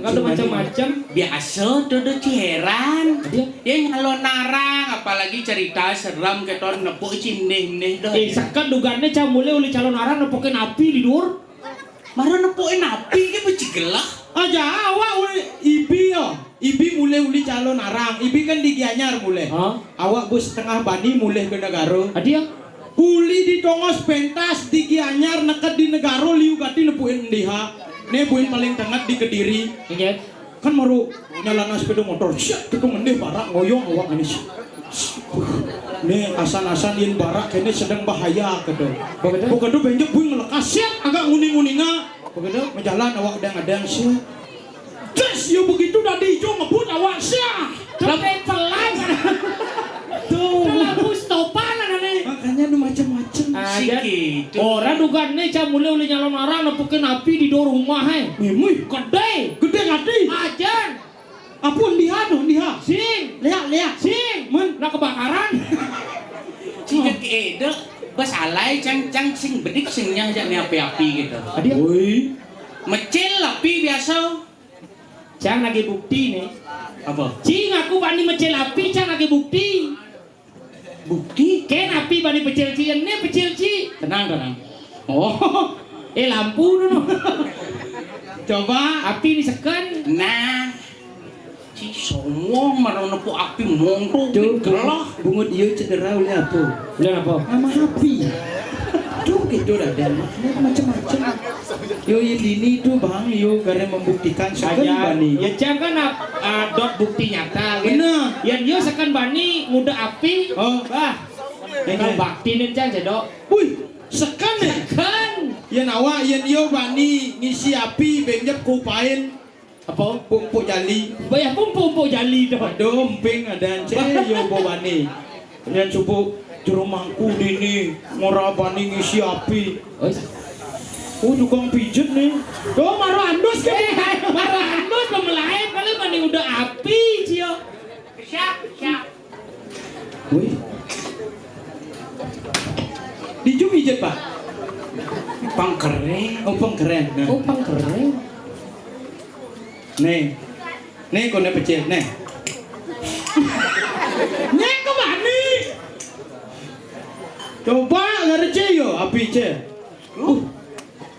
[SPEAKER 2] Enggak ada macam-macam.
[SPEAKER 8] Biasa tuh ciheran. Dia nyalon narang, apalagi cerita seram keton nepuk cindeh dah.
[SPEAKER 2] Sekat dugaannya camule uli calon arang nepokin api di dur.
[SPEAKER 8] Baru nepukin api ke becigelah.
[SPEAKER 6] aja awak ibi yo. Ibi mulai uli calon arang. Ibi kan di Gianyar mulai. Awak bus setengah bani mulai ke negara.
[SPEAKER 2] Adia
[SPEAKER 6] Uli di tongos pentas di Gianyar nekat di negara liu gati nepuin ndiha. Ne buin paling tengah di Kediri.
[SPEAKER 2] Ingat
[SPEAKER 6] kan baru nyalakan sepeda motor. Siap itu meneh barak ngoyong awak ini. Nih asan-asan yen barak kene sedang bahaya kedo. Begitu benjok buing ngelekas siap agak nguning-nguninga. Begitu menjalan awak adang-adang siap. Terus yo begitu tadi jo ngebut awak siap.
[SPEAKER 2] Lebih pelan. Tuh, lampu stopan ane.
[SPEAKER 6] Makanya ada macam-macam.
[SPEAKER 2] Sikit. Orang dugaan nih cah mulai oleh nyalon orang nepukin api di dua rumah
[SPEAKER 6] Mimui
[SPEAKER 2] gede ngati. Ajan.
[SPEAKER 6] Apun lihat dong lihat.
[SPEAKER 2] Sing.
[SPEAKER 6] Lihat.
[SPEAKER 2] Sing. Nak kebakaran.
[SPEAKER 8] Sikit ede bas alay cang sing bedik sing nyang jak ni api-api gitu.
[SPEAKER 2] Adia.
[SPEAKER 6] Woi.
[SPEAKER 8] Mecil api biasa.
[SPEAKER 2] Cang lagi bukti nih.
[SPEAKER 8] Apa?
[SPEAKER 2] Cing aku bani mecil api cang lagi bukti.
[SPEAKER 8] Bukti?
[SPEAKER 2] Ken api bani pecil ci ini pecil ci.
[SPEAKER 6] Tenang.
[SPEAKER 2] Oh. Lampu dulu.
[SPEAKER 6] Coba
[SPEAKER 2] Api disekan.
[SPEAKER 8] Nah. Ci somong marang nepu api mongko gelah.
[SPEAKER 6] bungut iyo cedera oleh apa?
[SPEAKER 2] Udah apa?
[SPEAKER 6] Sama api. Tuh gitu ada macam-macam. Yo ini tuh bang, yo karena membuktikan sekan bani.
[SPEAKER 2] Ya cang kan dot bukti nyata.
[SPEAKER 6] Bener.
[SPEAKER 2] Yang yo sekan bani muda api.
[SPEAKER 6] Oh,
[SPEAKER 2] Kalau bakti nih cang cedok.
[SPEAKER 6] wih, sekan nih.
[SPEAKER 2] Kan.
[SPEAKER 6] Yan awak, yan yo bani ngisi api, benjep kupain.
[SPEAKER 2] Apa?
[SPEAKER 6] Pupuk jali.
[SPEAKER 2] Bayar pumpu jali dah.
[SPEAKER 6] Aduh, emping ada yo bawani. Yan subuh jerumangku dini ngorabani ngisi api. Oh, tukang pijet nih.
[SPEAKER 2] Oh, maru andus ke? Maru andus pemelayan kali mani udah api cio. Siap.
[SPEAKER 6] Wih. Diju pijet pak.
[SPEAKER 8] Pangkeren.
[SPEAKER 6] Oh, pangkeren. Nah.
[SPEAKER 2] Oh, pangkeren.
[SPEAKER 6] Nih kone pijet nih. Nih ke bani. Coba ngerece yo api ce.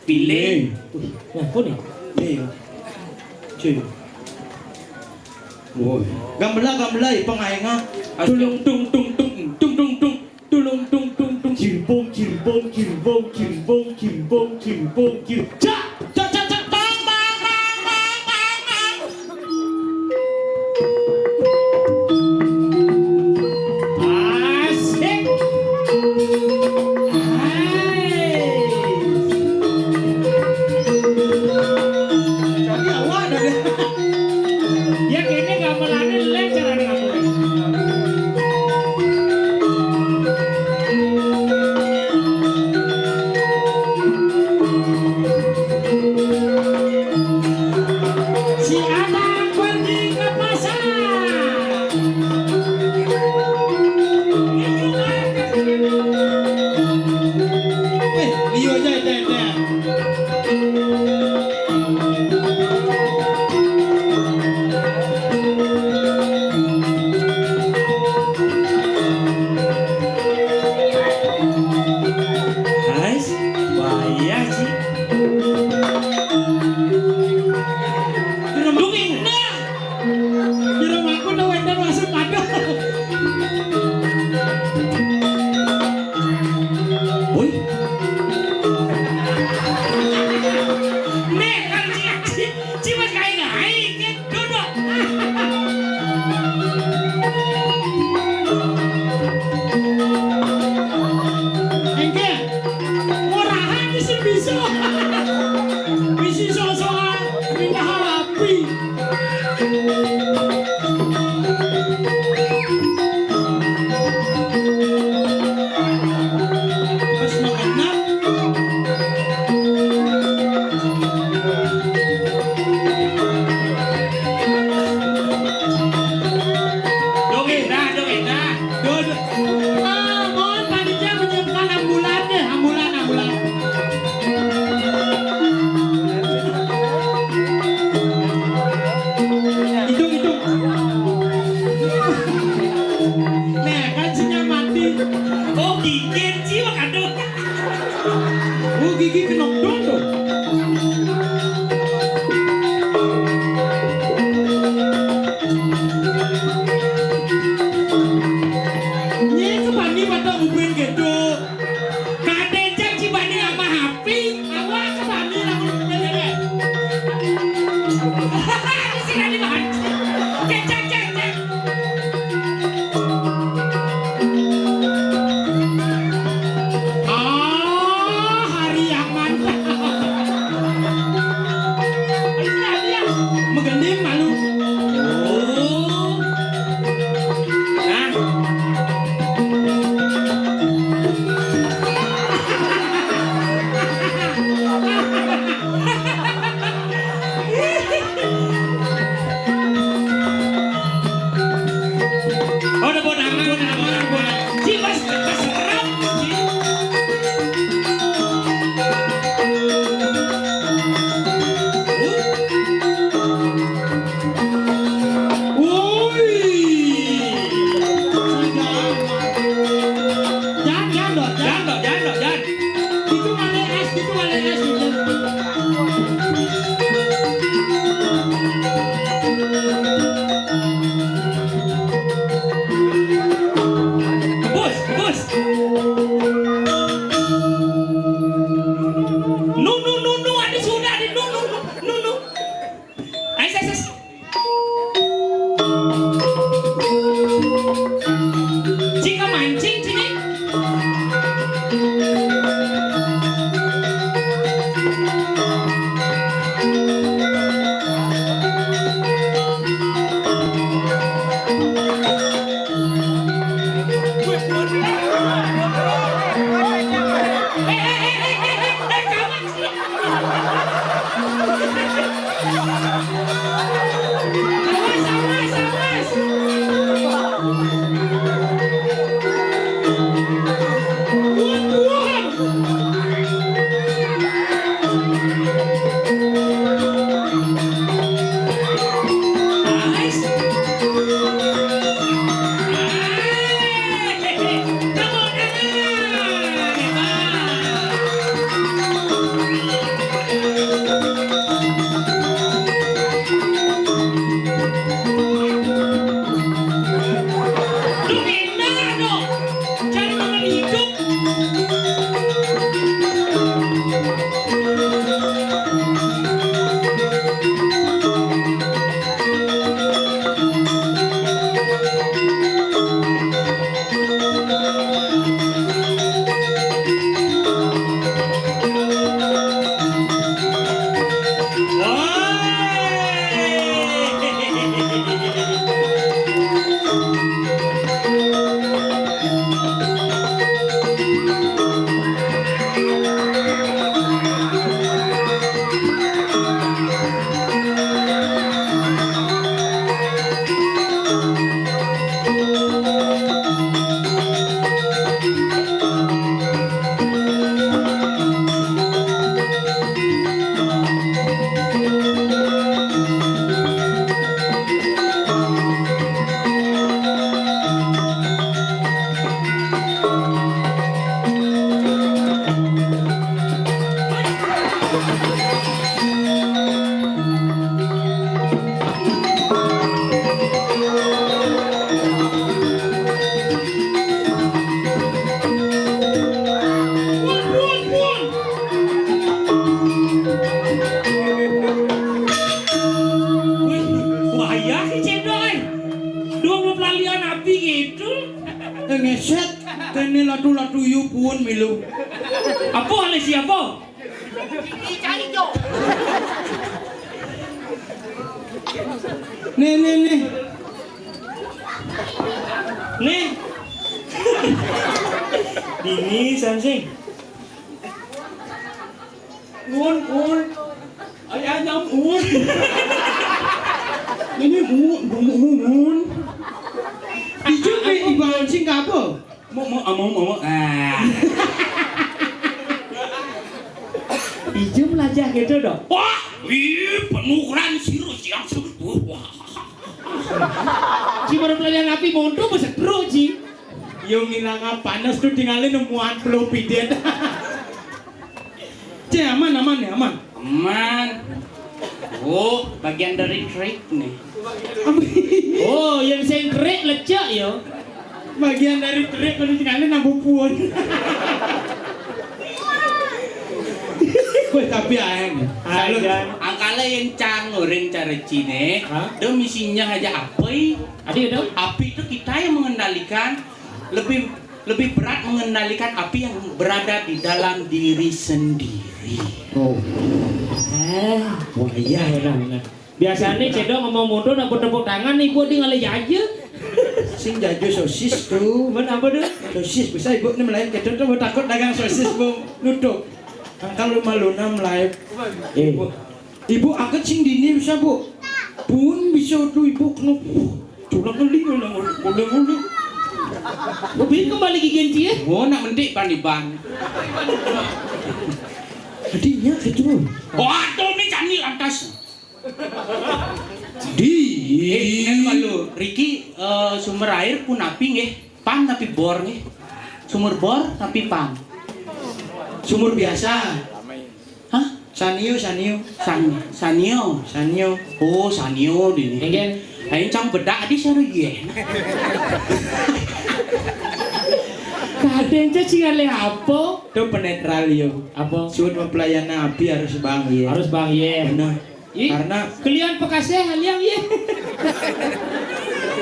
[SPEAKER 8] Pilih.
[SPEAKER 2] Nah, apa nih?
[SPEAKER 6] Nih. Ce. Woi. Gambela pengayenga. Tulung tung
[SPEAKER 2] Cirbong. Cak. Asik.
[SPEAKER 6] Jadi awak ada deh.
[SPEAKER 2] Ya kini gamelannya lecer ada kamu. Si anak pergi ke pasar.
[SPEAKER 6] Liyo aja teh.
[SPEAKER 8] Guys, bahaya sih.
[SPEAKER 6] Dirembungin nah. Di rumahku udah wender masuk ada. Woi.
[SPEAKER 2] Nih kan ci mas kayak ngai kan duduk.
[SPEAKER 6] Engke. Murahan di sini bisa. Bisi soal pindah api. Pas makan
[SPEAKER 2] Dong edah.
[SPEAKER 6] mohon panitia menyiapkan ambulan deh, ambulan. Hitung.
[SPEAKER 2] si Cedoy. Dua pelalian api gitu.
[SPEAKER 6] Ngeset kene latu-latu yu pun milu.
[SPEAKER 2] Apa oleh siapa?
[SPEAKER 6] Nih.
[SPEAKER 2] Nih. Ini sansing.
[SPEAKER 6] Ngun. Ayah nyamun. Ini ngun. Dijung ibang Singapura.
[SPEAKER 8] Mau.
[SPEAKER 2] Ijo melajah gitu dong.
[SPEAKER 8] Wah, penukaran sirus yang wah.
[SPEAKER 2] Si baru pelalian api monto bisa terus sih.
[SPEAKER 6] Yung ilang panas tuh tinggalin nemuan belum piden. Aman.
[SPEAKER 8] Aman. Oh, bagian dari trik nih.
[SPEAKER 2] Oh, yang saya kerek lecak ya.
[SPEAKER 6] Bagian dari trik kalau tinggalin nabu puan. Gue tapi aeng.
[SPEAKER 8] Angkala yang cangurin cara Cine, do misinya aja api. Api itu kita yang mengendalikan, lebih berat mengendalikan api yang berada di dalam diri sendiri.
[SPEAKER 2] Oh. Wah iya benar. Biasanya Cedo ngomong mundur nak tepuk tangan nih gua tinggal aja.
[SPEAKER 6] Sing jajo sosis tuh.
[SPEAKER 2] Mana apa tuh?
[SPEAKER 6] Sosis bisa ibu nih melayan kita tuh takut dagang sosis bu nutup. Kalau maluna melayan. Ibu angkat sing dini bisa bu. Pun bisa tuh ibu kena. Tulang keling mulai.
[SPEAKER 2] Mobil kembali ke Genci ya?
[SPEAKER 8] Oh nak mendik pandiban.
[SPEAKER 6] Adiknya gitu.
[SPEAKER 8] Wah tuh nih cani lantas.
[SPEAKER 6] Di
[SPEAKER 8] malu Riki sumber air pun api nggih, pan tapi bor nggih. Sumur bor tapi pan.
[SPEAKER 6] Sumur biasa.
[SPEAKER 8] Hah?
[SPEAKER 6] Sanio.
[SPEAKER 8] Oh, sanio dini.
[SPEAKER 2] Enggak.
[SPEAKER 8] Aing cang bedak di saruyen.
[SPEAKER 2] Kadang cacing ale apa?
[SPEAKER 6] Itu penetral yo.
[SPEAKER 2] Apa?
[SPEAKER 6] Suut mempelayanan api harus bang ya.
[SPEAKER 2] Harus bang ye.
[SPEAKER 6] Benar.
[SPEAKER 2] Karena kalian pekasih haliang ye.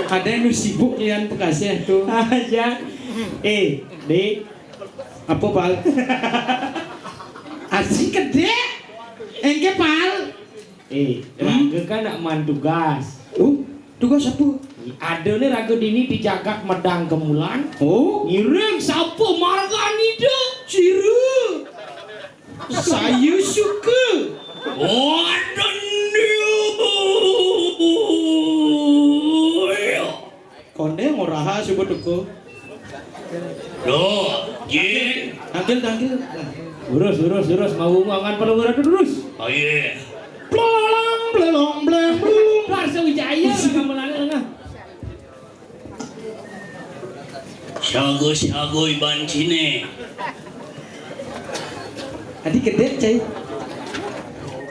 [SPEAKER 6] Ada yang sibuk kalian pekasih tuh.
[SPEAKER 2] Aja. Dek.
[SPEAKER 6] Apa pal? Asik gede. Engke pal.
[SPEAKER 2] Raga kan nak man tugas.
[SPEAKER 6] Tugas apa?
[SPEAKER 2] Ada nih raga dini dijagak medang kemulan.
[SPEAKER 6] Oh,
[SPEAKER 2] ngirim siapa margani deh.
[SPEAKER 6] Ciru. Saya suka.
[SPEAKER 8] Oh, aduh.
[SPEAKER 6] Konde ngoraha sebut tuku.
[SPEAKER 8] Loh, Ji.
[SPEAKER 6] Tangkil.
[SPEAKER 2] Urus mau ngangan perlu terus.
[SPEAKER 8] Oh iya.
[SPEAKER 6] Blong.
[SPEAKER 2] Rasa Wijaya ngamelan.
[SPEAKER 8] Sago iban Cine.
[SPEAKER 6] Adi gede cai.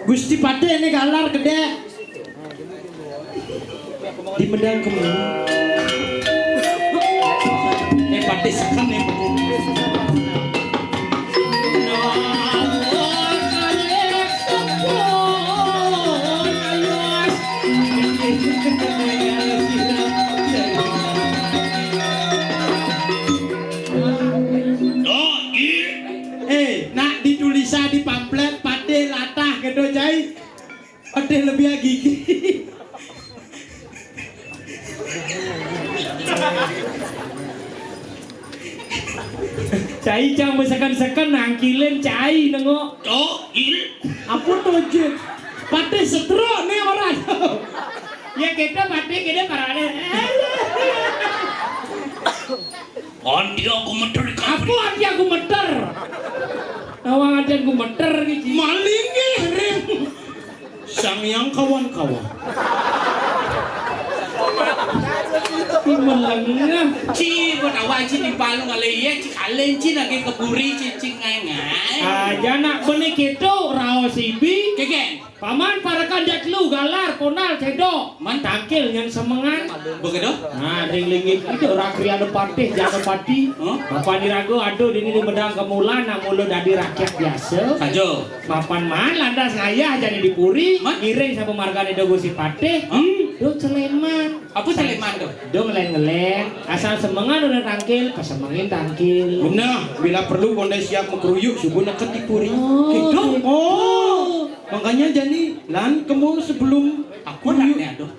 [SPEAKER 6] Gusti Pade ini galar gede. Di medang kemudian. Pade sekan Pade. Nak ditulisah di pamflet Pade latah gitu cai. Pade lebih gigi.
[SPEAKER 2] Cai cang sekan nangkilin cai nengok.
[SPEAKER 6] Apa tuh je? Pade setro nih orang.
[SPEAKER 2] Ya kita Pade kita parane.
[SPEAKER 8] Andi aku meter
[SPEAKER 2] Apa arti aku meter? Awang aja aku meter gitu.
[SPEAKER 6] Maling rim. Sang yang kawan-kawan.
[SPEAKER 2] Melengah.
[SPEAKER 8] Ci buat awal ci di Palu ngaleye ci kalen ci lagi keburi ci ngai.
[SPEAKER 2] Aja nak beli gitu rao sibi.
[SPEAKER 8] Keken.
[SPEAKER 2] Paman para kanjat lu galar konal cedok. Man tangkil yang semengan.
[SPEAKER 8] Begitu?
[SPEAKER 2] Nah ring-ringin itu rakri ada patih jangan pati. Mapan dirago aduh ini di medang kemulan nak mulu dari rakyat biasa.
[SPEAKER 8] Sajo.
[SPEAKER 2] Mapan man landas ngaya jadi dipuri. Ngiring sama margane dogo si patih. do celeman.
[SPEAKER 8] Apa Sleman tuh?
[SPEAKER 2] Do ngeleng-ngeleng, asal semengan udah tangkil, kesemengin tangkil.
[SPEAKER 6] Nah, bila perlu konde siap mengeruyuk subuh nak ketipuri.
[SPEAKER 2] Oh,
[SPEAKER 6] Gitu. Oh. Makanya jadi lan kamu sebelum
[SPEAKER 8] Aku naknya tuh.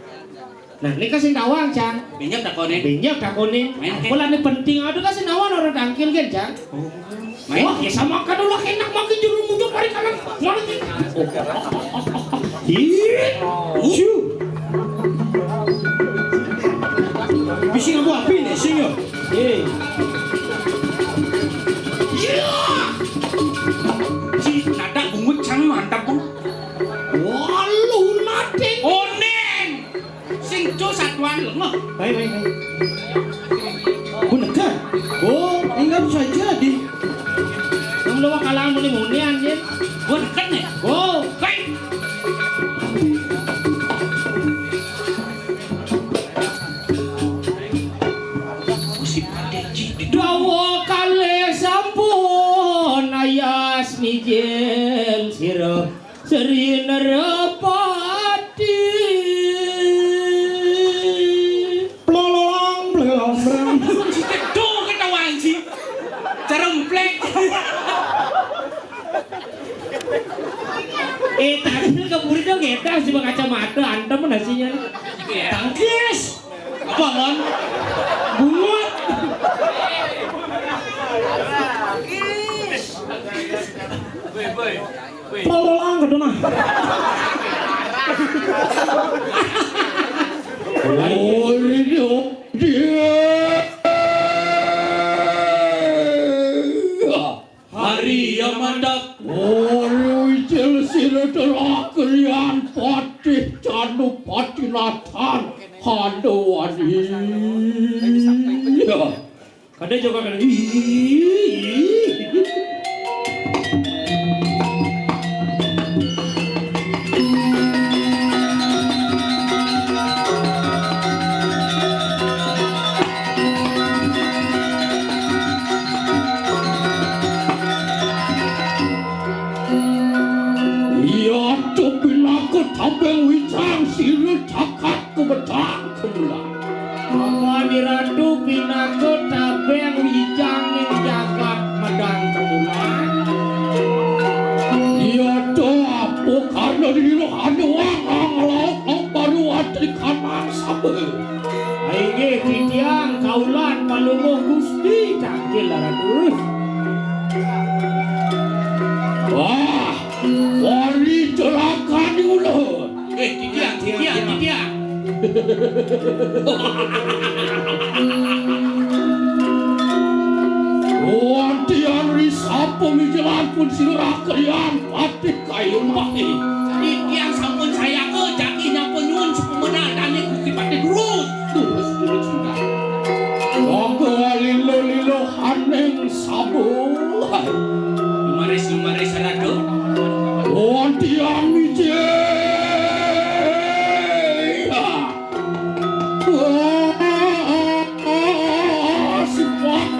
[SPEAKER 2] Nah, ini kasih nawang, Cang.
[SPEAKER 8] Minyak dakonin.
[SPEAKER 2] Minyak takunin.
[SPEAKER 8] Main,
[SPEAKER 2] Aku lah ini penting, aduh kasih nawang orang tangkil kan, Cang.
[SPEAKER 8] Main.
[SPEAKER 2] Wah, ya sama kan ulah enak makin juru muncul hari kanan. Mana sih?
[SPEAKER 6] Shoo. Bising apa api nih sing yo?
[SPEAKER 8] Si nada bungut cang mantap pun.
[SPEAKER 2] Walu nating.
[SPEAKER 8] Oneng. Sing co satuan lengah.
[SPEAKER 2] Baik.
[SPEAKER 6] Beneran? Oh, enggak bisa jadi.
[SPEAKER 2] Kamu lupa kalangan muni-munian, ya?
[SPEAKER 8] Gua deket nih.
[SPEAKER 2] Go.
[SPEAKER 8] Baik. Musik padeji di
[SPEAKER 2] Dawa kali sampun ayas mijil sira seri nerepati.
[SPEAKER 6] Plolong.
[SPEAKER 8] Kedo ketawang sih. Ceremplek.
[SPEAKER 2] Tadi keburi dong kita sih kacamata antem nasinya.
[SPEAKER 8] Tangkis. Apa mon?
[SPEAKER 2] Bungut.
[SPEAKER 6] Plolong gitu nah.
[SPEAKER 7] Oh,
[SPEAKER 8] Hari yang mantap.
[SPEAKER 7] Wijil sira kalian patih canu patilatan handawani.
[SPEAKER 2] Kada juga kan.
[SPEAKER 7] Iya tuh bila ku tampil wijang sira cakat kebetang kemulan.
[SPEAKER 2] Awani ratu pinako tabeng wijang ning jagat medang kemulan.
[SPEAKER 7] Iya tuh apa karena diri hanuang lauk baru atri kanan sabar.
[SPEAKER 2] Aige pitiang kaulan palumuh Gusti cangkil ratu.
[SPEAKER 7] Wah, wali celaka di ulah.
[SPEAKER 8] Titiang.
[SPEAKER 7] Wantian risap pemikiran pun sirah kalian patih kayu mahi.
[SPEAKER 8] Titiang sampun saya ke jaki nyampun nyun sepemenang dan kuki pati terus sudah.
[SPEAKER 7] Jaga lilo haneng sabuhan.
[SPEAKER 8] Lumaris rado.
[SPEAKER 7] Wantian mijaya. Sifat.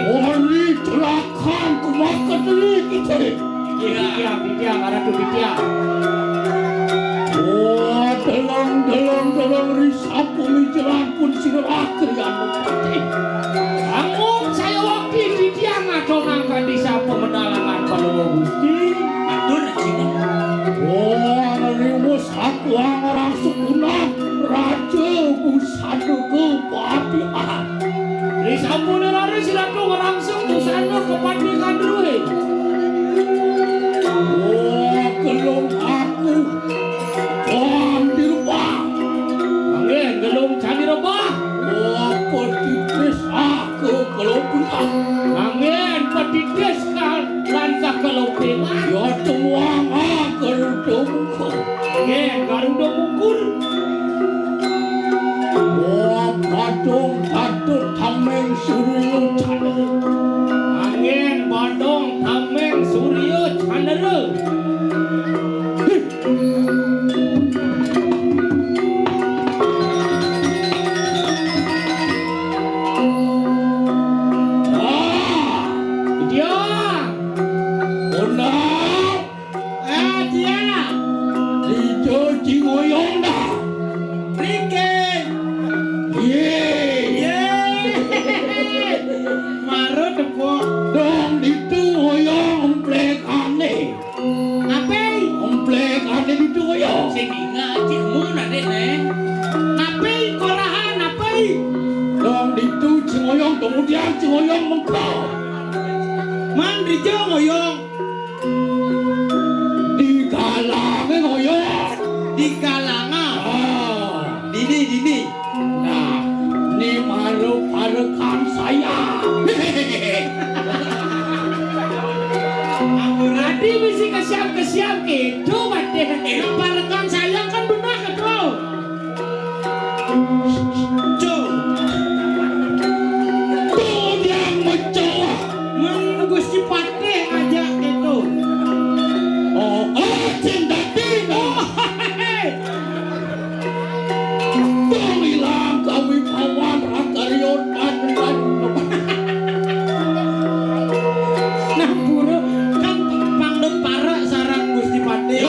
[SPEAKER 7] Wali celakan kemakan diri kita.
[SPEAKER 2] Pitiang ratu pitiang.
[SPEAKER 7] Oh, dalam risap pemikiran pun sirah kalian mempatih.
[SPEAKER 2] mari si ratu ngerangsung tu sana ke pandi kadruhe.
[SPEAKER 7] Oh, gelung aku. Candi rubah.
[SPEAKER 2] Angin gelung candi rebah.
[SPEAKER 7] Oh, petitis aku gelung puntang.
[SPEAKER 2] Angin petitis kan lantak gelung tema.
[SPEAKER 7] Ya tuang aku gelung.
[SPEAKER 2] Angin garuda mukul.
[SPEAKER 7] Oh, badung badut tameng suryo cana.
[SPEAKER 2] Angin badong tameng suryo candera. Dia.
[SPEAKER 7] Onang.
[SPEAKER 2] Dia.
[SPEAKER 7] Lijo jingoyong dah.
[SPEAKER 6] Rike.
[SPEAKER 7] Ye.
[SPEAKER 6] Maro tepuk.
[SPEAKER 7] Dong itu ngoyong omplek aneh.
[SPEAKER 6] Ngapain?
[SPEAKER 7] Omplek aneh itu ngoyong.
[SPEAKER 8] Sing ngaji mun ade ne.
[SPEAKER 6] Ngapain korahan? Ngapain?
[SPEAKER 7] Dong itu jingoyong kemudian jingoyong mengkau.
[SPEAKER 6] Man rijo ngoyong.
[SPEAKER 7] Di galangnya ngoyong.
[SPEAKER 6] Di kalangan.
[SPEAKER 7] Ah.
[SPEAKER 6] Dini.
[SPEAKER 7] Nah, ini paru-parukan saya.
[SPEAKER 2] Adi mesti kesiap gitu mati.
[SPEAKER 6] Parekan saya kan benar ketua. Jo.
[SPEAKER 7] Tuh dia mencoba.
[SPEAKER 6] Gusti Pate aja itu.
[SPEAKER 7] Oh, cinta dino. Dong hilang kawibawan rakaryon dan
[SPEAKER 6] Nah pura kan pangdut para sarang Gusti Pate.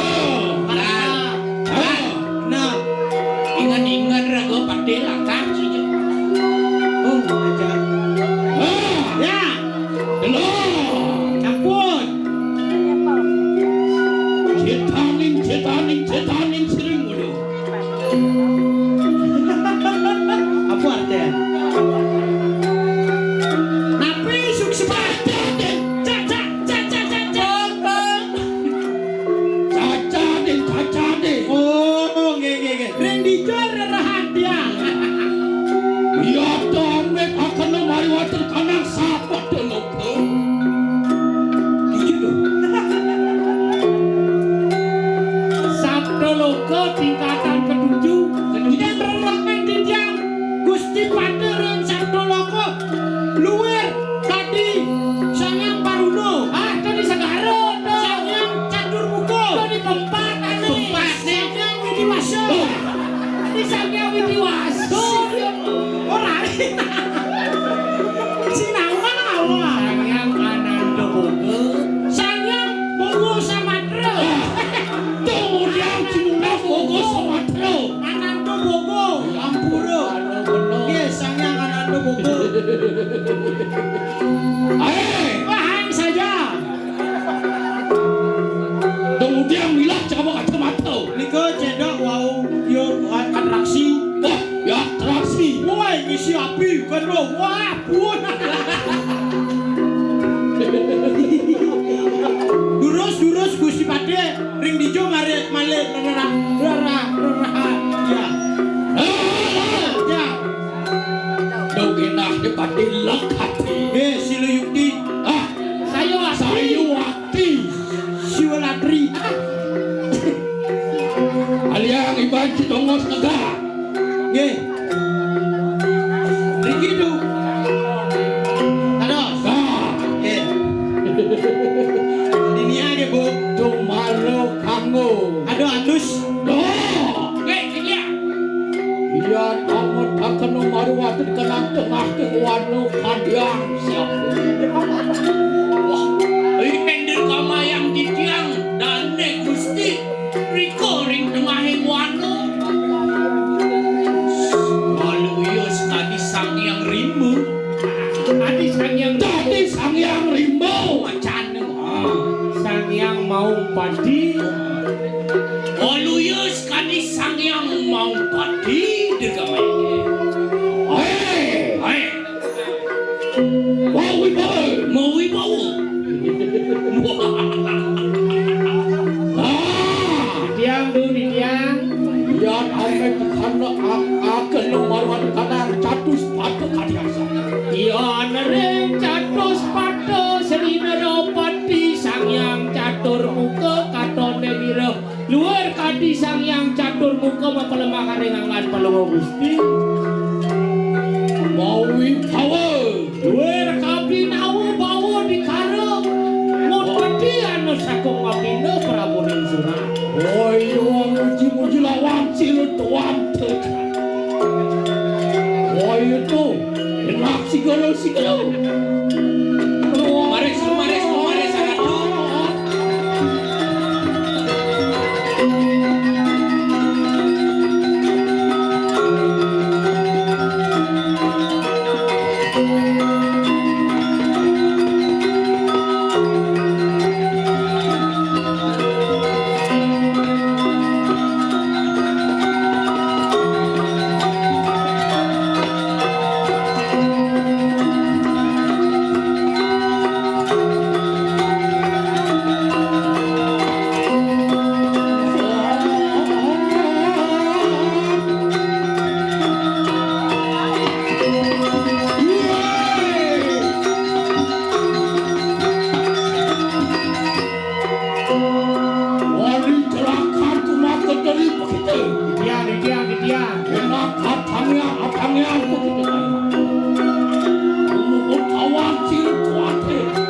[SPEAKER 6] Nah,
[SPEAKER 8] Ingat-ingat rago pade langkah sih.
[SPEAKER 6] oh aja. Ya, ampun.
[SPEAKER 7] Cetanin sering udah.
[SPEAKER 6] Apa artinya? Napi sukses Pate.
[SPEAKER 7] Cacanin.
[SPEAKER 6] Oh, nge. Randy Jor rahasia.
[SPEAKER 7] Ya dong, akan mari water kanang sapat dulu.
[SPEAKER 6] Gitu.
[SPEAKER 2] Sabdo logo tingkatan ketujuh.
[SPEAKER 6] Dan rerakan tinjang Gusti Pate ren Sabdo Loko luar tadi Sanyang Paruno.
[SPEAKER 2] Ah, itu di Segaro tuh.
[SPEAKER 6] Sanyang Catur Muko.
[SPEAKER 2] Itu di tempat ane.
[SPEAKER 6] Sanyang Widi Waso.
[SPEAKER 2] Di Sangya Widiwaso.
[SPEAKER 6] Orang Sinawang Allah.
[SPEAKER 2] Sangyang Ananda Boga.
[SPEAKER 6] Sanyang Bogo Samatra.
[SPEAKER 7] Kemudian Cimunas Bogo Sumatera.
[SPEAKER 6] Anando Bogo Ampuro. Yes, Sanyang Anando Bogo. Paham saja.
[SPEAKER 7] Kemudian milah coba kacamata.
[SPEAKER 6] Niko cedok wow yo atraksi.
[SPEAKER 7] Wah, ya atraksi.
[SPEAKER 6] Woi ngisi api kan lo. Wah, pun. Durus Gusti Pate ring dijo male rara. Ya.
[SPEAKER 7] Dong enak dipati lekati.
[SPEAKER 6] Silo Yukti.
[SPEAKER 7] Sayu wakti.
[SPEAKER 6] Siwalatri.
[SPEAKER 7] Aliang iban Cidongos negara.
[SPEAKER 6] Nggih. Riki itu. Ados. Nggih. Ini aja, Bu.
[SPEAKER 7] Cumaro kanggo.
[SPEAKER 6] Aduh, andus.
[SPEAKER 7] Doh.
[SPEAKER 8] Iya.
[SPEAKER 7] Iya, amat akan nomor waktu kenang tengah kewarno kadiang siap.
[SPEAKER 8] Wah, pender kamayang di tiang dan Gusti Riko ring tengah wano. Lalu yos tadi sang yang rimbu.
[SPEAKER 2] Adi sang yang
[SPEAKER 8] rimbu macan.
[SPEAKER 2] sang yang mau padi.
[SPEAKER 8] Lalu yos tadi sang yang mau padi dekamai.
[SPEAKER 7] Hei.
[SPEAKER 8] Mau wibawa.
[SPEAKER 2] Tiang dulu di tiang.
[SPEAKER 7] Yan ame kana akan lumaruan kana catus pato kadiasa.
[SPEAKER 2] Ion ring catus pato serina pati sangyang catur muka katone dira. Luar kadi sangyang catur muka mapalemah karengangan palungo Gusti.
[SPEAKER 7] Mawi kawa.
[SPEAKER 2] Luar kabi nawa bawa di karo. Mun pati anu sakong mapino Prabu Rensura.
[SPEAKER 7] Oi wong muji-muji lawan cilu tuan tekan. Oi itu enak sigalo.
[SPEAKER 8] Mares sangat tuh.
[SPEAKER 7] Wali celaka kumakan dari begitu.
[SPEAKER 2] Di tiang.
[SPEAKER 7] Enak apangnya begitu. Tawan cilu tuan tekan.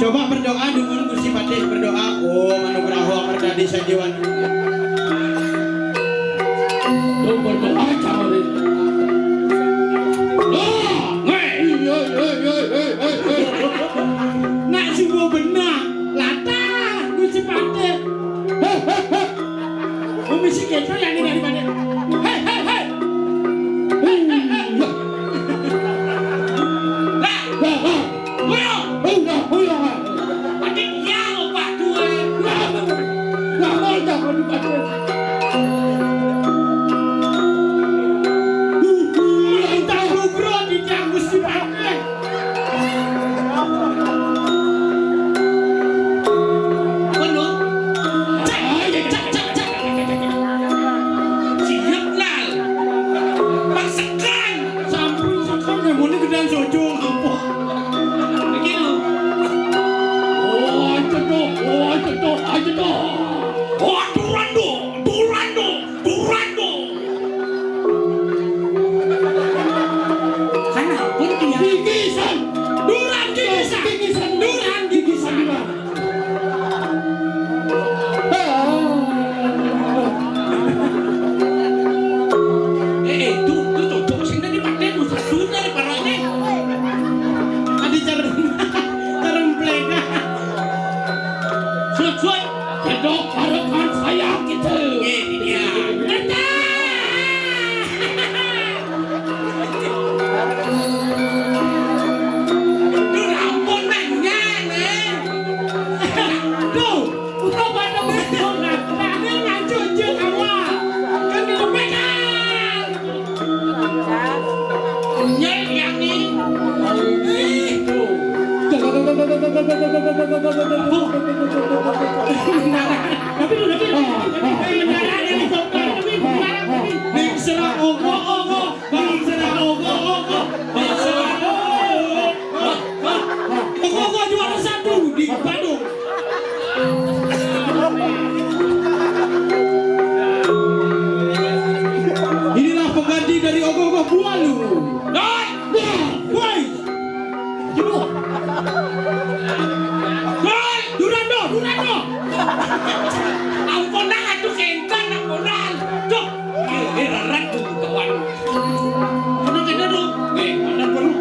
[SPEAKER 6] Coba berdoa dukun Gusti Patih berdoa. Oh, manugraha merdadi sajiwan.
[SPEAKER 7] Tuh berdoa cawari. Ah, ngai. Ayo toh. Oh, Durando.
[SPEAKER 8] Kenapa dia?
[SPEAKER 7] Gigisan. Duran gigisan.
[SPEAKER 8] Tuh, sini dipakai tuh satu dari parahnya.
[SPEAKER 6] Adi caremplek.
[SPEAKER 8] Suat.
[SPEAKER 7] Kedok harapan saya gitu.
[SPEAKER 8] Ini dia. Duh, ampun nanya, Neng.
[SPEAKER 6] Tuh, kau pada betul nah. Ini ngaco awak. Kan di pegang.
[SPEAKER 8] Nyai yang ini. Itu.
[SPEAKER 6] Ning serang ogo. Ogo juara 1 di Bandung. Inilah pengganti dari ogo Bualu. Woi. Durando.
[SPEAKER 8] Ampun dah atuh kengkan ampunan. Duh, rarat tuh kawan. Kenapa kita dulu? Mana perlu?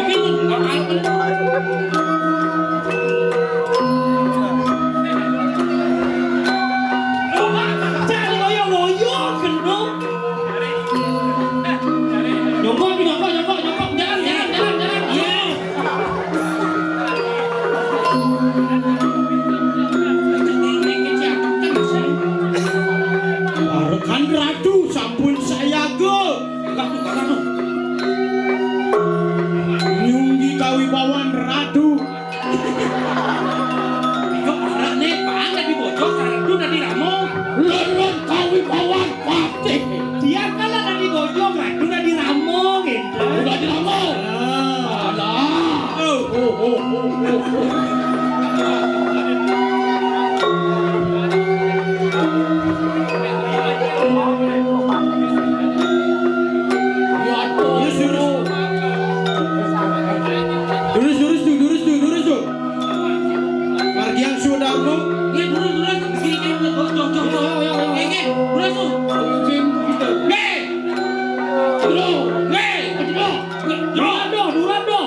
[SPEAKER 8] Ini tuh lokal kan.
[SPEAKER 6] Cari loyo kendo. Nyokok. Jalan. Iya. Rekan ratu sampun saya go. Nyunggi kawibawan ratu.
[SPEAKER 8] Kok orangnya banget di bocor karena udah diramo.
[SPEAKER 7] Lorong kawibawan patih.
[SPEAKER 6] Dia kalah dari gojok ratu udah diramong gitu.
[SPEAKER 7] Udah diramong. Alah.
[SPEAKER 6] Durus tuh. Margian Sudarno.
[SPEAKER 8] Ini dulu begini jom. Ini dulu tuh.
[SPEAKER 6] Durando.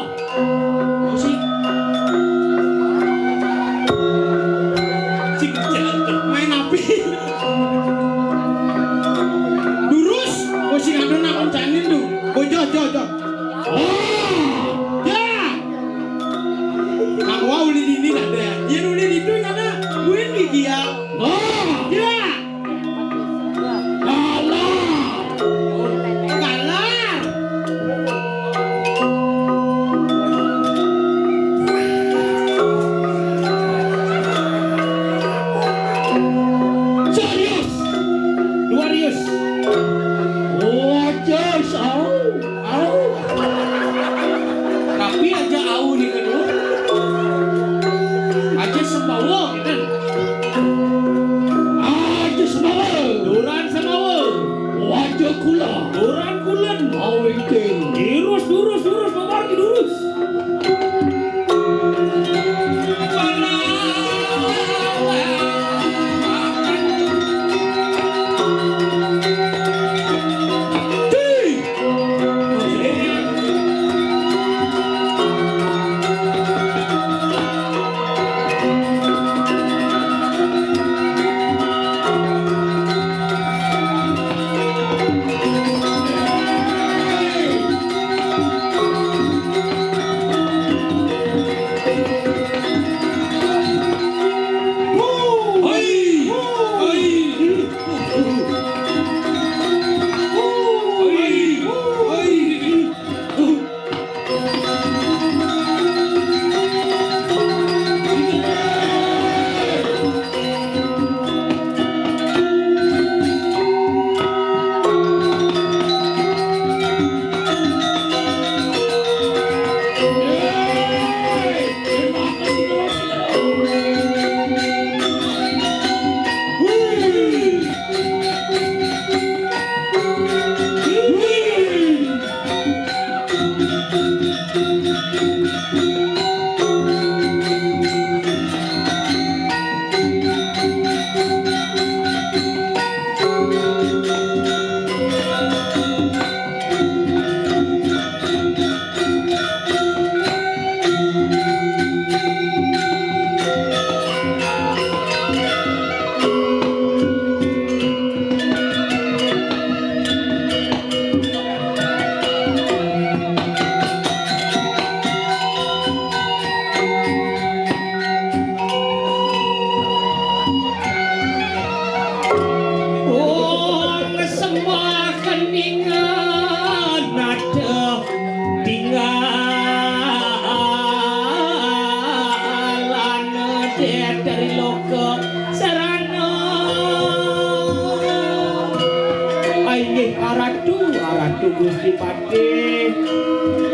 [SPEAKER 2] Gusti Pati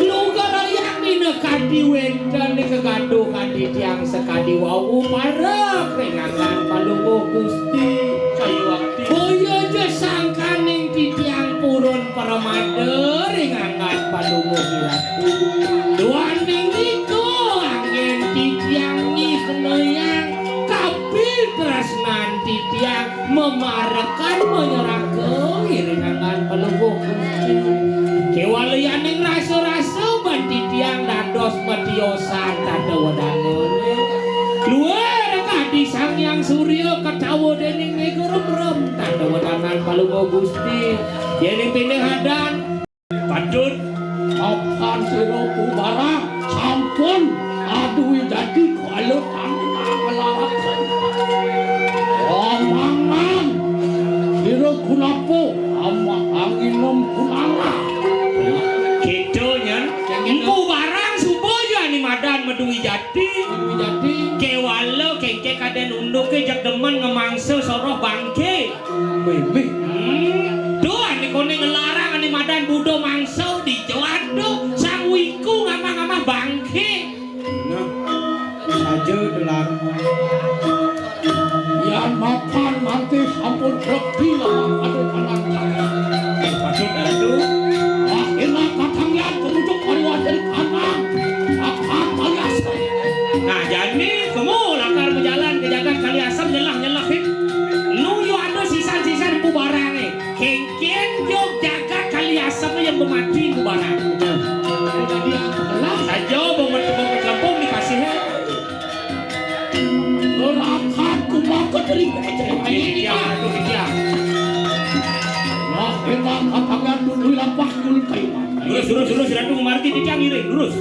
[SPEAKER 2] lugar yakin kadi wedan kegaduh kadi tiang sekadi wau parek rengangan palungguh Gusti sayu waktu boyo je sangkaning di tiang purun paramade rengangan palungguh hiratu duaning niku angin di tiang ngiknoyang kapil tresnan di tiang memarekan menyerahkan rengangan palungguh Gusti kewalianing rasa-rasa banti tiang dados mediosan tanda wadangan luar kadi sang yang surya ketawa dening negorem tanda wadangan palungguh Gusti dening pindah hadan patut apan sira barang sampun aduh jadi kalau kami ngalarakan omangan sira kunapa ama anginom kunara ketonya engko barang supaya ni madan medui jati kewalo kengke kaden unduk ke jak demen ngemangsa soroh bangke bebe doa ni kone ngelarang ni madan budo mangsa di joado sang wiku ngamang-ngamang bangke nah saja delar yan mapan manti sampun rekti lah pada kanan patut aduh akhirnya katangnya kerujuk pariwan dari kanan akan kaliasam nah jadi kamu lakar berjalan ke jagat kaliasam nyelah nuyu ada sisa-sisa bu barang nih kengken jog jagat kaliasam yang bermati bu barang jadi lah saja bangun kampung dikasihnya gerakan kumakan dari ini aduh dia nah emang katangnya dulu lampah kul kayu Lurus, ratu marti di tiang iring, lurus.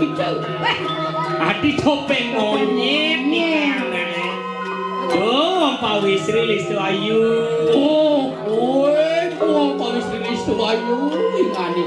[SPEAKER 7] gitu.
[SPEAKER 2] Adi topeng monyet nih anaknya. Oh, Pak Wisri Listu Ayu.
[SPEAKER 7] Oh, Pak Wisri Listu Ayu ingani.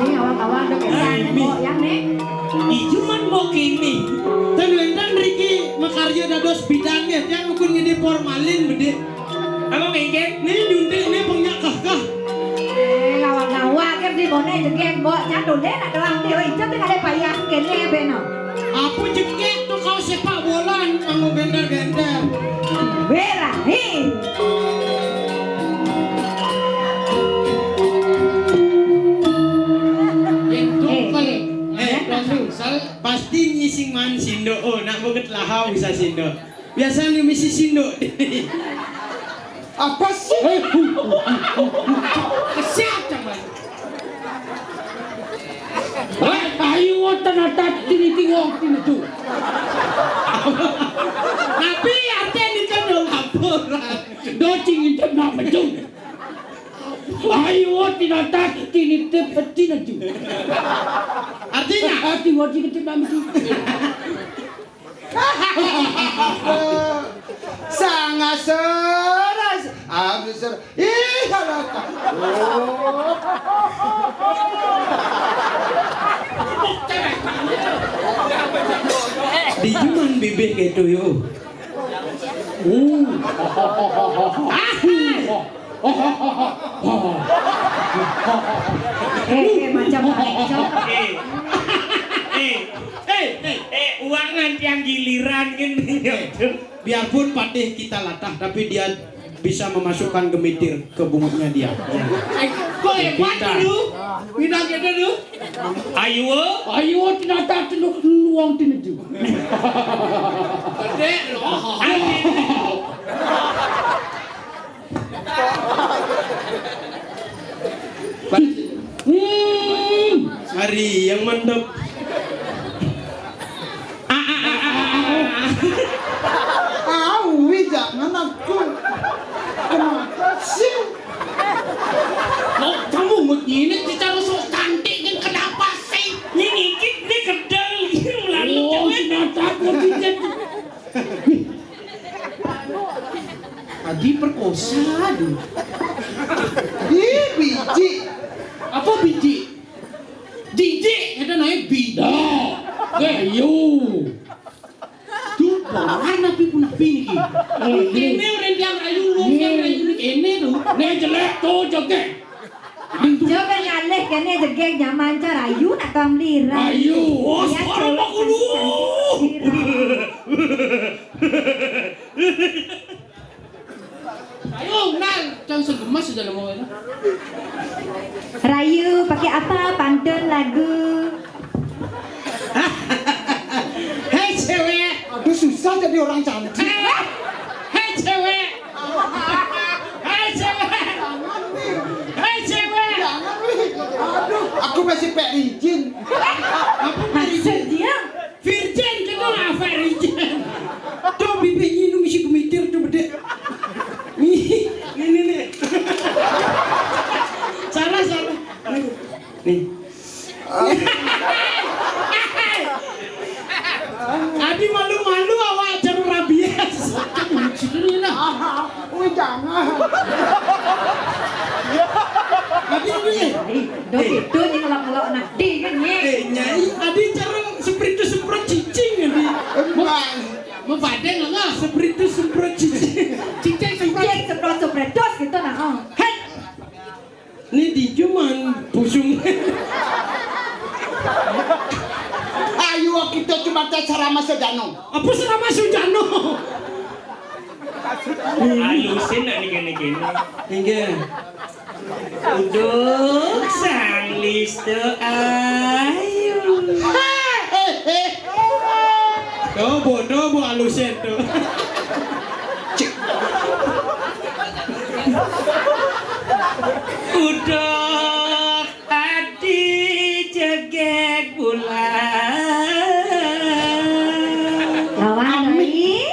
[SPEAKER 1] Ini awak-awak udah kesan yang nih.
[SPEAKER 2] Ijuman mau kini.
[SPEAKER 6] Tenuentan Riki makarya dados bidangnya yang ukun ngide formalin bede.
[SPEAKER 2] Apa mengke?
[SPEAKER 6] Nih nyuntik nih pengyakah kah?
[SPEAKER 1] Ngawak-ngawak kan di bone jegek bo jatuh deh nak doang dia itu tuh ada payah kene beno.
[SPEAKER 6] Apa jekek tuh kau sepak bola kamu gender-gender.
[SPEAKER 1] Berahi.
[SPEAKER 6] Pasti nyising man sindo. Oh, nak banget lahau bisa sindo. Biasanya misi sindo.
[SPEAKER 3] Apa sih?
[SPEAKER 6] Kesiap cuman.
[SPEAKER 7] Ayo tanata tini wong tini tu.
[SPEAKER 6] Tapi artinya ini kan dong laporan.
[SPEAKER 7] Docing itu nak macam. Ayo tanata tini tina tu.
[SPEAKER 6] Artinya
[SPEAKER 7] Arti wajib kita nak macam.
[SPEAKER 3] Sangat seras. Habis ser. Ih, halak.
[SPEAKER 6] di cuman bibir gitu yo.
[SPEAKER 1] Macam macam.
[SPEAKER 2] Uangan yang giliran gini.
[SPEAKER 6] Biarpun patih kita latah, tapi dia bisa memasukkan gemitir ke bunganya dia.
[SPEAKER 7] Kau hebat dulu. Bidang kita dulu. Ayo tanata tini wong tini tu.
[SPEAKER 6] Gede loh. Mari yang mantap.
[SPEAKER 3] Jangan aku. Kenapa sih?
[SPEAKER 7] Kamu begini secara sok cantik kan kenapa sih?
[SPEAKER 2] Ini ini kedal lalu
[SPEAKER 7] Tanata wajib.
[SPEAKER 6] Adi perkosa dulu.
[SPEAKER 3] Ih, biji.
[SPEAKER 7] Apa biji? Jijik ada naik bidak. Gayu.
[SPEAKER 6] Tuh, orang napi pun napi ni.
[SPEAKER 7] Ini orang yang rayu lu, yang rayu ini tu. Ni jelek tu joget.
[SPEAKER 1] Coba ngalih kene jegek zaman cara ayu nak kamliran.
[SPEAKER 7] Ayu.
[SPEAKER 2] Oh, sekarang aku lu.
[SPEAKER 7] Ayo, nang, jangan segemas sudah lama itu.
[SPEAKER 1] Rayu pakai apa? Pantun lagu.
[SPEAKER 6] Hei cewek.
[SPEAKER 3] Aduh, susah jadi orang cantik.
[SPEAKER 6] Hei cewek. Hei cewek. Hei cewek.
[SPEAKER 3] Jangan, wih. Aduh, aku masih pek izin.
[SPEAKER 6] Apa
[SPEAKER 1] Maksud dia?
[SPEAKER 6] virgin kita lah virgin. Tuh bibirnya ini mesti gemitir tuh bede. Ini nih. Salah. Nih. Adi malu-malu awak jarum rabies.
[SPEAKER 7] Sini lah.
[SPEAKER 3] Wih, jangan.
[SPEAKER 6] Adi ini.
[SPEAKER 1] Dok itu ni ngelok-ngelok nak di kan ye.
[SPEAKER 6] Nyai. Adi jarum semprot cicing Adi.
[SPEAKER 7] Mau padeng enggak?
[SPEAKER 6] Semprot cicing.
[SPEAKER 7] Cincin semprot.
[SPEAKER 1] Cek semprot dos gitu nah.
[SPEAKER 6] Ini di cuman pusung.
[SPEAKER 3] macam ceramah Sujano.
[SPEAKER 6] Apa ceramah Sujano?
[SPEAKER 2] Halusin nak ni.
[SPEAKER 6] Ingat.
[SPEAKER 2] Untuk sang listu ayu.
[SPEAKER 6] Dobo halusin tu.
[SPEAKER 2] Udah adi jegek bulan.
[SPEAKER 1] Lawan dari.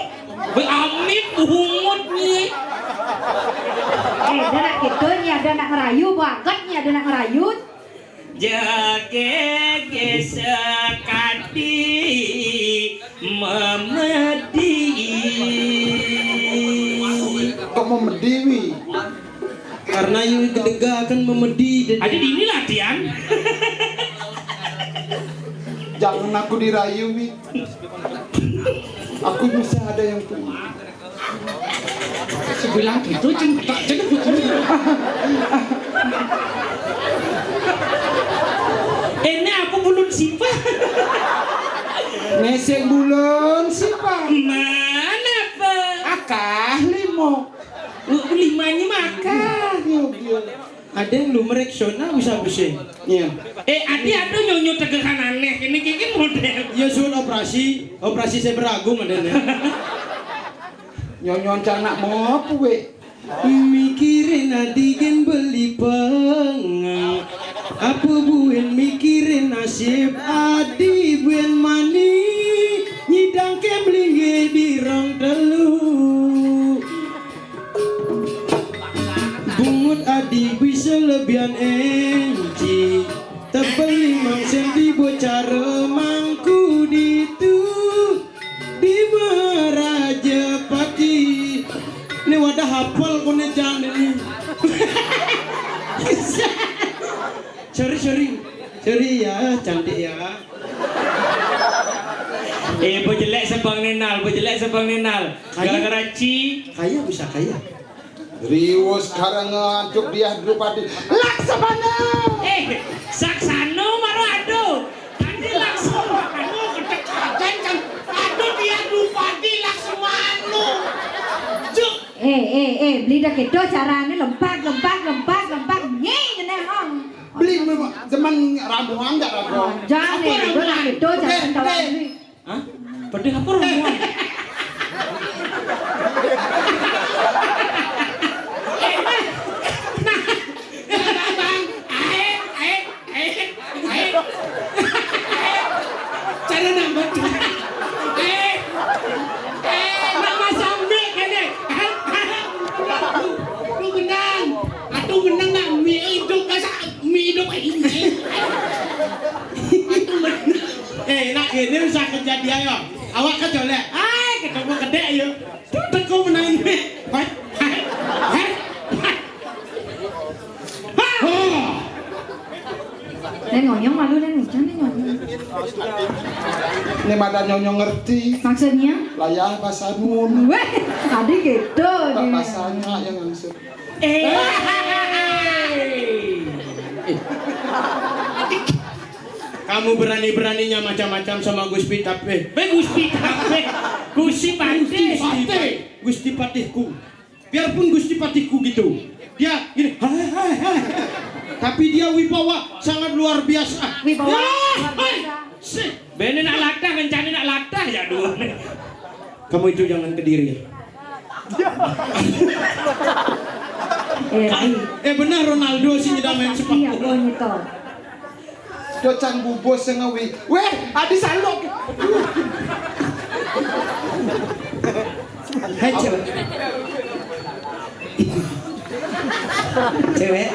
[SPEAKER 2] Amit bungut ni.
[SPEAKER 1] Dia nak gitu ni ada nak ngerayu banget ni ada nak ngerayu.
[SPEAKER 2] Jegek sekadi memedi.
[SPEAKER 3] Kok memediwi?
[SPEAKER 6] Karena you kedega akan memedi.
[SPEAKER 2] Ada di ini latihan.
[SPEAKER 3] Jangan aku dirayu, Wi. Aku bisa ada yang punya.
[SPEAKER 2] Sebilang gitu cinta jadi putri. Ini aku belum simpan.
[SPEAKER 3] Nesek bulan siapa?
[SPEAKER 2] Mana pak?
[SPEAKER 3] Akah limo.
[SPEAKER 2] Limanya makan.
[SPEAKER 6] Ada yang lu mereksona bisa bersih. Iya.
[SPEAKER 2] Adi ada nyonyo tegekan aneh. Ini kayak model.
[SPEAKER 6] Ya suruh operasi saya beragung ada.
[SPEAKER 3] Nyonyon canak mau apa, we?
[SPEAKER 6] Mikirin adigen beli pengang. Apa buen mikirin nasib adi buen mani. Nyidang kemlinge di rong telu. Bungut adi bisa lebihan enci. Tebel 5 senti bocah remangku ditu. Di Merajapati. Ini wadah hafal kone jangan ini. Sorry ya, cantik ya.
[SPEAKER 2] Bojelek sebang nenal. Gara-gara ci.
[SPEAKER 6] Kaya bisa kaya.
[SPEAKER 3] Riwo sekarang ngantuk dia Drupadi. Laksmana.
[SPEAKER 2] Saksano maro ado. Adi Laksmano kedekatan kan. Ado dia Drupadi Laksmano. Juk.
[SPEAKER 1] Beli dah gitu caranya lompat. Nyeh jeneng ong.
[SPEAKER 3] Beli zaman ramuan enggak ramuan?
[SPEAKER 1] Jangan dia nak gitu jangan tawar ni.
[SPEAKER 2] Hah? Pedih apa ramuan?
[SPEAKER 6] Cara nambah.
[SPEAKER 2] Nama sambil kene.
[SPEAKER 6] Lu menang. Atuh menang nak mie hidup masa mie hidup ini. Atuh menang. Nak ini bisa kejadian ya. Awak kecolek. Ketemu gede ya. Teko menang ini.
[SPEAKER 1] Ngonyong malu dan hujan ngonyong.
[SPEAKER 3] Ini mata nyonyo ngerti.
[SPEAKER 1] Maksudnya?
[SPEAKER 3] Layah bahasa nun.
[SPEAKER 1] Weh, tadi gitu
[SPEAKER 3] Tak
[SPEAKER 1] dia.
[SPEAKER 3] bahasanya yang langsung.
[SPEAKER 6] Kamu berani-beraninya macam-macam sama Gusti Tape. Gusti Patihku. Biarpun Gusti Patihku gitu. Dia gini, hai. Tapi dia wibawa sangat luar biasa.
[SPEAKER 1] Wibawa
[SPEAKER 6] Ya,
[SPEAKER 1] luar biasa.
[SPEAKER 2] Bene nak latah kencane nak latah ya dua.
[SPEAKER 6] Kamu itu jangan kediri. Benar Ronaldo sih tidak main
[SPEAKER 1] Iya,
[SPEAKER 6] sepak bola.
[SPEAKER 1] gitu.
[SPEAKER 3] Docan bubus sengawi. Weh, adi salok.
[SPEAKER 6] Hai cewek. Cewek.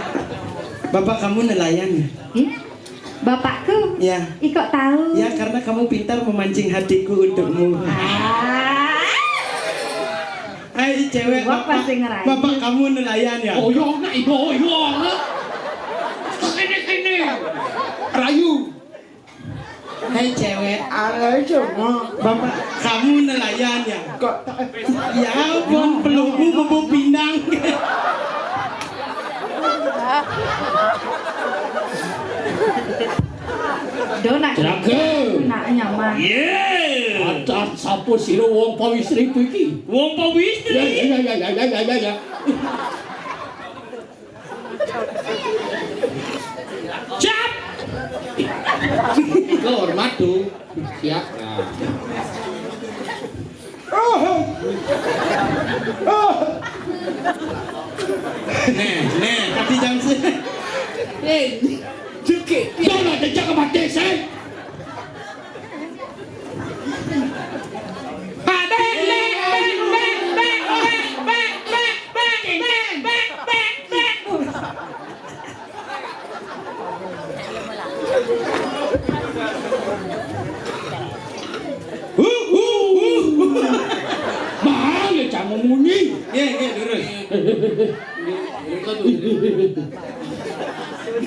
[SPEAKER 6] Bapak kamu nelayan ya?
[SPEAKER 1] Bapakku?
[SPEAKER 6] Ya.
[SPEAKER 1] Kok tahu?
[SPEAKER 6] Ya karena kamu pintar memancing hatiku untukmu. Hai cewek,
[SPEAKER 1] Gua pasti ngerayu.
[SPEAKER 6] bapak kamu nelayan ya?
[SPEAKER 2] Oh yo nak ibu yo. Sini.
[SPEAKER 3] Rayu.
[SPEAKER 6] Hai cewek,
[SPEAKER 3] Alay cuma.
[SPEAKER 6] bapak kamu nelayan ya?
[SPEAKER 3] Kok
[SPEAKER 6] Ya ampun, pelukmu bumbu pindang.
[SPEAKER 1] Donat.
[SPEAKER 2] Jago.
[SPEAKER 1] Nak nyaman.
[SPEAKER 2] Yeah.
[SPEAKER 7] Bocah sapa sira wong pawistri iki?
[SPEAKER 2] Wong pawistri.
[SPEAKER 7] Ya.
[SPEAKER 2] Siap.
[SPEAKER 7] Hormat tuh. Siap.
[SPEAKER 6] Nih, kati jam sini.
[SPEAKER 7] Cukik. Jangan ada jaga mati saya. Mahal ya cak memunyi.
[SPEAKER 6] Lurus.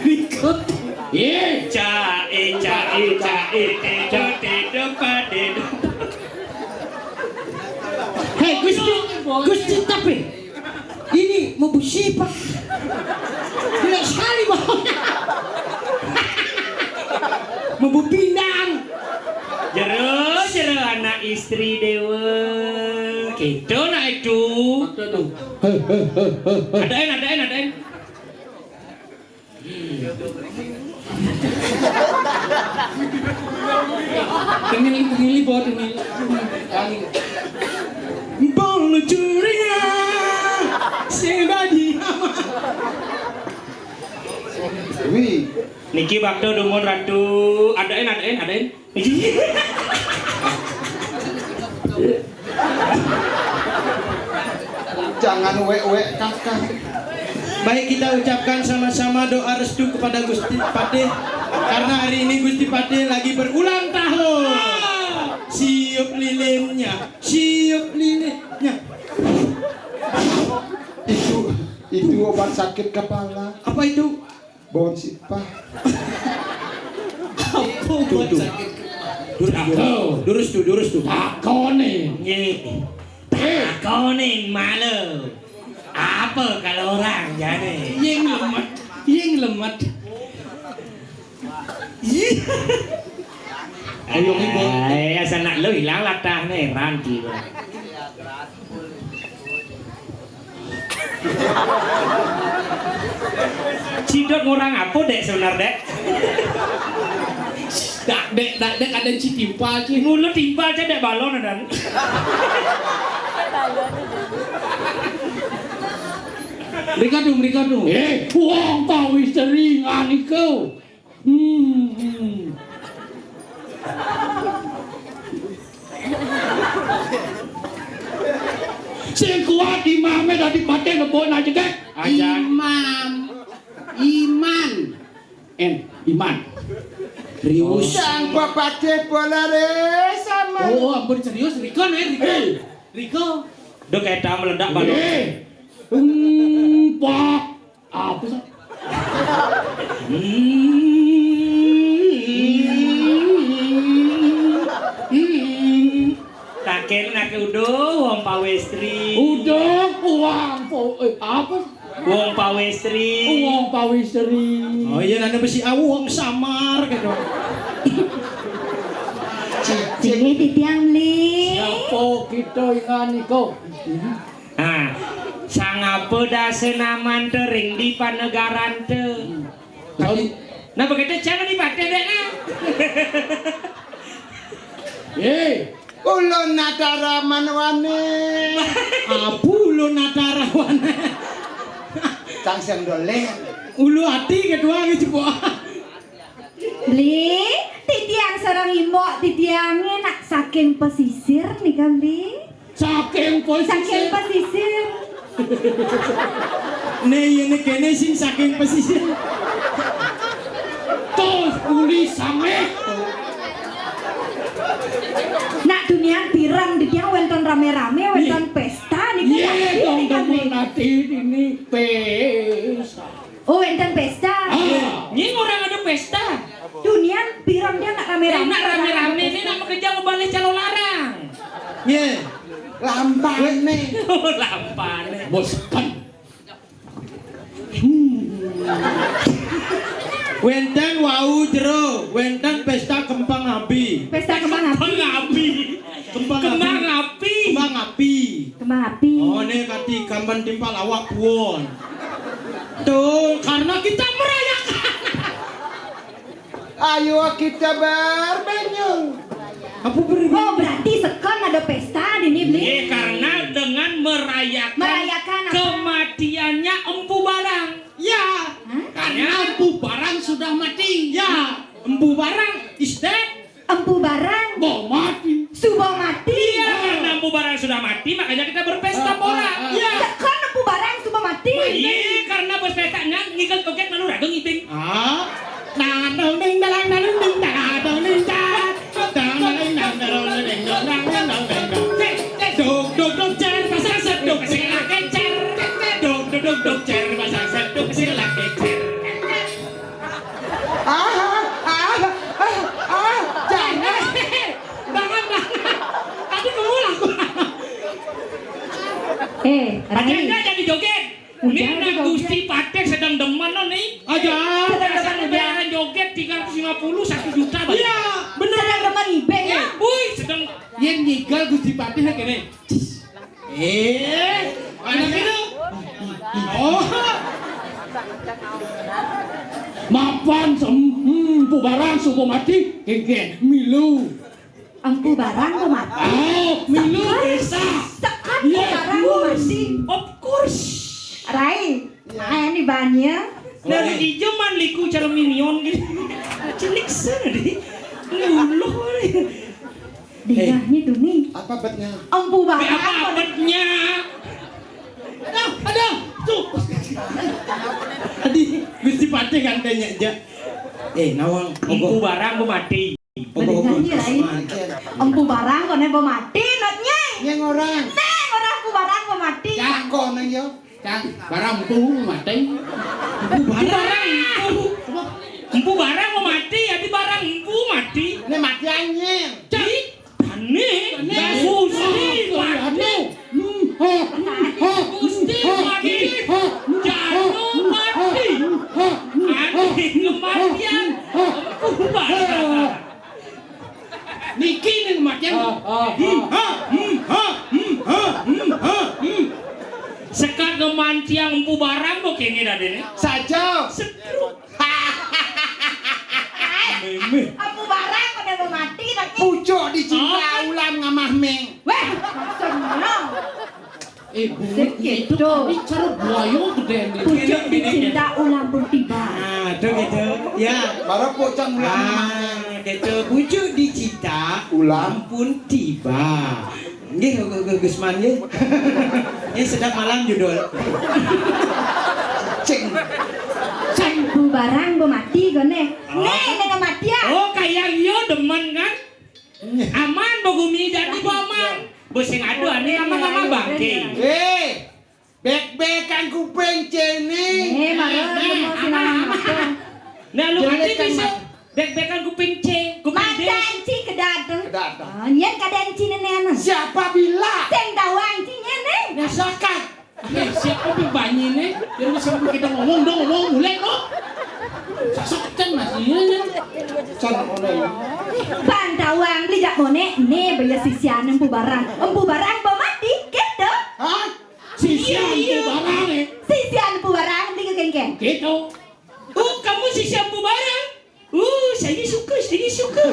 [SPEAKER 7] Rikot.
[SPEAKER 6] Hei Gusti tapi ini mau bersifat jelek sekali baunya. Mau berpinang.
[SPEAKER 2] Jero anak istri dewa. Gitu nak itu. Adain.
[SPEAKER 7] Tengili bawa tengili.
[SPEAKER 6] Bolu curinya sebadi
[SPEAKER 3] Wih,
[SPEAKER 2] Niki bakdo dumon ratu. Adain.
[SPEAKER 3] jangan wek kakak.
[SPEAKER 6] Baik, kita ucapkan sama-sama doa restu kepada Gusti Patih karena hari ini Gusti Patih lagi berulang tahun. Siup lilinnya.
[SPEAKER 3] Itu obat sakit kepala.
[SPEAKER 6] Apa itu?
[SPEAKER 3] Bawang sipah.
[SPEAKER 6] Durus tuh.
[SPEAKER 7] Takone.
[SPEAKER 2] Takonin malu. Apa kalau orang jadi?
[SPEAKER 6] Yang lemet.
[SPEAKER 2] Ayo ibu. Asal nak lu hilang latah nih ranti. Cidot ngurang apa dek sebenar dek?
[SPEAKER 7] Dak dek ada citimpal sih.
[SPEAKER 2] Mulut timpal aja dek balon dan.
[SPEAKER 6] Mereka tuh.
[SPEAKER 7] Wong pawistri ngani kau. Sing kuat imame dadi pate ngebon aja kek. Iman. Rius.
[SPEAKER 3] Sang bapak bolare sama.
[SPEAKER 6] Oh, ampun serius, Riko.
[SPEAKER 2] Dok eta meledak balon.
[SPEAKER 7] Pak. Apa sih?
[SPEAKER 2] Taken nak udah wong pawestri.
[SPEAKER 7] Udah uang apa?
[SPEAKER 2] Wong pawestri.
[SPEAKER 7] Uang pawistri.
[SPEAKER 6] Oh iya, nana besi awong samar gitu.
[SPEAKER 1] Jadi titiang li.
[SPEAKER 7] Siapa kita ingani kau?
[SPEAKER 2] Ah, sangapa dase naman tering di panegaran te. Nah begitu jangan dipakai deh nah.
[SPEAKER 3] Ulun natara manwane.
[SPEAKER 6] Apu lo natarawan.
[SPEAKER 3] Cangseng dole.
[SPEAKER 6] Ulu hati kedua gitu po.
[SPEAKER 1] Li, titiang sarang imok titiangnya nak saking pesisir nih kan Li.
[SPEAKER 7] Saking
[SPEAKER 1] Saking pesisir.
[SPEAKER 6] Ini kene sing saking pesisir.
[SPEAKER 7] Tos uli sange.
[SPEAKER 1] Nak dunia pirang titiang wenton rame-rame wenton pesta nih kan
[SPEAKER 7] Nanti ini pesta.
[SPEAKER 1] Oh wenton pesta.
[SPEAKER 2] Ini orang ada pesta.
[SPEAKER 1] Dunia pirang dia nak rame-rame.
[SPEAKER 2] Nak rame-rame ini nak bekerja mau balik calo larang.
[SPEAKER 3] Lampane.
[SPEAKER 2] Oh lampane.
[SPEAKER 7] Boskan.
[SPEAKER 6] Wenten wau jero, wenten pesta kembang api.
[SPEAKER 1] Pesta kembang api.
[SPEAKER 2] Pengapi.
[SPEAKER 1] Kembang api.
[SPEAKER 6] Oh, ini kati gambar timpal awak puon. Tuh, karena kita merayakan.
[SPEAKER 3] Ayo kita berbenyung.
[SPEAKER 6] Apa beri?
[SPEAKER 1] Oh berarti sekon ada pesta di Nibli.
[SPEAKER 2] Karena dengan merayakan
[SPEAKER 1] apa?
[SPEAKER 2] kematiannya Empu Barang.
[SPEAKER 6] Ya, karena Empu Barang sudah mati. Ya, Empu Barang is dead.
[SPEAKER 1] Empu Barang
[SPEAKER 6] Mau mati.
[SPEAKER 1] subuh mati.
[SPEAKER 2] Iya, karena Empu Barang sudah mati, makanya kita berpesta pora.
[SPEAKER 6] Ya.
[SPEAKER 1] Sekon Empu Barang subuh mati.
[SPEAKER 2] Iya, karena berpestanya ngikut koket malu ragung iting.
[SPEAKER 6] Ah, nah, dong ding dalang dalang ding dalang dong ding dalang dalang dalang dalang dalang ding dalang dalang dalang. Dok dok dok cer pasang sedok sing lagi cer. Dok dok dok dok cer pasang sedok sing lagi cer.
[SPEAKER 3] Jangan.
[SPEAKER 6] Banget lah. Tadi mengulang.
[SPEAKER 2] Aja
[SPEAKER 1] Rai.
[SPEAKER 2] enggak jadi joget. Ini
[SPEAKER 1] Jangan
[SPEAKER 2] nak Gusti Patek sedang demen nih.
[SPEAKER 6] Aja.
[SPEAKER 2] Sedang bayaran joget 350 1 juta bayar.
[SPEAKER 6] Iya, bener.
[SPEAKER 1] Sedang teman ibeng ya.
[SPEAKER 2] Wih, sedang
[SPEAKER 6] Yang nyigal Gusti Patih kene. Anak itu. Oh. Mapan Empu Barang subuh mati. Kengke milu.
[SPEAKER 1] Empu Barang mau mati.
[SPEAKER 6] Oh, milu desa.
[SPEAKER 1] Sekon Empu Barang mau mati.
[SPEAKER 2] of course.
[SPEAKER 1] Rai. Ini banyak.
[SPEAKER 2] Dari hijau man liku cara minion gitu. Cilik sana deh. Luluh.
[SPEAKER 1] Dinahnya tuh nih.
[SPEAKER 3] Apa betnya?
[SPEAKER 1] Empu
[SPEAKER 2] Apa
[SPEAKER 1] Barang.
[SPEAKER 2] abadnya?
[SPEAKER 6] Ada. Tuh. Tadi Gusti Patih kan tanya aja. Nawang
[SPEAKER 2] Empu Barang mau mati.
[SPEAKER 1] Dinahnya Rai. Empu Barang kok mau mati. Notnya.
[SPEAKER 3] Yang orang.
[SPEAKER 1] Neng orang Empu Barang mau mati.
[SPEAKER 3] Cakon nang yo.
[SPEAKER 6] Cang, barang empu mati.
[SPEAKER 2] Empu Barang Empu Barang mau mati, ya di Barang Empu mati.
[SPEAKER 3] Ini mati anjing.
[SPEAKER 2] Jadi aneh. Gusti Patek. Gusti Patek. Jatuh mati. Aneh kematian Empu Barang.
[SPEAKER 6] Niki ning kematian.
[SPEAKER 2] Sekat kematian Empu Barang kok kene Raden.
[SPEAKER 3] Saja.
[SPEAKER 1] Empu Barang kok mau mati. Notnya.
[SPEAKER 3] Pucuk dicinta ulam ngamah meng.
[SPEAKER 1] Weh. Senang.
[SPEAKER 6] Buat itu
[SPEAKER 1] Gitu.
[SPEAKER 6] tadi cara buaya gede nih.
[SPEAKER 1] Pucuk dicinta ulang pun tiba.
[SPEAKER 6] Nah, tuh gitu. Ya.
[SPEAKER 3] Baru pucuk ulam ngamah meng.
[SPEAKER 6] Gitu. Pucuk dicinta
[SPEAKER 3] Ulam.
[SPEAKER 6] pun tiba. Nggih, Gusman nggih. Ini sedap malam judul.
[SPEAKER 3] Cing.
[SPEAKER 1] Empu Barang mau mati gone. Nih dengan mati ya.
[SPEAKER 2] Oh kayak yo demen kan? Aman bogumi jadi aman. Bosing adu ane ama bangke.
[SPEAKER 3] Bek-bekan kuping cene.
[SPEAKER 1] Marah mau sinang.
[SPEAKER 2] Nah lu
[SPEAKER 3] Jangan
[SPEAKER 2] ade
[SPEAKER 3] kan,
[SPEAKER 2] bisa bek-bekan kuping C, kuping D.
[SPEAKER 1] Madanci kedatang.
[SPEAKER 3] Kedatang.
[SPEAKER 1] Oh, nyen kadanci nenek.
[SPEAKER 3] Siapa bila?
[SPEAKER 1] Sing dawang ci nyene.
[SPEAKER 3] Nasakan.
[SPEAKER 6] Siapa pibanyi nih? Dia bisa kita ngomong dong, ngomong mulai kok. Sasokan masih ini.
[SPEAKER 3] Can ono.
[SPEAKER 1] Pantawang beli jak bonek. Nih bayar sisian Empu Barang. Empu Barang mau mati gitu.
[SPEAKER 3] Hah?
[SPEAKER 6] Sisian itu barang nih.
[SPEAKER 1] Sisian Empu Barang beli ke geng-geng.
[SPEAKER 6] Gitu.
[SPEAKER 2] Kamu si Empu Barang? Saya suka.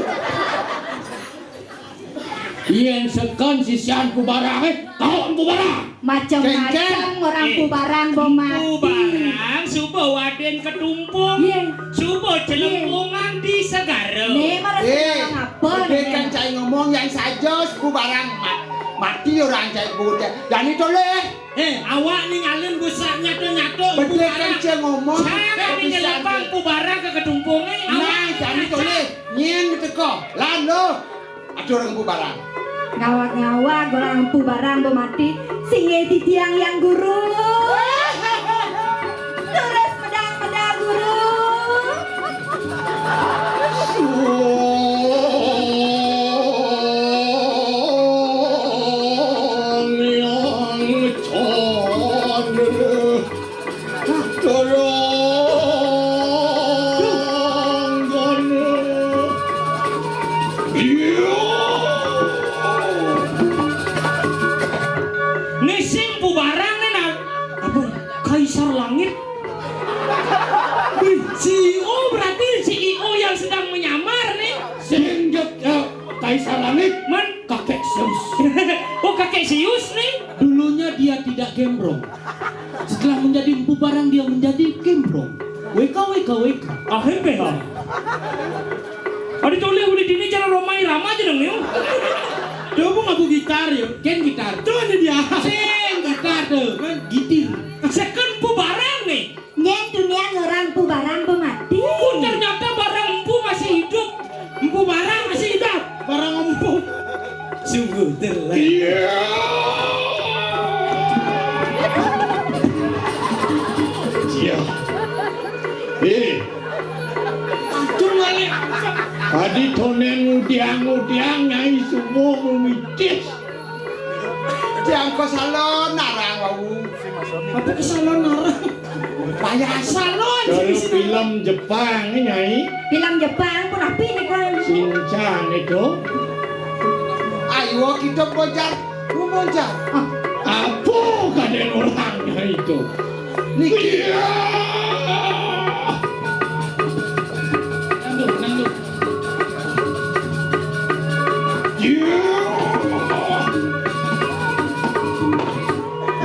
[SPEAKER 6] Yang sekan sisian ku barang kau ku barang.
[SPEAKER 1] Macam-macam orang Empu Barang mau
[SPEAKER 2] Empu
[SPEAKER 1] mati.
[SPEAKER 2] Barang subuh waden ketumpung.
[SPEAKER 1] Iya.
[SPEAKER 2] Subuh celempungan di Segara.
[SPEAKER 1] Nih marah sinang apa
[SPEAKER 3] Bekan cai ngomong yang saja ku barang mati orang cai bute. Dan itu leh.
[SPEAKER 2] Awak ninggalin busak nyatu-nyatu.
[SPEAKER 3] Bekan cai ngomong.
[SPEAKER 2] Saya ini nyelepang Empu Barang ke ketumpungnya.
[SPEAKER 3] Nah, dan itu leh. Nyen teko. Lan lo. Ada orang ku barang.
[SPEAKER 1] Ngawak-ngawak orang Empu Barang mau mati. Singe di tiang yang guru. Terus pedang-pedang guru.
[SPEAKER 7] Kaisar Langit,
[SPEAKER 2] Men,
[SPEAKER 7] kakek Zeus.
[SPEAKER 2] oh kakek Zeus nih.
[SPEAKER 7] Dulunya dia tidak gembrong. Setelah menjadi empu barang dia menjadi gembrong. WK.
[SPEAKER 2] Akhirnya. Ada toleh udah dini cara Romai Rama aja dong nih.
[SPEAKER 6] Coba ngaku gitar ya.
[SPEAKER 7] Ken gitar.
[SPEAKER 6] Tuh ini dia.
[SPEAKER 7] Sing gitar tuh. Kan gitir.
[SPEAKER 2] Second empu barang nih.
[SPEAKER 1] Nyeng dunia orang pu barang pu mati.
[SPEAKER 2] Oh ternyata barang empu masih hidup. Empu barang masih hidup.
[SPEAKER 6] Barang empuk. Sungguh terlalu.
[SPEAKER 7] Iya. Iya.
[SPEAKER 2] Cuma nih.
[SPEAKER 7] Tadi tonen ngudiang nyai semua memitis.
[SPEAKER 3] Diangko salon narang wau.
[SPEAKER 6] Apa kesalahan narang?
[SPEAKER 3] Payah
[SPEAKER 2] Salon
[SPEAKER 7] Kalau
[SPEAKER 2] sini.
[SPEAKER 7] film Jepang nih nyai,
[SPEAKER 1] Film Jepang pun api nih kau.
[SPEAKER 7] Shinchan itu,
[SPEAKER 3] ayo kita bojar. Ku bojar.
[SPEAKER 7] apa kaden orangnya itu?
[SPEAKER 3] Niki.
[SPEAKER 7] Iya. Nanduk. Iya.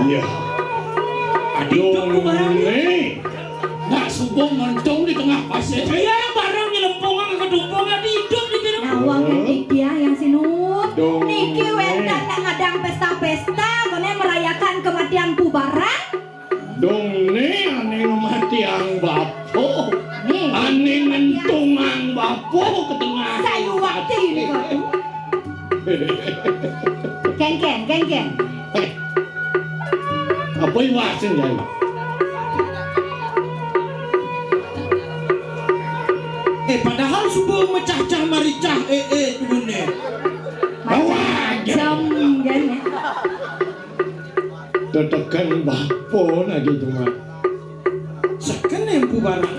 [SPEAKER 7] Iya. Aduh, nih. Nak subong ngentong di tengah pasir.
[SPEAKER 2] Saya barang nyelempongan ke dumpongnya hidup di film.
[SPEAKER 1] Nawang yang dia yang sinut.
[SPEAKER 7] Dong.
[SPEAKER 1] Niki wendan nak ngadang pesta-pesta, kone merayakan kematian pu barang.
[SPEAKER 7] Dong nih ane mati ang bapo.
[SPEAKER 1] Nih.
[SPEAKER 7] Ane ngentung ang bapo ke tengah.
[SPEAKER 1] Saya waktu ini kau tu. Ken.
[SPEAKER 7] Apa yang wasin ya?
[SPEAKER 6] Padahal subuh mecah-cah maricah tuh nih.
[SPEAKER 1] Macam kan ya.
[SPEAKER 7] Tetekan bapo lagi cuma.
[SPEAKER 6] Sekan empu barang.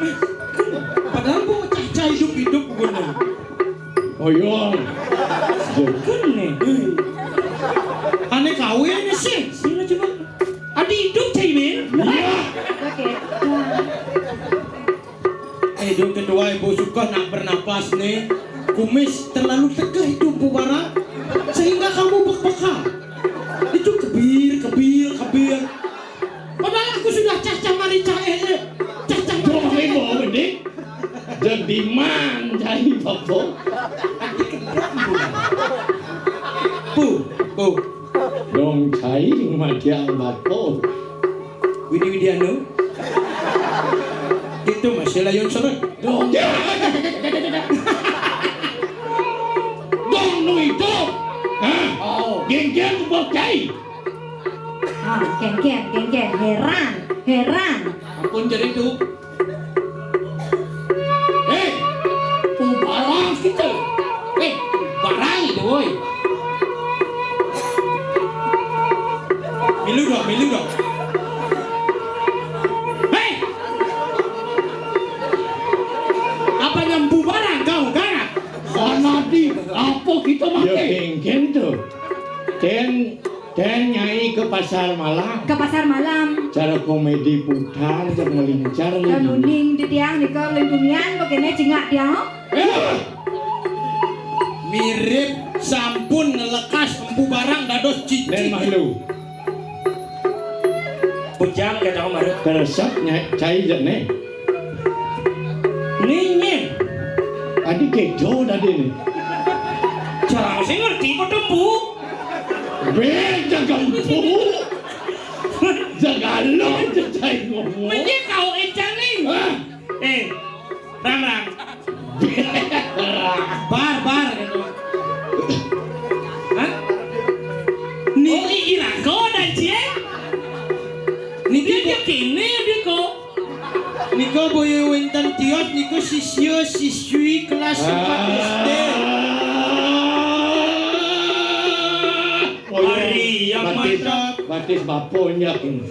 [SPEAKER 6] Padahal bu mecah-cah hidup guna.
[SPEAKER 7] Oh iya.
[SPEAKER 6] Sekan nih. Aneh kawin sih.
[SPEAKER 2] Sini coba. Ada hidup Caimin.
[SPEAKER 7] Iya.
[SPEAKER 1] Oke.
[SPEAKER 6] Dong kedua ibu suka nak bernapas nih. Kumis terlalu tegah itu bu barang. Sehingga kamu bek-bekal. Itu kebir. Padahal aku sudah cacah maricah cacah
[SPEAKER 7] Dong ibu ini. Jadi manjai bapo.
[SPEAKER 6] Bu.
[SPEAKER 7] Dong cai mati ang bapo.
[SPEAKER 6] Widiano. Itu masih layon seret.
[SPEAKER 7] Dong. Dong nu itu. Hah?
[SPEAKER 6] Oh.
[SPEAKER 7] Geng bocai.
[SPEAKER 1] Ken. Heran.
[SPEAKER 6] Ampun jadi itu.
[SPEAKER 7] Barang kita.
[SPEAKER 6] Barang itu woi. Milu dong. Hei. Apa nyampu barang kau kan?
[SPEAKER 7] Sanadi, apa kita makan? Ya geng tuh. Dan nyai ke pasar malam.
[SPEAKER 1] Ke pasar malam.
[SPEAKER 7] Cara komedi putar dan melincar
[SPEAKER 1] Dan
[SPEAKER 7] lagi.
[SPEAKER 1] nuning di tiang di kau lindungian begini cingak dia.
[SPEAKER 6] Mirip sampun ngelekas empu barang dados
[SPEAKER 7] Dan
[SPEAKER 6] cicit.
[SPEAKER 7] malu.
[SPEAKER 2] Bujang kata Omar.
[SPEAKER 7] Keresap cai jane.
[SPEAKER 2] Nih.
[SPEAKER 7] Adi kejo tadi nih.
[SPEAKER 2] Jarang sih ngerti kok tempu.
[SPEAKER 7] Jaga empu. Jaga lo cai ngomong.
[SPEAKER 2] Mesti kau encang nih. Rang.
[SPEAKER 6] Bar gitu.
[SPEAKER 2] Hah? Nih ira kau dan cie.
[SPEAKER 6] Niki
[SPEAKER 2] Dia kini dia kok.
[SPEAKER 6] Niko boye wentan tiot niko siswi kelas 4 SD.
[SPEAKER 2] Hari yang mantap.
[SPEAKER 7] Batis baponya ini.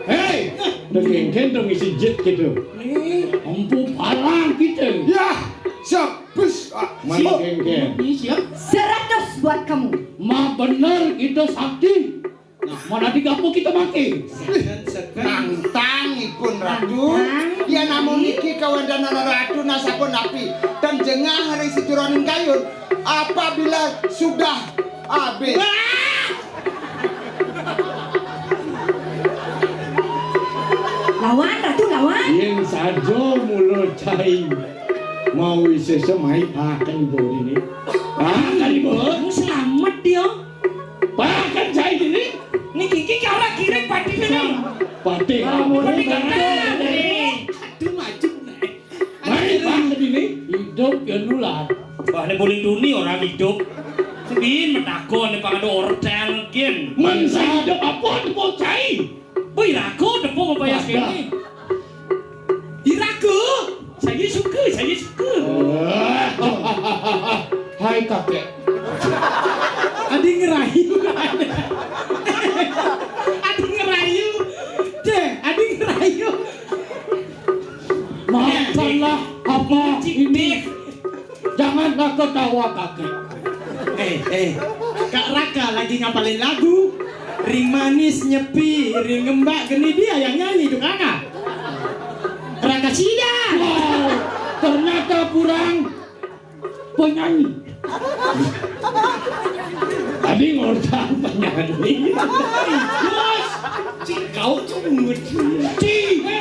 [SPEAKER 7] Hei, dengeng dong isi jet gitu. Empu parang kita.
[SPEAKER 3] Ya, siap. Bus.
[SPEAKER 7] Mana geng.
[SPEAKER 2] Siap.
[SPEAKER 1] 100 buat kamu.
[SPEAKER 7] Ma bener kita sakti. Nah, mana di kampung kita maki.
[SPEAKER 6] Sekan.
[SPEAKER 3] Tantang ipun ratu. Ya namun niki kawan dan ratu nasapun api dan jengah hari situronin kayun apabila sudah habis.
[SPEAKER 1] Lawan ratu lawan.
[SPEAKER 7] Yang saja mulut cai mau isi semai pakai ibu ini. Pakai ibu.
[SPEAKER 2] Selamat dia.
[SPEAKER 7] Pakai cai ini.
[SPEAKER 2] Nih kiki kalau kiri pati ini.
[SPEAKER 7] Pati.
[SPEAKER 2] Pati kan.
[SPEAKER 8] Aduh maju nih.
[SPEAKER 7] Mai pakai ini hidup ya nular.
[SPEAKER 2] Bahkan boleh dunia orang hidup. Sebin metakon nih pangan ortel gen.
[SPEAKER 7] Mensa hidup apa tu mau cai?
[SPEAKER 2] Wih ragu depo apa ya sini? Iraku. Saya suka.
[SPEAKER 7] Hai kakek.
[SPEAKER 6] Adi ngerayu. Adi ngerayu.
[SPEAKER 7] Maafkanlah apa ini. Janganlah ketawa kakek.
[SPEAKER 6] Kak Raka lagi ngapalin lagu. Ring manis nyepi, ring ngembak geni dia yang nyanyi itu kakak.
[SPEAKER 2] Raka Sida.
[SPEAKER 7] Wow, ternyata kurang penyanyi. Tadi ngorta penyanyi.
[SPEAKER 2] Bos. Kau cungut.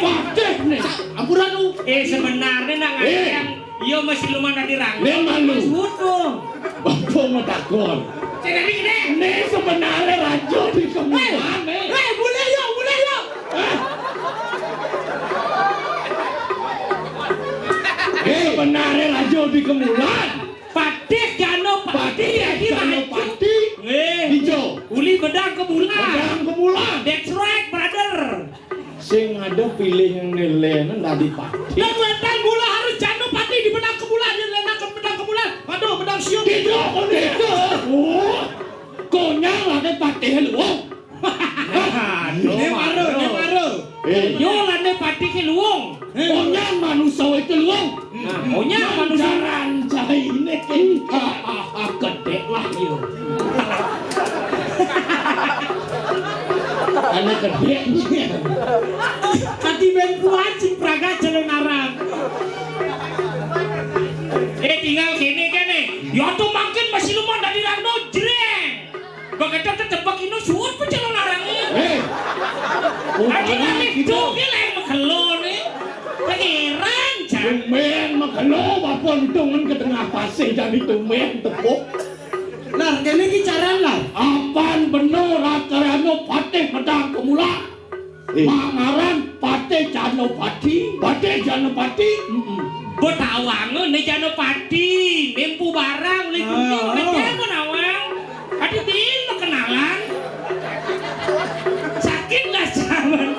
[SPEAKER 7] Pateh nih. Ampuran lu.
[SPEAKER 2] Sebenarnya nak ngajang. Yo masih lumayan dirang.
[SPEAKER 7] Memang lu.
[SPEAKER 2] Butuh.
[SPEAKER 7] Bapak mau takut. Ini sebenarnya raja di kemulan.
[SPEAKER 2] Boleh yo.
[SPEAKER 7] Sebenarnya raja di kemulan.
[SPEAKER 2] Patih gano pati.
[SPEAKER 7] Hijau.
[SPEAKER 2] Uli bedang kebulan. That's right brother.
[SPEAKER 7] Sing ada pilih yang nilainya nadi pati.
[SPEAKER 2] Dan wedang gula harus jano pati di bedang kebulan. Dia lena ke bedang kebulan. Aduh bedang siung.
[SPEAKER 7] Tidak oh, konyang lah kan pati luang.
[SPEAKER 2] Ini baru. Yo lane pati ke luang.
[SPEAKER 7] Konyang manusia itu luang.
[SPEAKER 2] Konyang manusia.
[SPEAKER 7] Rancai ini kan gede lah yo. Ane gede nya.
[SPEAKER 2] Hati ben kuacing praga jalan arang. Tinggal kene kene. Ya tuh makin masih lumayan dari rando jreng. Begitu tetebak ino suut pe jalan arangnya. Tinggal itu dia lain makelo nih. Pangeran jan.
[SPEAKER 7] Tumben makalo bapon tungan ke tengah pasir jadi tumben tepuk.
[SPEAKER 6] Nah, kene ki caran lah.
[SPEAKER 7] Apan bener akarano patih pedang kemula. Mangaran patih jano pati.
[SPEAKER 2] Betawangan nih jano pati. Nempu barang lingkungi ngecek menawang. Adi bin kenalan. Sakit lah zaman.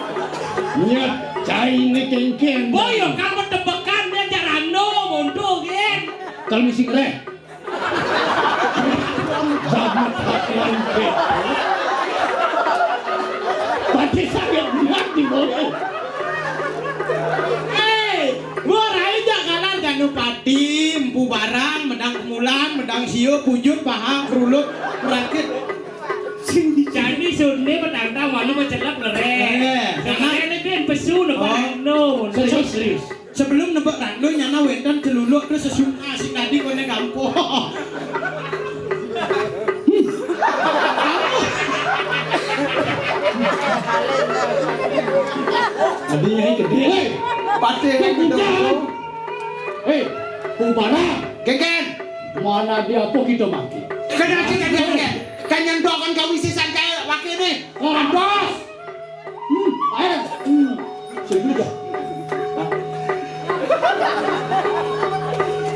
[SPEAKER 7] Nyet cai ini kengkeng.
[SPEAKER 2] Boyo kamu tebekan dia jarano mondoh gen.
[SPEAKER 7] Kalau misi ngereh. Zaman hatian ke. Pati sangat niat di bawah.
[SPEAKER 6] Gua rai jakalan janu pati, empu barang, medang kemulan, medang sio, pujut, paha, kerulut, rakit.
[SPEAKER 2] Jadi sunni petang malu mencelap lereng. Karena ini kan pesu no.
[SPEAKER 7] Serius.
[SPEAKER 6] Sebelum nebak rando nyana wedan celuluk terus sesung asik tadi kone kampung.
[SPEAKER 7] Adinya ini gede.
[SPEAKER 3] Pati
[SPEAKER 7] Kencang. Pubara.
[SPEAKER 3] Keken.
[SPEAKER 7] Mana dia apa kita maki?
[SPEAKER 3] Keken. Kan yang doakan kau isisan kayak wakil ini.
[SPEAKER 7] Ngados. Ayo. Sudah.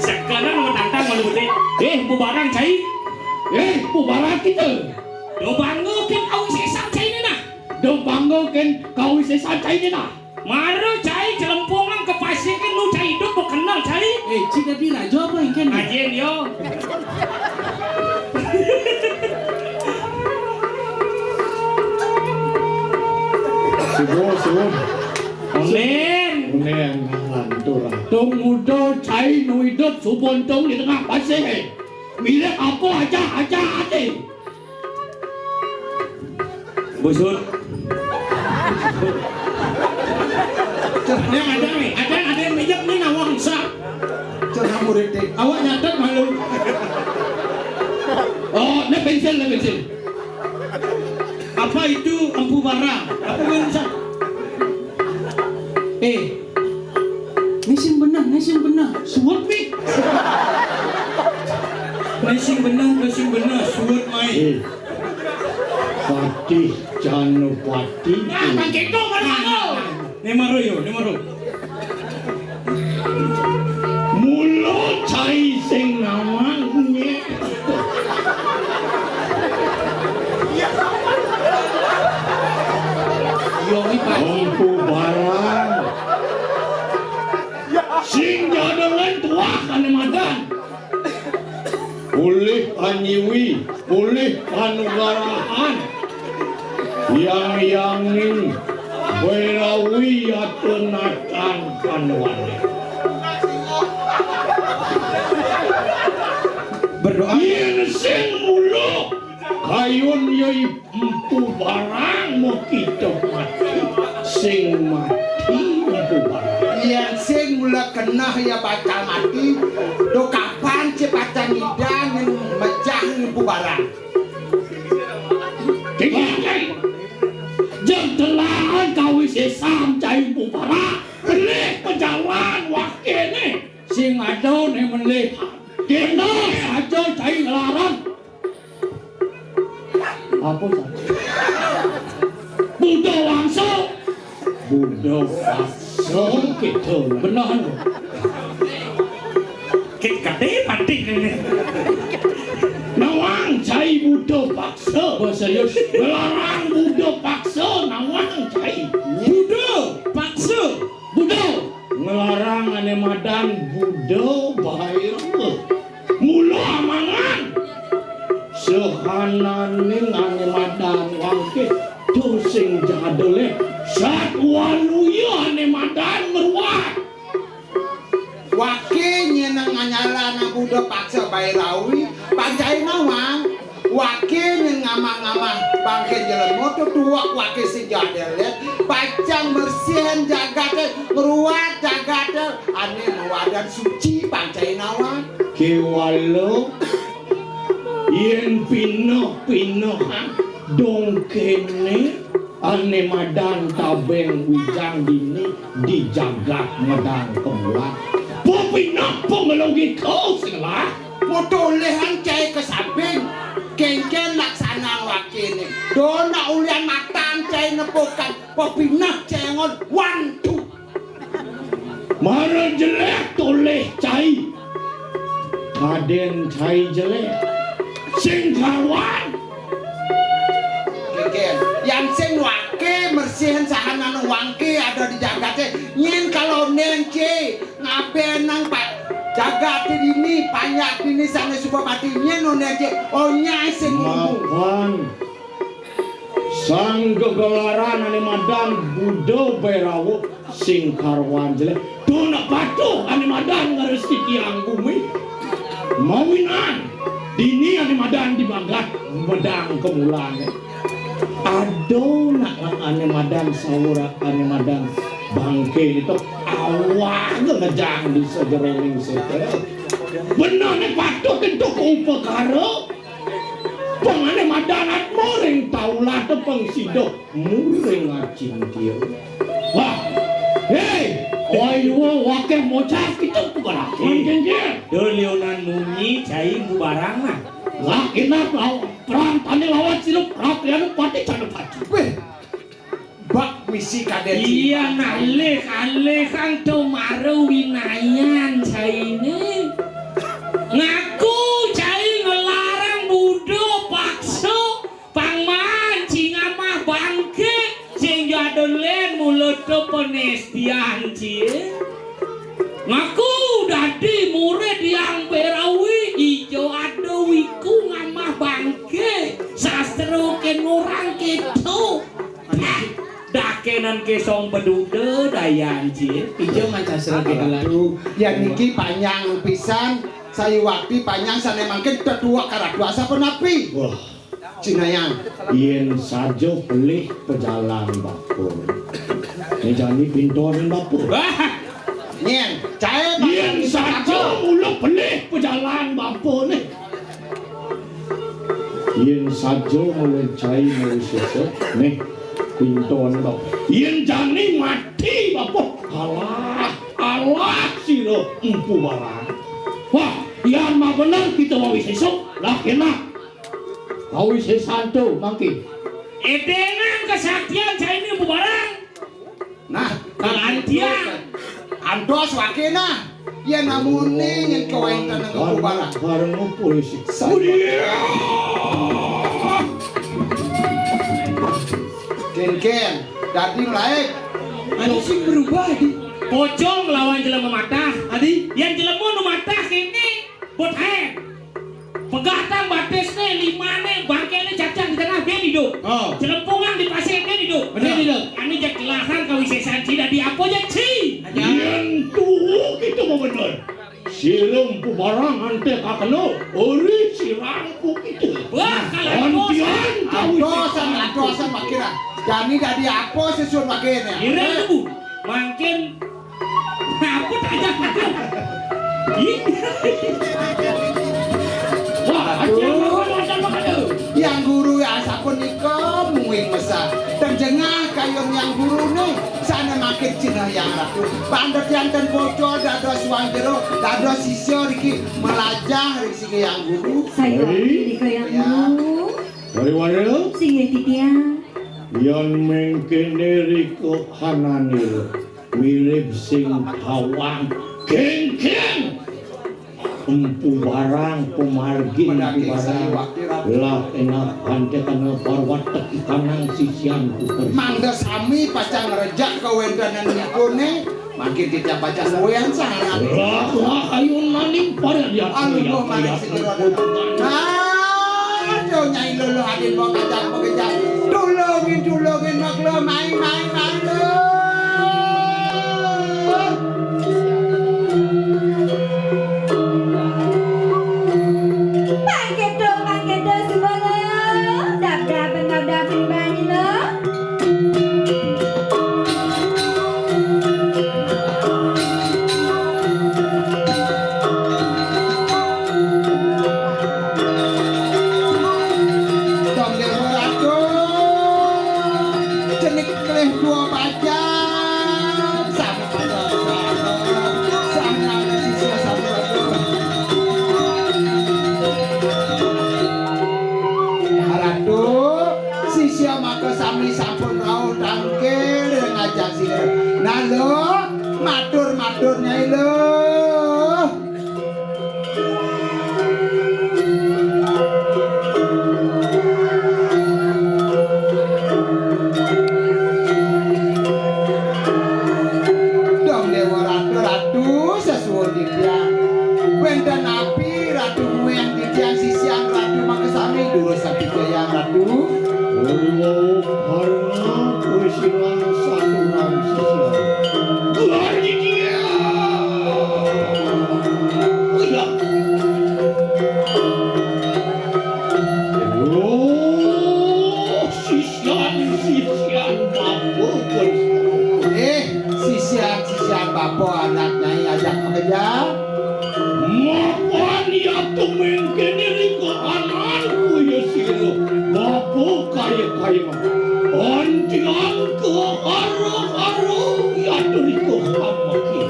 [SPEAKER 2] Sekarang menantang malu gede. Bubarang cai.
[SPEAKER 7] Pubara kita.
[SPEAKER 2] Do bangukin kau sesat cai ni nah.
[SPEAKER 7] Do bangukin kau sesat cai ni nah.
[SPEAKER 2] Maru cai celempongan ke pasir kan lu cai hidup kau kenal cai.
[SPEAKER 6] Cik tadi raja apa yang kan?
[SPEAKER 2] Ajen yo.
[SPEAKER 7] Subuh.
[SPEAKER 2] Onen.
[SPEAKER 7] Lantura. Tung muda cai nu hidup subontong di tengah pasir. Milik apa aja hati.
[SPEAKER 2] Busur.
[SPEAKER 6] Ada yang mijak nih.
[SPEAKER 3] murid dek.
[SPEAKER 7] Awak nyatet malu. Oh, ini pensil.
[SPEAKER 6] Apa itu empu bara? Apa bisa? Nesing benang. Suat mi. Nesing benang. Suat mai.
[SPEAKER 7] Patih Janupati.
[SPEAKER 2] Mangkito marano.
[SPEAKER 6] Nemaro.
[SPEAKER 7] Mulo cai sing namanya.
[SPEAKER 2] Yoi pagi.
[SPEAKER 7] Empu barang. Sing jadangan tuah kan madan. Pulih anyiwi, pulih panugaraan. Yang werawi atenatan kanwane.
[SPEAKER 6] Berdoa.
[SPEAKER 7] Yen sing mulo kayun yai empu barang mau kita mati. Sing mati empu barang.
[SPEAKER 3] Yang sing mula kena ya baca mati. Do kapan cepat ngidang yang mejah ibu barang.
[SPEAKER 7] Tinggal jam telaan kau sesam cai empu barang. Beli pejalan wakene. Sing ada nih melihat. Kena aja cai ngelaran. Apa saja? Buddha wangsa. Buddha wangsa kita benar.
[SPEAKER 2] Kit kate patik ini.
[SPEAKER 7] Nawang cai Buddha paksa. Serius? Melarang Buddha paksa. Nawang cai. Buddha. Ngelarang ane madan Buddha bahaya. Mula amangan. Sehananing ane madan wangke. Tu sing jadole. Satwaluya ane madan meruat.
[SPEAKER 3] Wakilnya nang nganyala na Buddha paksa Bairawi, pancai nawang. Wakilnya ngamah-ngamah bangke jalan motor tuak wakil si jadelet, pacang bersihan jagatnya, meruat jagatnya, ane mewadan suci pancai nawang.
[SPEAKER 7] Kewalo yen pinoh-pinoh dongkene ane madan tabeng wijang dini di jagat madan kemulan. Popinah pengelogi kau singlah.
[SPEAKER 3] Motolehan cai ke samping, kengken laksana wakilnya. Dona ulian matang cai nepokan, popinah cengon wantu.
[SPEAKER 7] Mana jelek toleh cai. Kaden cai jelek. Sing kawan.
[SPEAKER 3] Kengken, yang sing wakil mersihan sahanan wangke ada di jagatnya. Nyen kalau nengke ngapain nang pak. Jagat ini banyak ini sana supaya matinya noneke onya sing
[SPEAKER 7] Mapan sang gegelaran ane madan Buddha berawu sing karwan jelek dona patuh ane madan ngeresti tiang bumi mawinan dini ane madan dibagat medang kemulan ado nak ane madan sawura ane madan bangke itu awak ngejang di sejeroning setel benar nih patut untuk upekara pengane madanat muring taulah tepeng sido muring ngacing dia wah hei wah wakil mocak kita bukan ngacing dia
[SPEAKER 2] Dolionan mumi cai barang lah.
[SPEAKER 7] lah enak perang tani lawan silup rakyat pati Janupati
[SPEAKER 3] bak misi kadet.
[SPEAKER 2] Iya nalih kang tomaro winayan cai ini. Ngaku cai ngelarang Buddha paksa pangman cingamah bangke sing jadon len mulut penestian cie. Ngaku dadi murid yang berawi ijo ado wiku ngamah bangke sastra ken orang gitu. Dakenan kesong pedude dayan cie ijo maca srege
[SPEAKER 3] Aduh, yang niki panjang pisan. Saya waktu panjang sana mungkin kedua karak dua penapi.
[SPEAKER 7] wah
[SPEAKER 3] Cinayang.
[SPEAKER 7] yen saja pelih pejalan bapur ini jadi pintuan bapur
[SPEAKER 2] wah
[SPEAKER 3] Nyen, cae
[SPEAKER 7] Yen saja mula belih pejalan bapa nih. Yen saja mulai cai manusia nih pintuan dok. Yen jani mati bapa. Alah siro empu barang. Wah, yang mah benar kita mau sesok lah kena. Kau sesanto mangki.
[SPEAKER 2] Dengan kesaktian saya ini barang.
[SPEAKER 3] Nah,
[SPEAKER 2] Kalantian.
[SPEAKER 3] antos wakena. Ya namun nih yang kawaitan ng kubaran.
[SPEAKER 7] Barang mo polisi.
[SPEAKER 3] Ken, dadi laik.
[SPEAKER 6] Anu sing berubah di.
[SPEAKER 2] Pocong lawan jelema matah.
[SPEAKER 6] Adi,
[SPEAKER 2] Yang jelema nu matah kene bot hae. Pegatang batisne limane bangkene cacang di tengah dia hidup.
[SPEAKER 6] Oh.
[SPEAKER 2] Celempungan di pasir dia hidup.
[SPEAKER 6] Bener hidup.
[SPEAKER 2] Ani jak lahan kawisesan cida di apa jak ci.
[SPEAKER 7] Yen tuh kita mau bener. Sirum pu barang ante kakeno. Ori sirangku kita.
[SPEAKER 2] Wah, kalau
[SPEAKER 7] Antian
[SPEAKER 3] Antosan makira. Jani dadi apa sesuatu wakena.
[SPEAKER 2] Ira itu bu, makin apa aja gitu.
[SPEAKER 7] Wah,
[SPEAKER 3] Yang guru ya sapun nika muing mesa. Dan jengah kayon yang guru nih sana makin cina yang ratu. Bandot yang ten bocor dado suang jero, dado sisyo riki melajah riki yang guru.
[SPEAKER 1] Saya wakili ke yang dulu.
[SPEAKER 7] dari mana?
[SPEAKER 1] Singgih titiang.
[SPEAKER 7] Yang mengkene riko hananil mirip sing hawang keng empu barang pemargin empu barang lah enak ante kana parwat teki kanang sisian ku
[SPEAKER 3] Mangga sami pacang rejak kawendanan nikone makin tidak baca sawean sangat.
[SPEAKER 7] lah ayun maning pada dia
[SPEAKER 3] Aduh maning sigero. Nah, do nyai lolo hadin mau ngajak. Tulungin maklo main lo.
[SPEAKER 1] Pangket do semua lo. Dap-dapin bani lo.
[SPEAKER 3] Dom demorato. Cenik kelih dua pajak. Sama siswa satu. Ratu, sisya maka sami sampun rau tangkil ngajak sira. Nah lo, matur nyai lo. Dong dewa ratu sesuai dia. Benda napi ratu yang dia sisian ratu maka sami dulu sapi yang ratu.
[SPEAKER 7] mau karena persilangan satu ram sisian lari dia iya sisian bapak
[SPEAKER 3] Sisian bapo anaknya ajak bekerja.
[SPEAKER 7] mapan ya tumengke diri ke anakku ya siro bapak kaya mah antian ke aro ya diri ke hamaki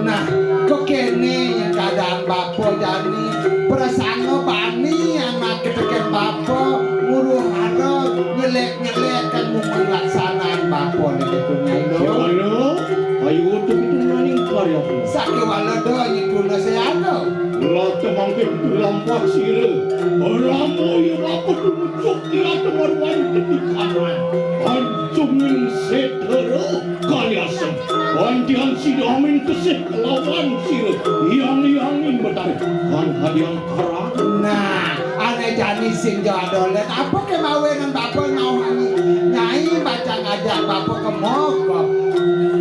[SPEAKER 3] Nah, kok kene yang keadaan bapo jani perasaan bani yang makin teken bapo nguru haro nyelek kan mungkin laksanaan bapo nih ketunya itu.
[SPEAKER 7] Halo, ayo tuh itu maning karya pun.
[SPEAKER 3] Sakit walado nyikuna seano.
[SPEAKER 7] Lo temangkin itu lampak sire. Olamu yang apa tuh cuk dia teman-teman di kanan. Ancumin setero kaliasem. Antian sidamin kesih lawan sire. Yang betar. Kan hadiang karang.
[SPEAKER 3] Nah, ane jani sing jodolen apa kemawenan bapo ngawani. Nyai baca ngajak bapo ke mogok.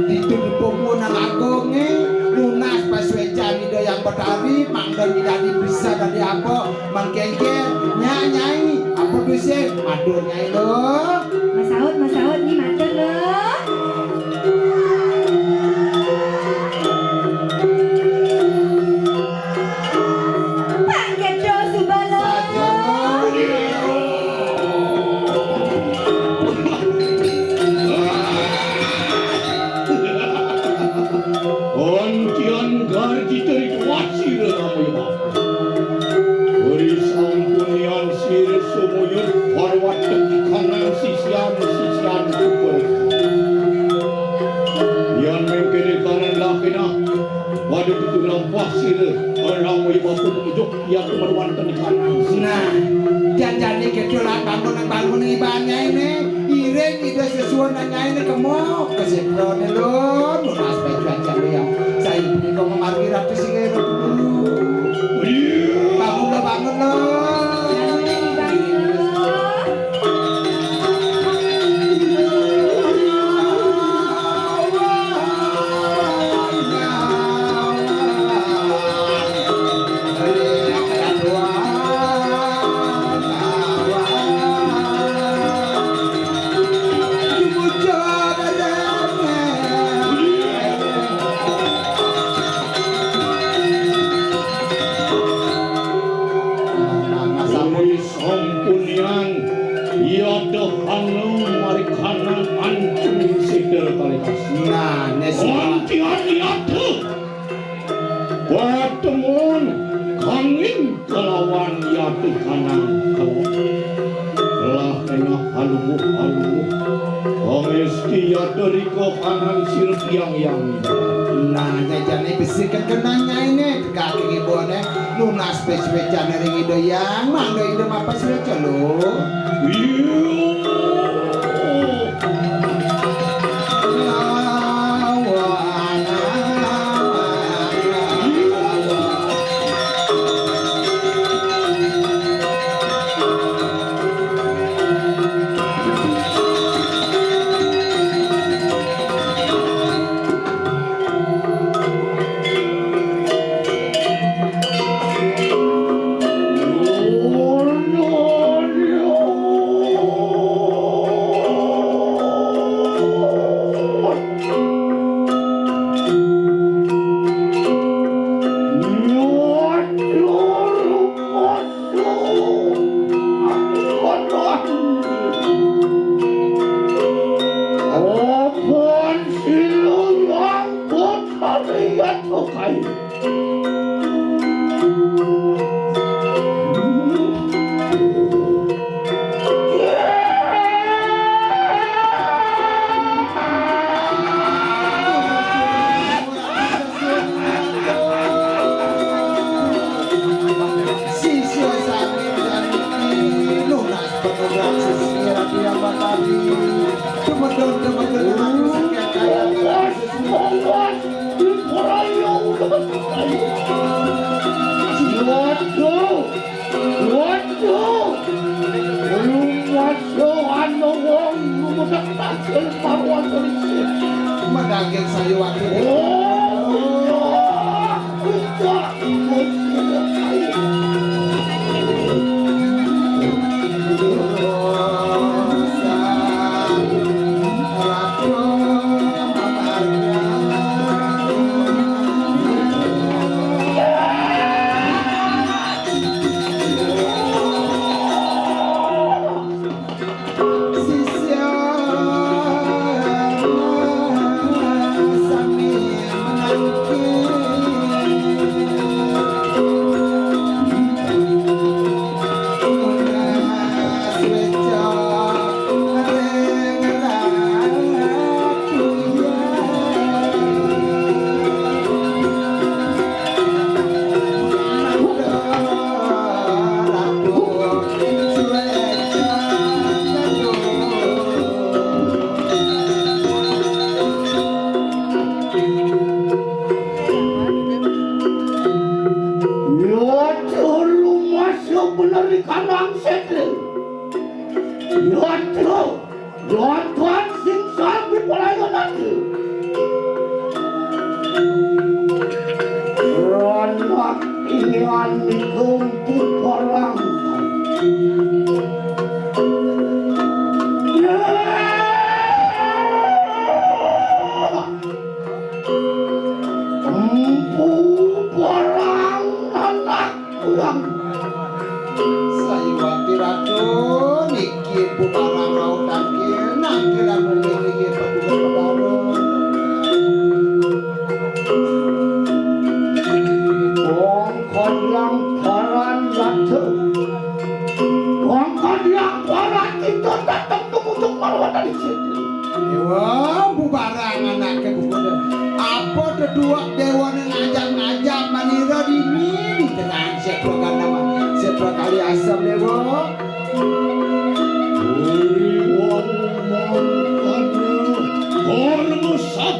[SPEAKER 3] Ditunggu nang agunge lunas paswejan ida yang betari mangdan tidak bisa dari apa mangkengke nyai apa bisa madur nyai lo
[SPEAKER 1] Mas Saud ni matur lo.
[SPEAKER 7] Pada dibilang pasir, orang ibu penunjuk yang kemerwantan kanan.
[SPEAKER 3] Nah, janjane gitu lah bangun ibanya ini. Iring ide sesuatu nanya ini kemok kesimpulannya lho, lunas baik yang saya punya kau mengargi ratu singero dulu. Bangun loh. Nah,
[SPEAKER 7] lihat Watemun kangin kelawan yatu kanan kau telah tengah haluh Omeski yatu riko kanan sirut yang
[SPEAKER 3] nah jajane bisikan kenanya ini kaki ibuane lunas pecah ring ido yang mangga ido apa sih lo Madageng sayu waktu
[SPEAKER 7] yang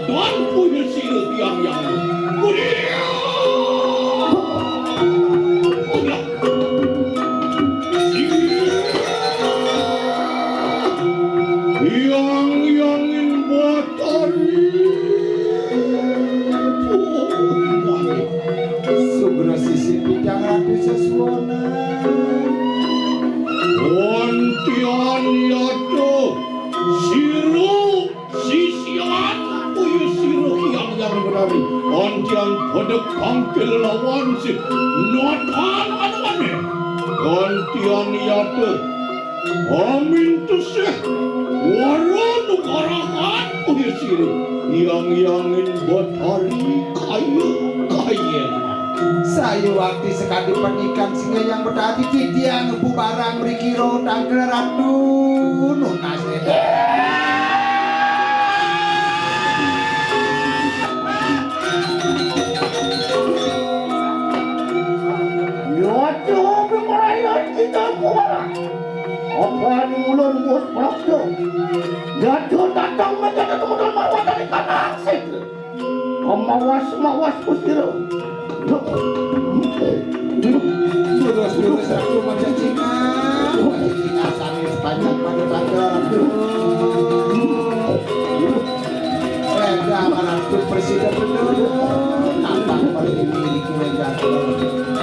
[SPEAKER 7] madan punya sila yang yang batari
[SPEAKER 3] Sugro sisi bidang ratu seswana
[SPEAKER 7] Ontian yato siru sisian puyu siru yang berari Ontian pada pangkil lawan si notan anu-ane Ontian yato amin tu seh waron karahan puyu siru yang batari kaya
[SPEAKER 3] Sayu waktu sekali pernikahan singa yang berdati titian bu barang berikiro tangkel ratu nunas
[SPEAKER 7] Yato bimarayan kita buara apa ni ulun bos prakto Yato datang menjadi teman-teman marwah dari kanak sekre Mawas kusiro
[SPEAKER 3] Lurus ratu macam Cina sani sepanjang pada tangkel ratu Reda ratu presiden betul nampak pada ini dikira jatuh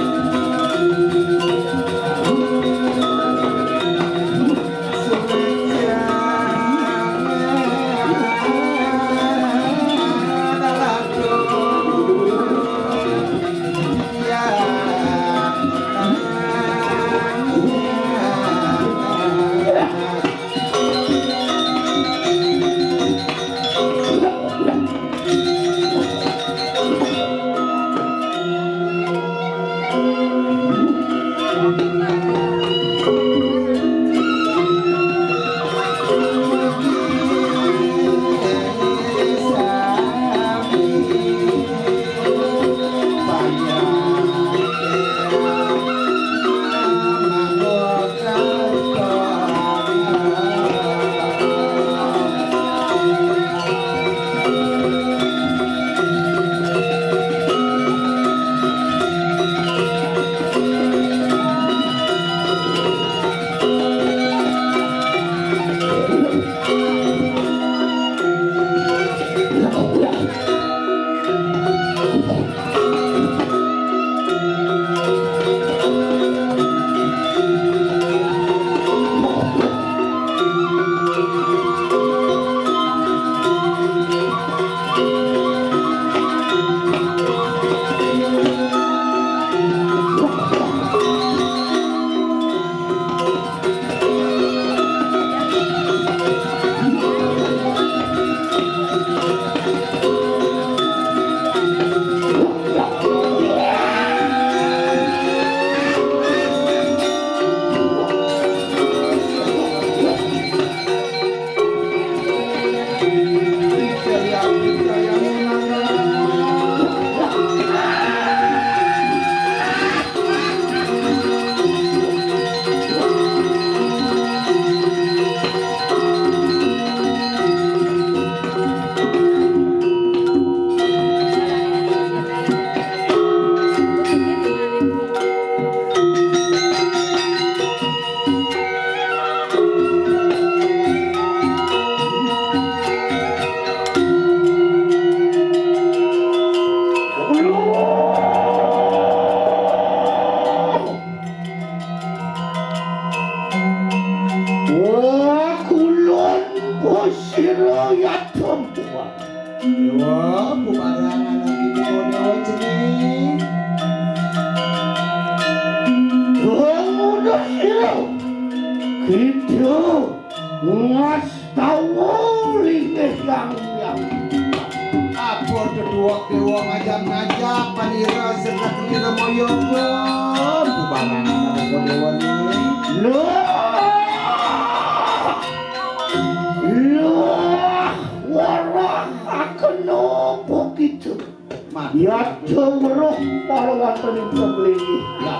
[SPEAKER 7] Ya cemroh pahlawan tening sebelini. Ya.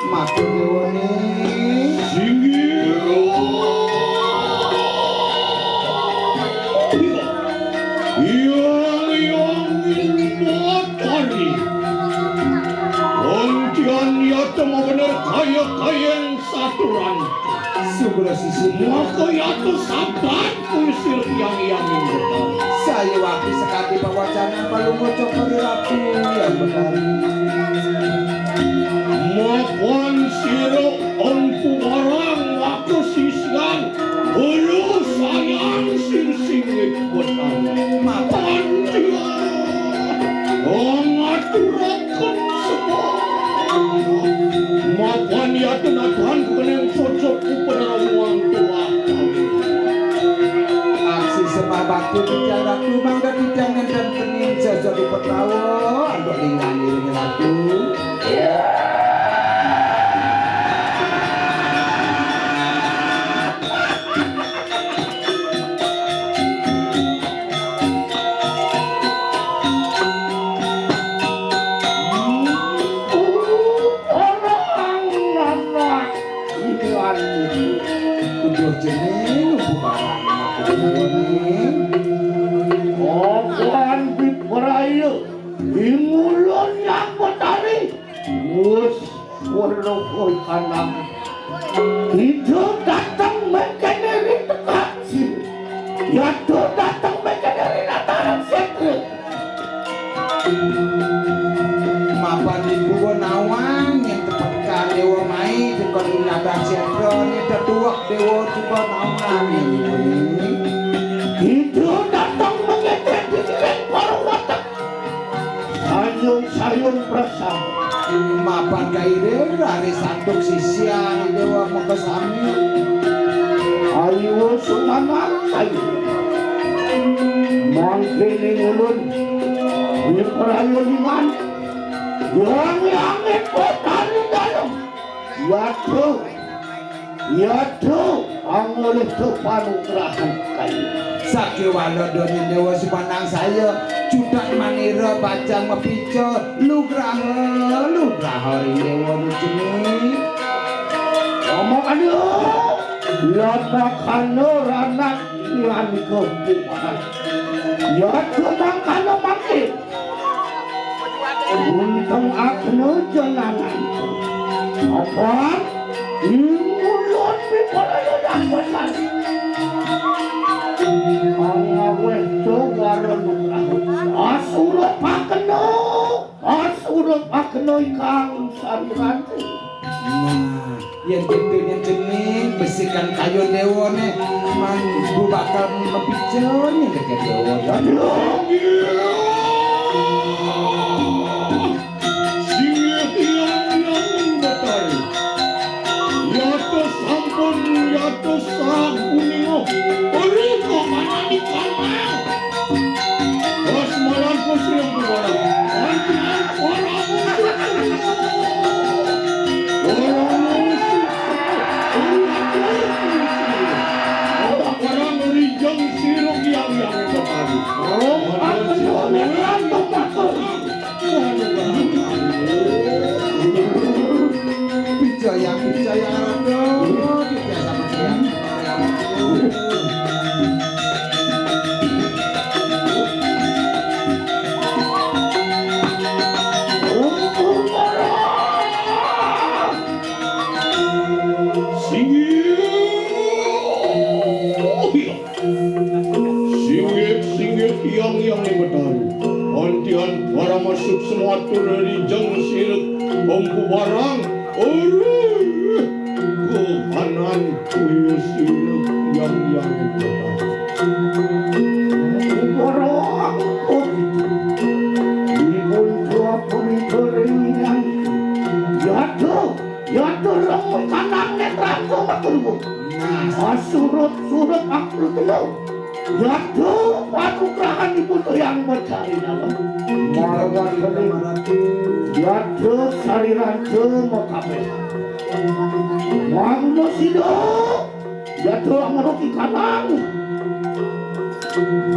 [SPEAKER 3] Matur nuwun.
[SPEAKER 7] Iya. batari. Ontian ya temu bener kaya saturan.
[SPEAKER 3] Sugro sisi.
[SPEAKER 7] Maka ya tuh sabar kusir yang betul.
[SPEAKER 3] Saya waktu sekali pawacana palungo cokori ratu yang benar.
[SPEAKER 7] Maupun siro onku barang aku sisian bulu sayang sing-singit benar.
[SPEAKER 3] Mapan
[SPEAKER 7] dia mengaturakan semua. Maupun ya tenatuan keneng sosokku pada orang tua kami.
[SPEAKER 3] aksi semah bakti bicara ratu mangga bidangan dan kening sesuatu petrawo andok lingani dengan ratu. Kuduh jeneng bubarang aku jeneng.
[SPEAKER 7] Apaan diperaya ingulun yang betari us warlokoy kanang itu datang mengeneri tekasi itu datang mengeneri nataran sekret
[SPEAKER 3] Mapan ibu nawang yang tepat dewa mai dekon nada sentron itu tuak dewa juga nawang ini.
[SPEAKER 7] itu datang mengeneri diri para watak sayung prasam
[SPEAKER 3] Mapan gaire hari sanduk sisian dewa mokesami.
[SPEAKER 7] ayo sumanang sayu mangkiling ulun diperayu liman yang betari dalam yaitu ang oleh kepanugrahan kayu
[SPEAKER 3] Sakiwala doni dewa sumanang saya cudak manira bajang mepico lugraha dewa nujeni.
[SPEAKER 7] ngomong aduh ladakannya ranak yang kebukaan yaitu mangkano mangkit untung akno jenangan apa ingulun biparayo dan benar angaweh cogaran asurut pakeno ikang sariranti.
[SPEAKER 3] Nah, yang tentunya jenis besikan kayu dewa nih man bu bakal mepico nih dekat dewa.
[SPEAKER 7] Yato sakunio oriko manani kamau os malam kusung orang antian orang rijang sirong yang bertari
[SPEAKER 3] Pijaya aduh tidak sama siang.
[SPEAKER 7] Singgit yang bertari antian para masuk semua turun rijang sirong ompu barang kanan kuyu siruk yang orang ibu tua pemikirinan yaitu rambut kanan netraku maturmu surut aku dulu yaitu panugrahan ibu tuh yang mencari dalam marwan kening yaitu sarirancu mokapeh Magno sido, yaitu merugi kanang.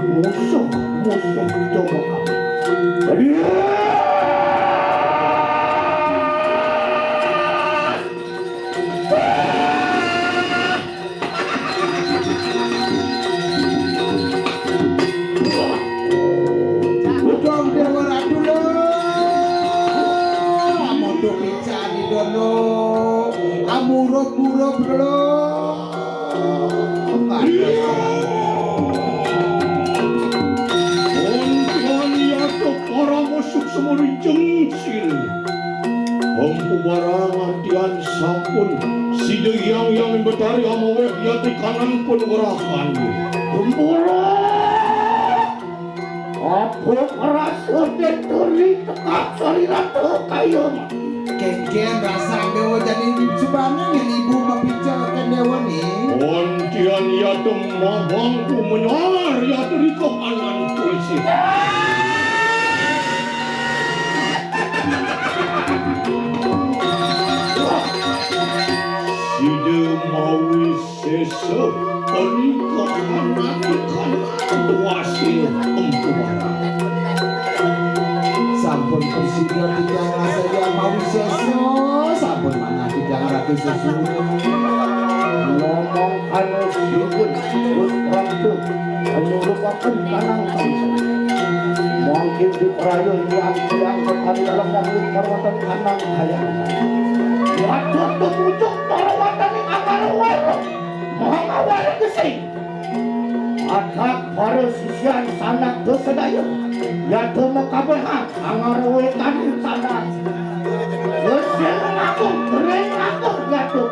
[SPEAKER 7] Musuh coba kami. Jadi
[SPEAKER 3] Dewa Ratu murup-murup lho.
[SPEAKER 7] Ontian ya to para musuh semuri jengsil. Hampu barang artian sampun sida yang betari amawe ya di kanan pun gerakan. Gembura. Aku merasa deturi tekap sarira kayu.
[SPEAKER 3] Ken rasa dewa jadi sebanyak yang ibu membicarakan dewa nih.
[SPEAKER 7] Ontian ya to mabangku menyar ya dari kanan polisi. Sida mawi seso perika anak ikan wasil empu barang.
[SPEAKER 3] Sampun persiduan tidak rasa yang mau seso. Sampun mana tidak ratu sesuatu.
[SPEAKER 7] Ngomong anu syukun terus ratu menyuruhkan kanang bangsa. Mungkin di perayu yang berkali dalam nyambut perawatan kanang kaya. Wajah kemujuk perawatan yang akan waro mengawal kesing. Atak para sisian sanak kesedaya yaitu mekabehan angarwetan sanak. Kesing aku, kering aku yaitu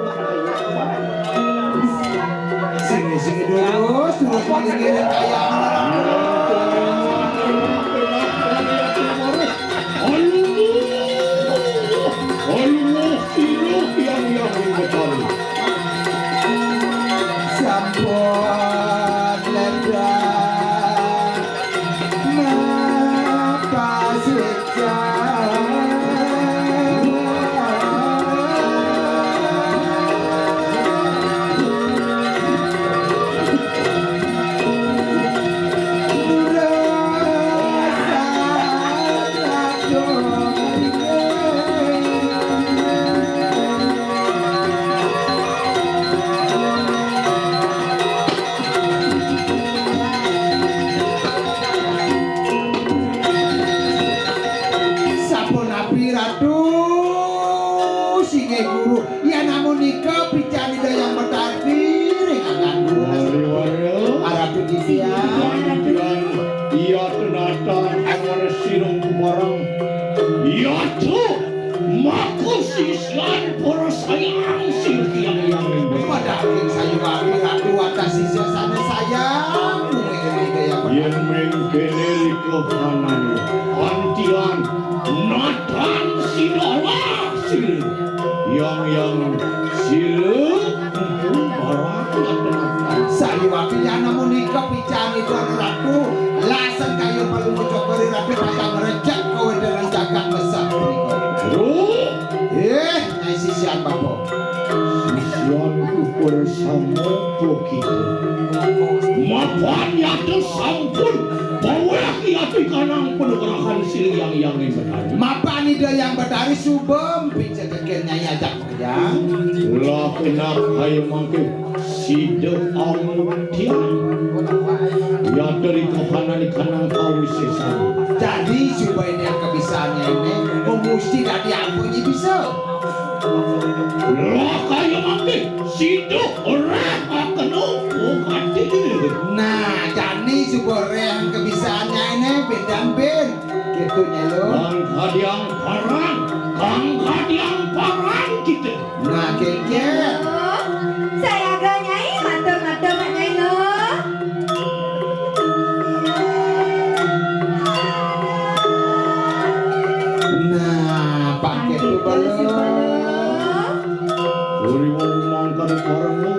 [SPEAKER 3] Sini terus paling ayam.
[SPEAKER 7] Allah siruh yang betul.
[SPEAKER 3] Sampun leda mata
[SPEAKER 7] sisian para sayang sirkiang yang
[SPEAKER 3] Padahal sayur kami ratu atas sisa sana sayang
[SPEAKER 7] yang mengkeneli kehanani antian natan sidola sil yang silu barang
[SPEAKER 3] sayur kami yang namun nikah pican itu ratu lasan kayu paling muncul dari ratu pasang merejak kau dengan jagat besar nyai sisian bapak
[SPEAKER 7] sisian ukur sama kita mapan yaitu sampun bawa yaitu kanang penegerakan sil yang betari
[SPEAKER 3] mapan ide yang betari subem pinceteken nyai ajak kerja
[SPEAKER 7] lah kenak kayu mangke sida amutian ya dari kehanan kanang kawisesan
[SPEAKER 3] jadi supaya dia kebisaannya ini mesti dari apa ini bisa
[SPEAKER 7] lah kayu mangke sida orang akan hati
[SPEAKER 3] nah jadi supaya yang kebisaannya ini ben gitu nyelo
[SPEAKER 7] kang hadiang parang kita
[SPEAKER 3] nah keke
[SPEAKER 1] Saya agak nyai, matur mak nyai lo.
[SPEAKER 3] nah pakai tuh balon
[SPEAKER 7] dari mau mangkar parang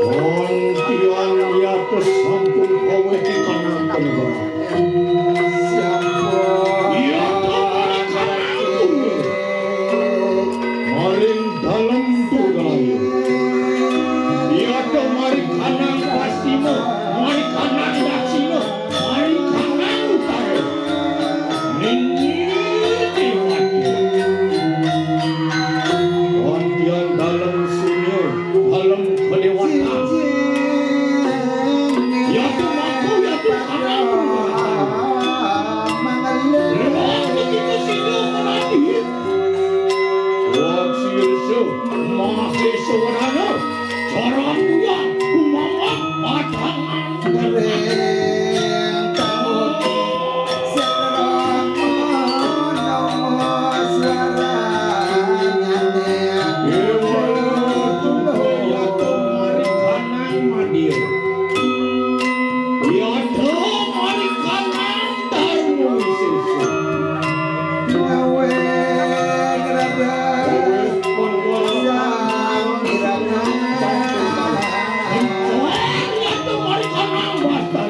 [SPEAKER 7] Kontian ya sampun kowe kanang penegara. Ya maring dalam tugayo. Ya mari kanang pasimo, mari kanang daksino, mari kanang utara. Kontian dalam sunyo, dalam kedewatan. Ya tu mampu, ya tu kanang lewat begitu sido menanti. Wak sirso, maheswarana, cara buya, umama, padangan Basta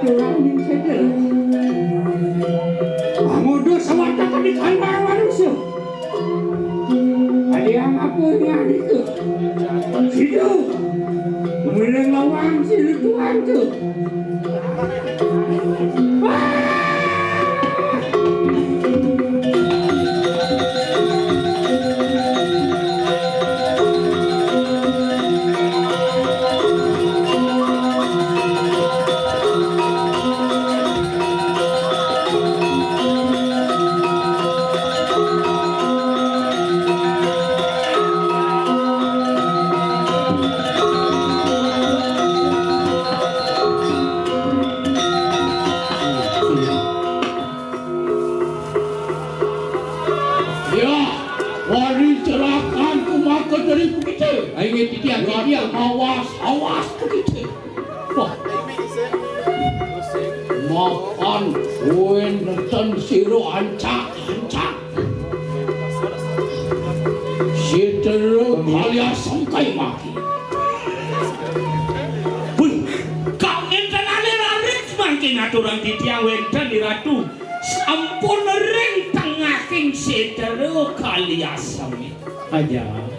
[SPEAKER 7] orang yang sedang Amudo sawata di kandang manusia ada yang apa yang itu situ kemudian lawang situ Tuhan tu awas begitu. Wah. Makan kuen nonton siro ancak. Sitero kalian sangkai maki.
[SPEAKER 2] Wih, kau enten alir-alir makin aturan titiang wenten di ratu. Ampun ring tengaking sitero kalian sami.
[SPEAKER 6] Aja.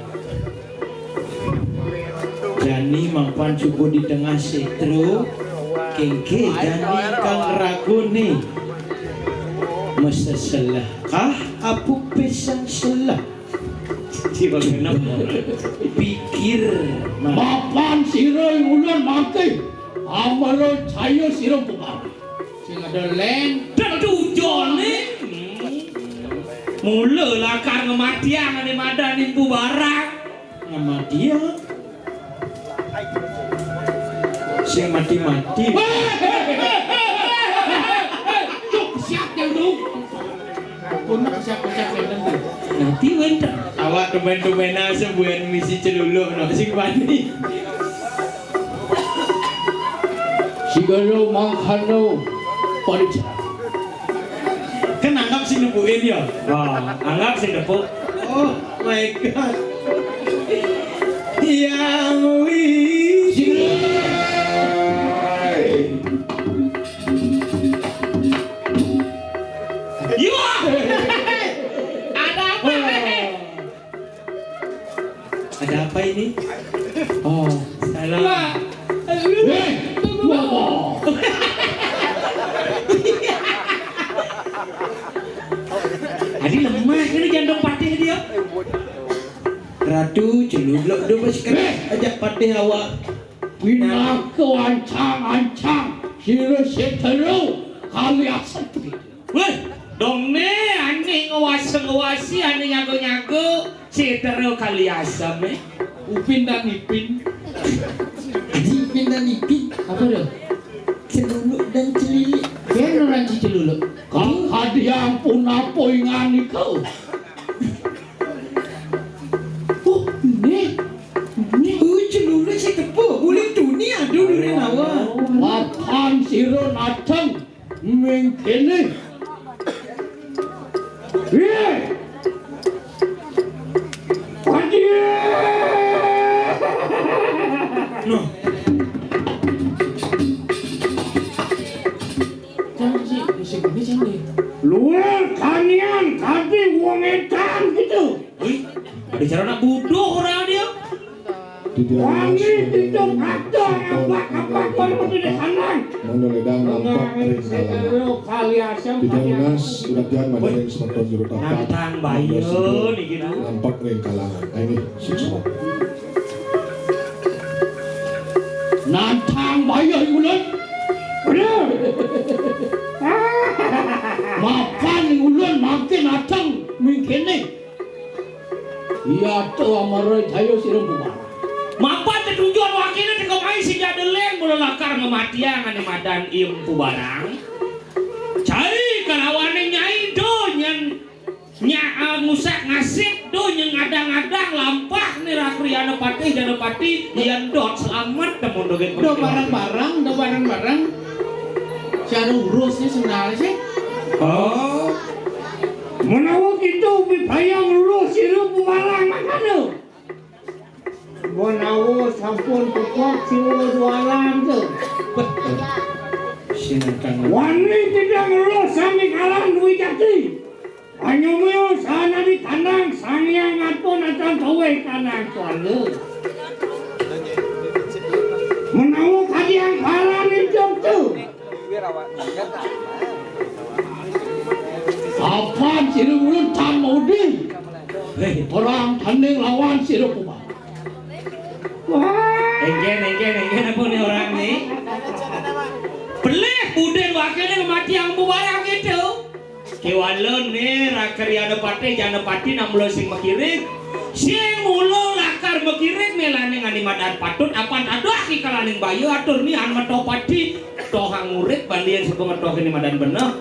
[SPEAKER 6] Jani mampan cukup di tengah setro kengke jani kang ragu nih masa salah kah apa pesan salah
[SPEAKER 2] Tiba genap
[SPEAKER 6] pikir
[SPEAKER 7] Mapan siro ulan mati amalo cayo siro pumar sing ada leng
[SPEAKER 2] dan tujuan nih. Mula lah kar kematian ada madanin bu barang.
[SPEAKER 6] sama dia sing mati-mati
[SPEAKER 7] siap yang tu punak siap yang tu
[SPEAKER 2] Nanti wenten.
[SPEAKER 6] awak teman-teman sebuah misi celuluk no sing mati
[SPEAKER 7] sigalo mangkano parica
[SPEAKER 6] kan anggap sing nebuin ya
[SPEAKER 2] Wah, anggap sih depuk.
[SPEAKER 6] oh my god yang wis ada apa ini? Oh, salah.
[SPEAKER 2] Adi lemah ini jantung patih dia.
[SPEAKER 6] Ratu celuluk do sekarang ajak patih awak.
[SPEAKER 7] Bina kewancang-ancang siro setero kalian seperti
[SPEAKER 2] Weh, dong nih anjing ngawasi anjing nyago cetero kali asam
[SPEAKER 7] Upin dan Ipin
[SPEAKER 6] Ipin dan Ipin
[SPEAKER 7] apa dah?
[SPEAKER 6] celuluk dan celilik.
[SPEAKER 7] Kan orang celuluk. Kang hadiah pun apa ingani kau? Oh, ni
[SPEAKER 6] Celuluk saya tepuk boleh dunia dulu ni awak.
[SPEAKER 7] mapan siro natang mengkene.
[SPEAKER 2] No,
[SPEAKER 7] Luar kalian tadi wong edan gitu.
[SPEAKER 2] wih, ada cara nak buduh orang dia.
[SPEAKER 7] Wangi hidup ada yang bak-bak kalau di sana.
[SPEAKER 9] Manoledang nampak ring kalangan.
[SPEAKER 7] Kali asam
[SPEAKER 9] Tidak lunas, udah jangan madaring semeton juru tapak.
[SPEAKER 2] Nantang bayo nih gitu.
[SPEAKER 9] Nampak ring kalangan. Nah, ini sukses.
[SPEAKER 7] Nantang bayar ulan. Benar. Makan ulan makin atang mungkin ni. Iya tu amarai tayo siram bubar.
[SPEAKER 2] Mapa tujuan wakilnya dikomai si jadeleng mula lakar ngematian ane madan im barang. Cai kalawane nyai do nya musak ngasih do yang ngadang-ngadang lampah nih rakriana patih dan pati yang dot selamat temu dogen
[SPEAKER 7] Do barang-barang. Cara urusnya sendal sih.
[SPEAKER 2] Oh,
[SPEAKER 7] Menawak itu bipayang urus siram bubarang makanya. Bonawo sampun pokok siwo jualan tu.
[SPEAKER 2] sinakan
[SPEAKER 7] Wani tidak ngeluh sami kalah duwi jati. Anyumio sana di kandang sang yang ngapun akan kowe kanang kuala. Menawa kadiang kalah ni jom tu. Apaan siru ulun tam maudi. Orang tanding lawan siru kubah. Wah.
[SPEAKER 2] Enggen apa nih orang nih? Pelih buden wakilnya mati yang mubarak gitu. Kewalon nih rakariana pati jana pati namulo sing makirik. Sing mulo lakar makirik melane ngani madan patut apan aduh ki kalaning bayu atur nih an mato pati tohang murid bandian sepeng toh ini madan bener.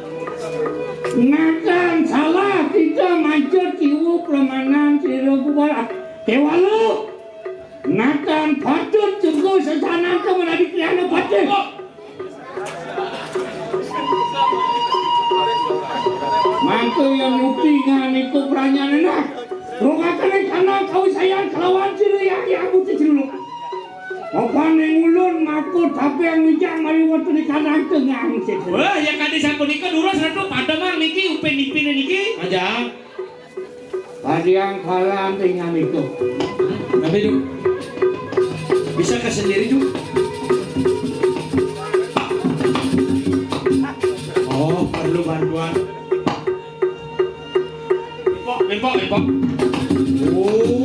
[SPEAKER 7] Nakan salah kita mancur kiwu pelemanan siru kubah. Kewalo. Nakan patut juga sesana ke menadi kriana pati. Mantu yang nutingan itu peranyan enak. Rokakan karena kau sayang kelawan siru yang aku cilu. Apa ning ulun makut tapi yang mijang mari waktu di kandang tengah situ.
[SPEAKER 2] Wah, ya kadi sapunika dulu satu padamang niki upen-ipin niki.
[SPEAKER 7] Aja. Tadi yang kalah tinggal itu.
[SPEAKER 2] Tapi itu bisa ke sendiri tuh. Oh, perlu bantuan. Impok. Oh.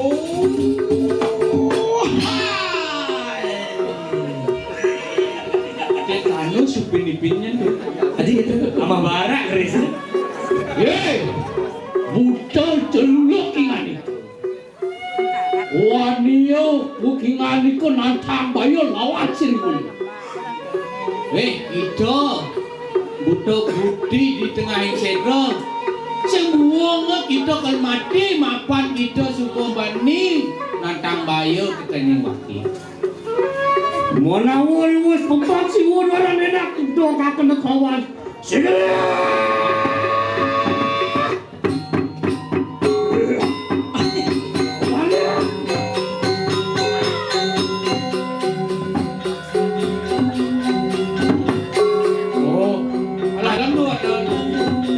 [SPEAKER 2] Kita anu supin-ipinnya tuh. Adi itu sama barak keris.
[SPEAKER 7] Ye. Buta celuk ingan itu. Wanio bukingan itu nantang bayo lawan siribun.
[SPEAKER 8] Itu butuh budi di tengah sedong. Semua kita kan mati mapan kita suku bani nantang bayo kita nyewaki.
[SPEAKER 7] Monawul wis pempat si waran enak doka kena kawan.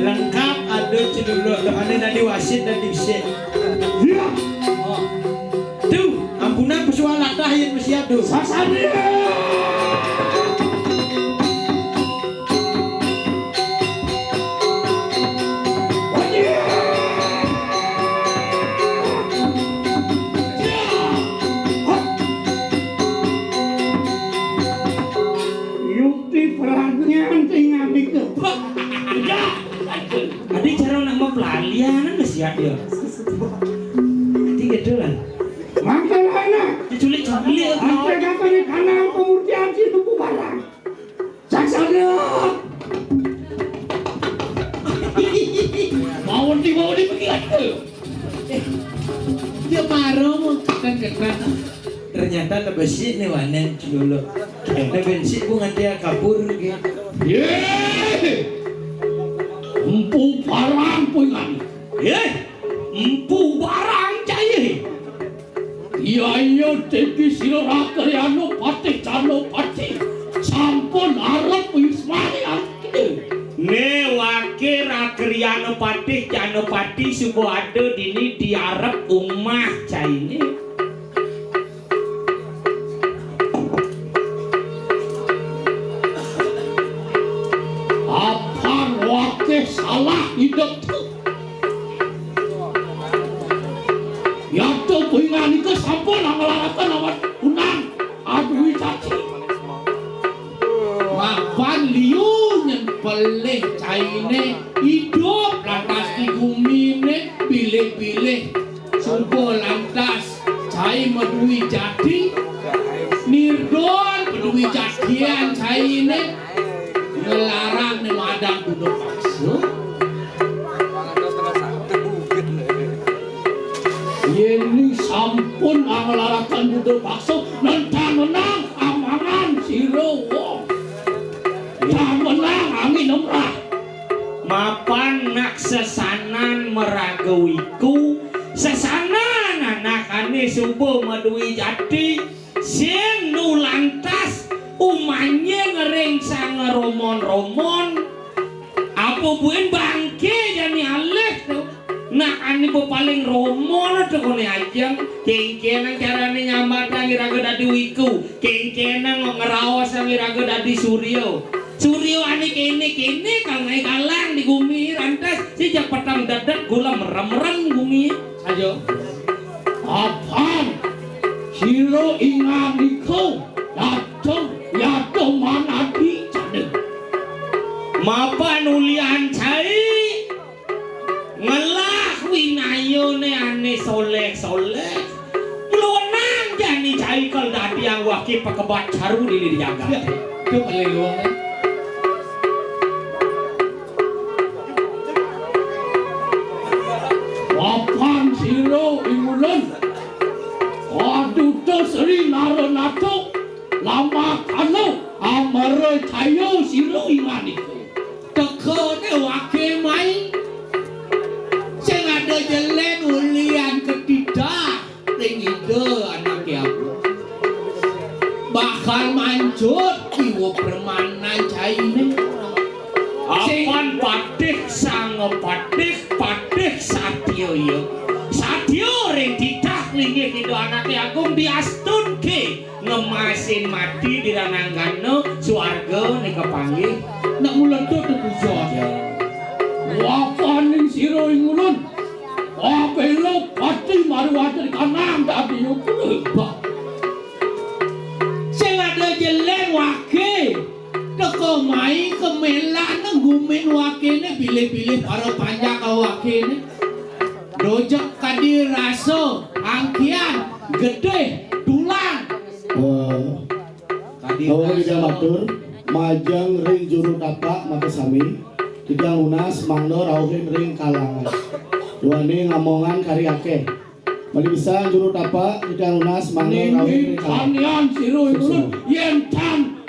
[SPEAKER 2] Lengkap ada ceduluk ane nadi wasit dan dibisik.
[SPEAKER 7] Ya.
[SPEAKER 2] Tuh, ampunan persoalan dah yang mesti ada.
[SPEAKER 7] Sasani. Yukti perhatian tinggal itu.
[SPEAKER 2] Adi cara nak mau pelalian nggak siap dia. Tiga dolar.
[SPEAKER 7] Makan anak.
[SPEAKER 2] Diculik.
[SPEAKER 7] Sampai kakak di kanan pemutihan si tubuh barang. Saksana. Mau dipegiat.
[SPEAKER 8] Dia marah mau kekan.
[SPEAKER 2] Ternyata nebesi nih wanen dulu. Nebesi bunga dia kabur gitu.
[SPEAKER 7] Yeay. Empu barang pungan.
[SPEAKER 2] Empu barang cai.
[SPEAKER 7] Iya teki sira karyano pati cano pati. Sampun arep Ismail.
[SPEAKER 2] Ne wakil rakriano patih cano pati subuh ada dini diarep umah cai ini.
[SPEAKER 7] Salah hidup tu. Ya tu puingan itu sampun ngelarakan awak unang. Aduh caci.
[SPEAKER 8] Mapan liu yang pelih caine hidup lantas di bumi ne pilih subuh lantas cai medui jati nirdon medui jatian caine ngelarang ne madang duduk paksa.
[SPEAKER 7] Ini sampun ngelarakan duduk paksa nentang menang amangan siro. Tak menang angin umrah.
[SPEAKER 2] Mapan nak sesanan meragawiku sesanan anak-ane subuh medui jati sing nu lantas umanya ngereng sang romon apa buen bangke jani alek tuh nak ani po paling romon tuh kone ajang kengkenang carane nyamatan iraga dadi wiku kengkenang ngerawas iraga dadi suryo ani kene kalau naik kalang di gumi rantas si jak petang dadak gula merem gumi ayo apaan siro ingat ikau yato mana di cadeng mapa nulian cai ngelah winayone ane soleh luanang jani cai kal dadi yang wakil pakebat caru di jaga itu paling luang wapan siro imulan aduh to seri naro nato lama kano amare tayo siro imani teko ne wake mai sing ada jelen ulian ketidak ning ide anak aku bakal manjut iwo permanan caine apan patih sang patih satyo yo satyo ring ditak linge kido anak agung diastunke ngemasin mati di rananggano suarga nih kepanggil nak mulan tuh puja wapan ning siro ingulun wapelo pati marwati kanang tapi yuk sing ada jelen wake teko mai kemelan gumen wakene pilih-pilih para panjang kau wakene dojek kadi raso angkian gede tulang
[SPEAKER 9] Awal kita matur majang ring juru tapak maka sami tidak lunas mangno rauhin ring kalangan dua ini ngamongan kari akeh mali bisa juru tapak tidak lunas mangno rauhin ring kalangan
[SPEAKER 2] siru itu yen tan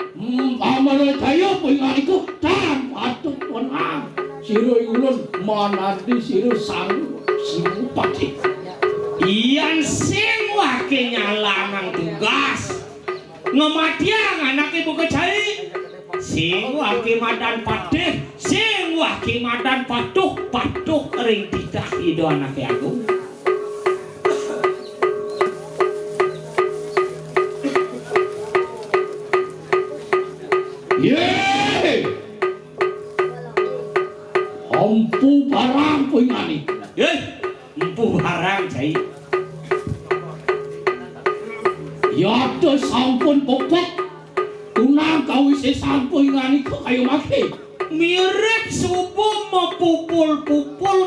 [SPEAKER 2] amare tayo punya itu tan patut ponang siru ulun manadi siru sang simpati iyan sing wakenya lanang tugas ngematiang anak ibu kecai sing wake madan patih sing wake madan patuh ring tidak ido anak aku yeay empu barang puingani empu barang cai yato sampun popok tunang kau isi sampun ngani kok kayu make mirip subuh mepupul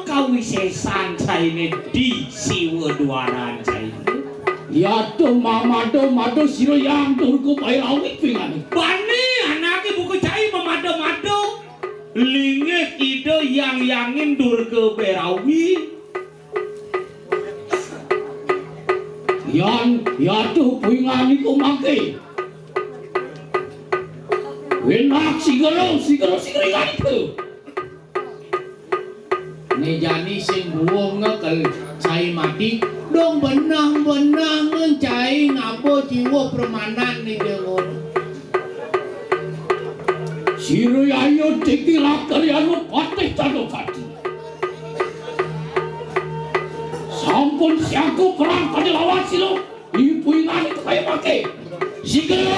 [SPEAKER 2] kau isi sancai di siwa duaran cai yato mado siro yang turku bayi awik pingani bani anak ibu kecai mado lingeh ide yang yangin durke berawi yan tuh puingani ko make wenak sigero ngani tuh ne jani sing buong ngakal cai mati dong benang cai ngapo jiwa permanan ni dengon siru ayo tikilak kalian patih tado pati sampun siaku perang pada lawan silo ibu ingat itu kayak pakai sigero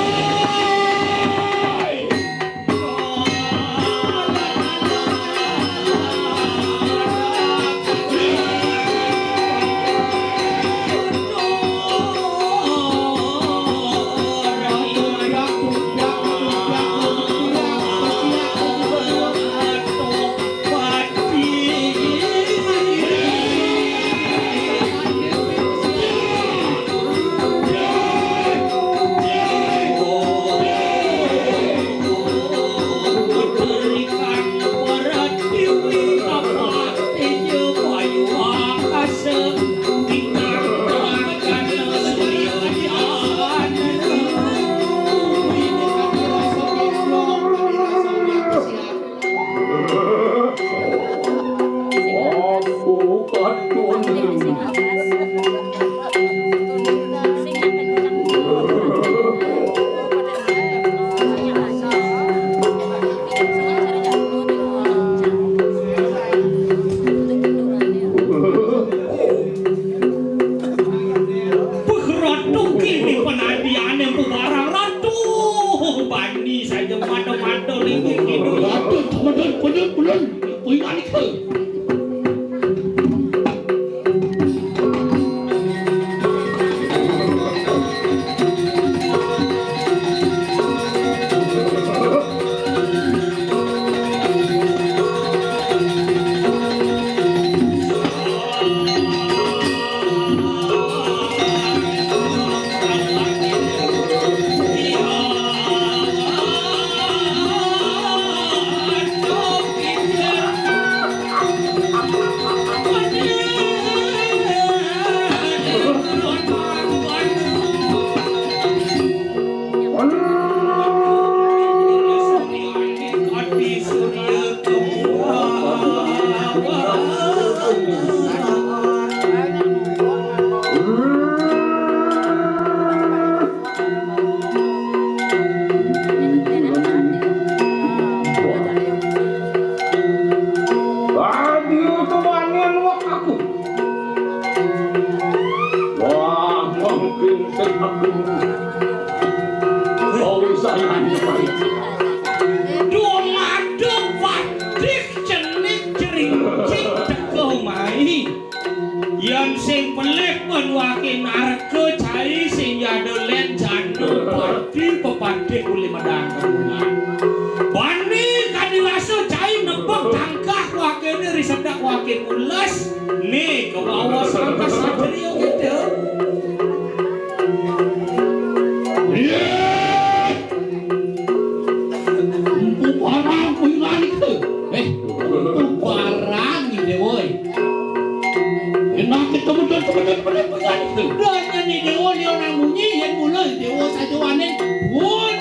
[SPEAKER 2] tiada len jando parti pepade kuli madang bani kadilaso cai nepok tangkah wakene risedak wakin ulas nih ke bawah sangka satrio gitu
[SPEAKER 7] barang kuilan itu barang ini woi enak kita betul kuilan itu dan ini dewa dia orang bunyi yang mulai dewa saja wanen bun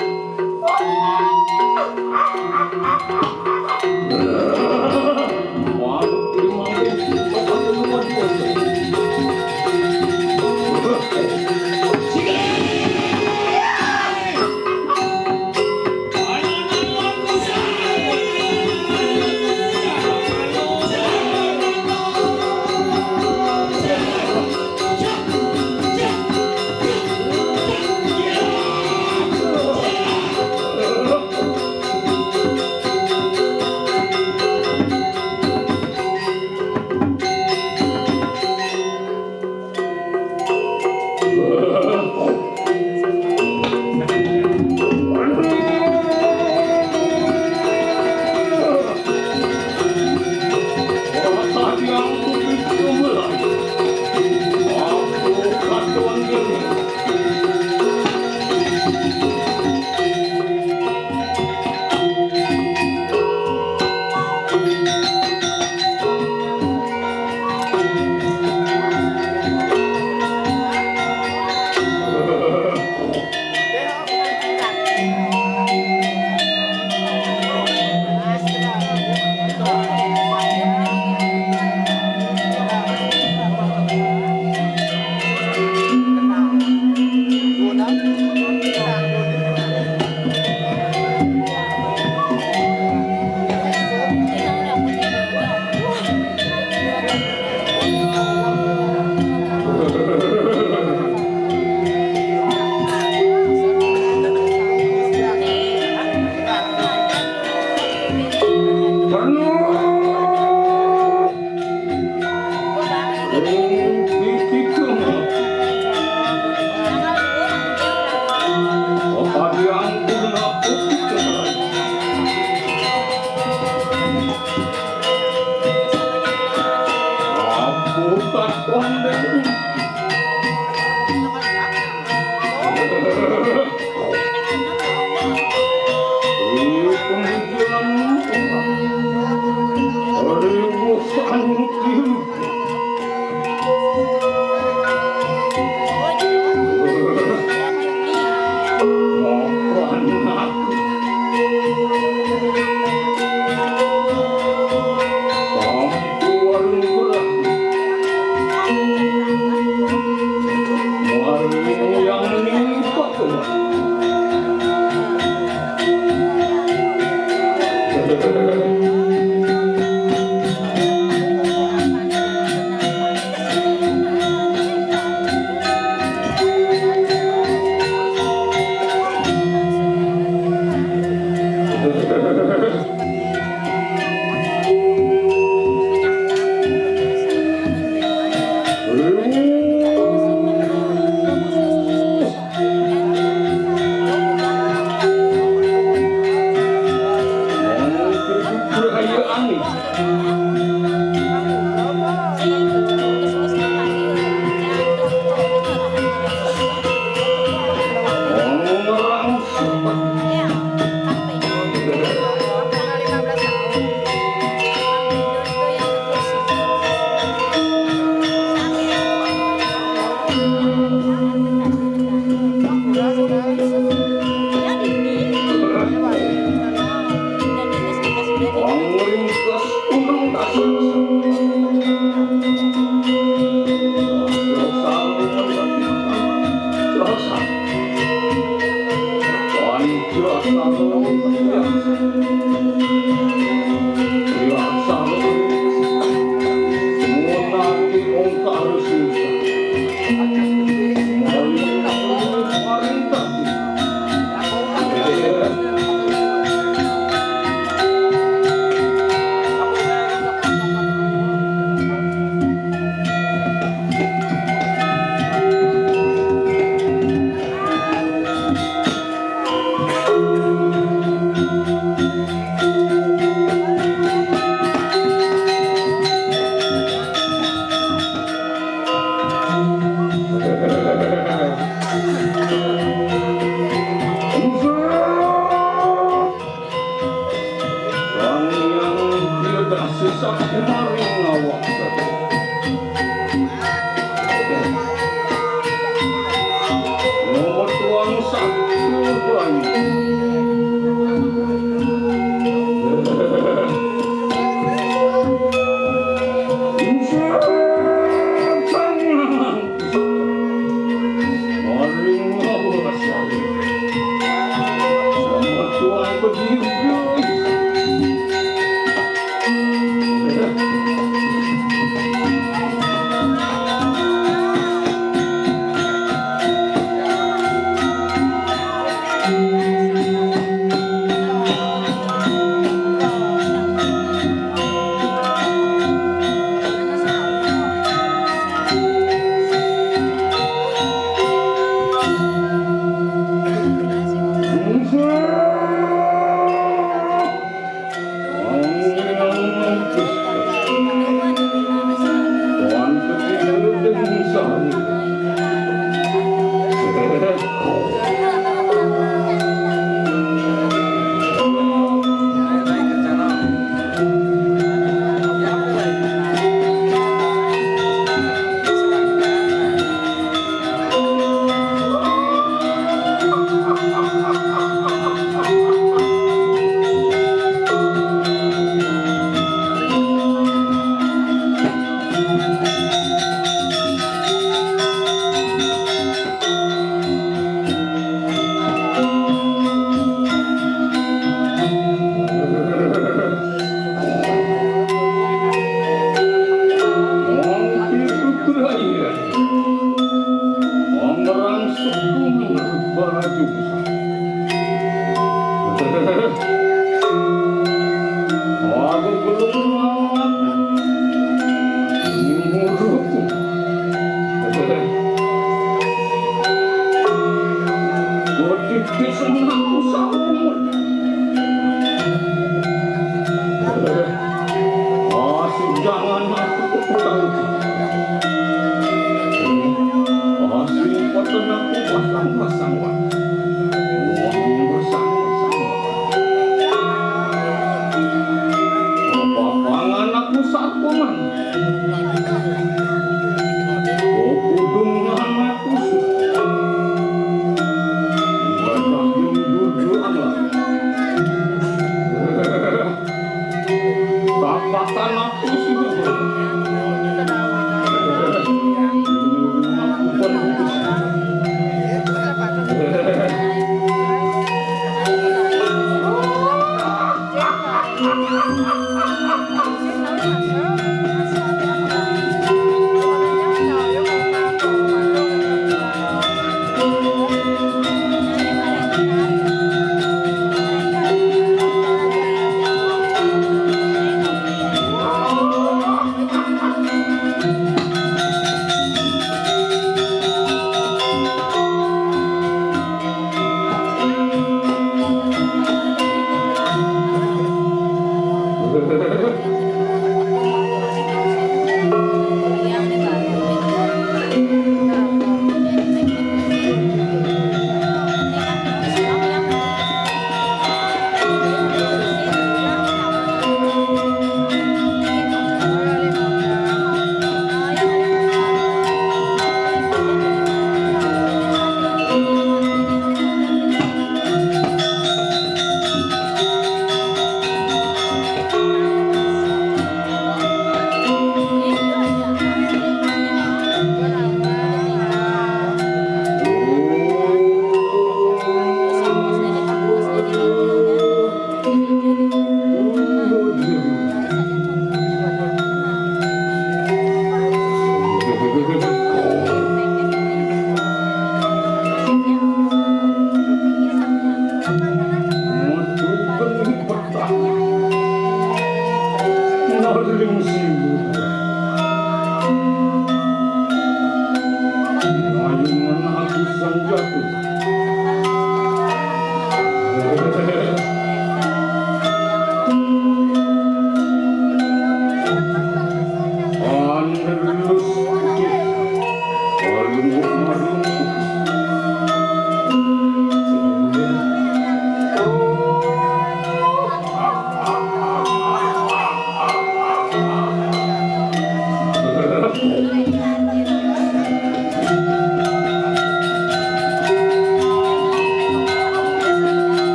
[SPEAKER 7] Wajah yang duduk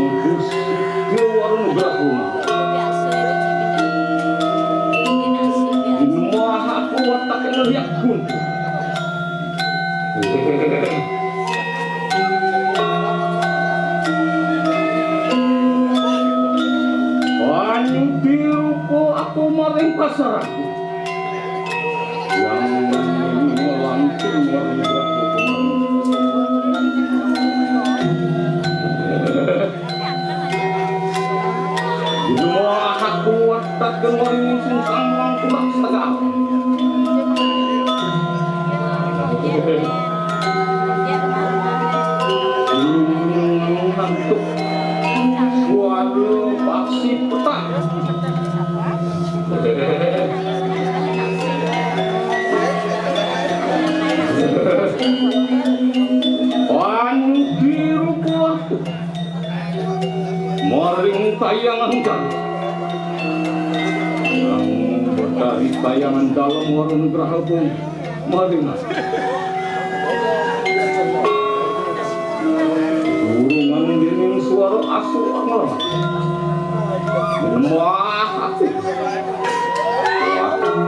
[SPEAKER 7] ke warung berapa? Di rumah aku watak ngeliat pun. Paling biru ko aku maring pasar aku. Yang melanting warung berapa? Tak kemarin sing sambang kubak setengah. Hantuk suara paksi petang. Wan biru kuatu maring tayangan kan. Dari tayangan dalam warung Graha pun maringan. Urungan dinding suara asu angler. Menemah hati.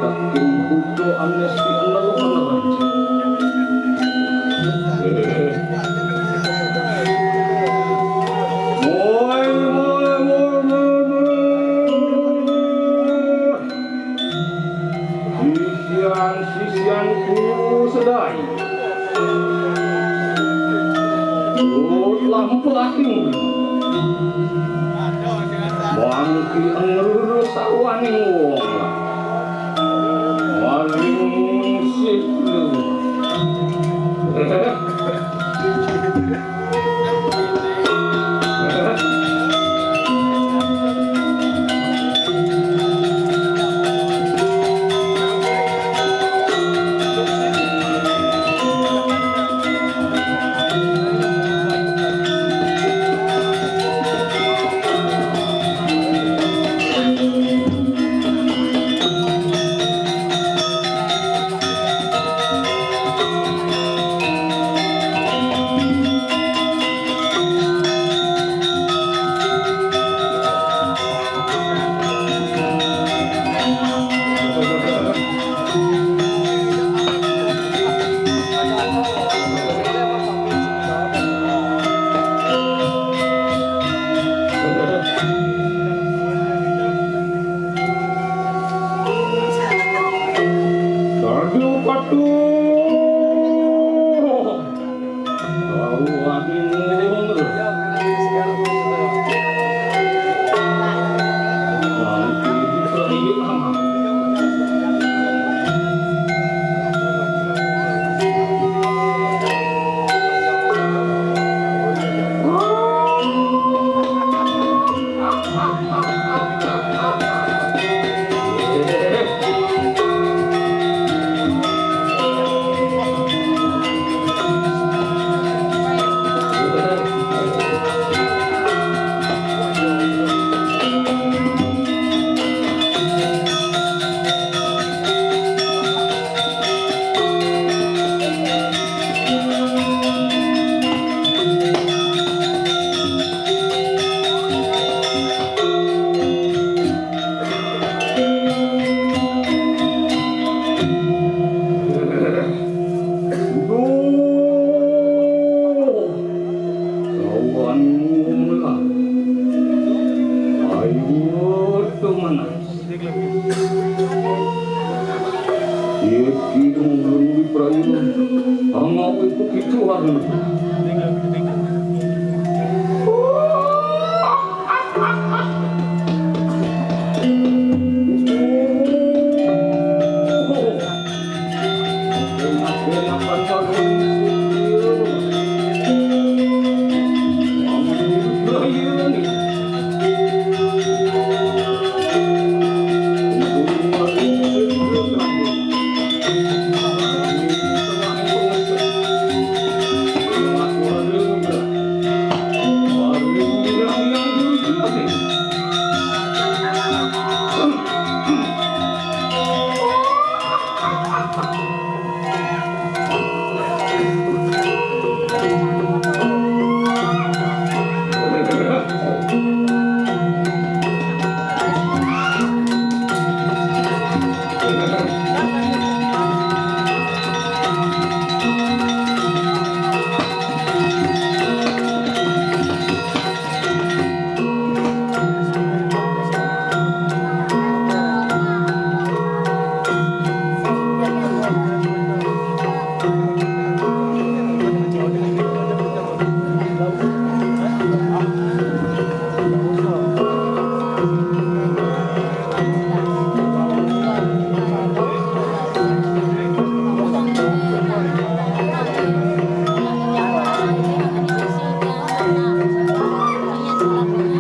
[SPEAKER 7] Takin budo amnesti analog. Sisianku sedai lampu aking bangki angruru sawaning wong maling siklu
[SPEAKER 9] Jadi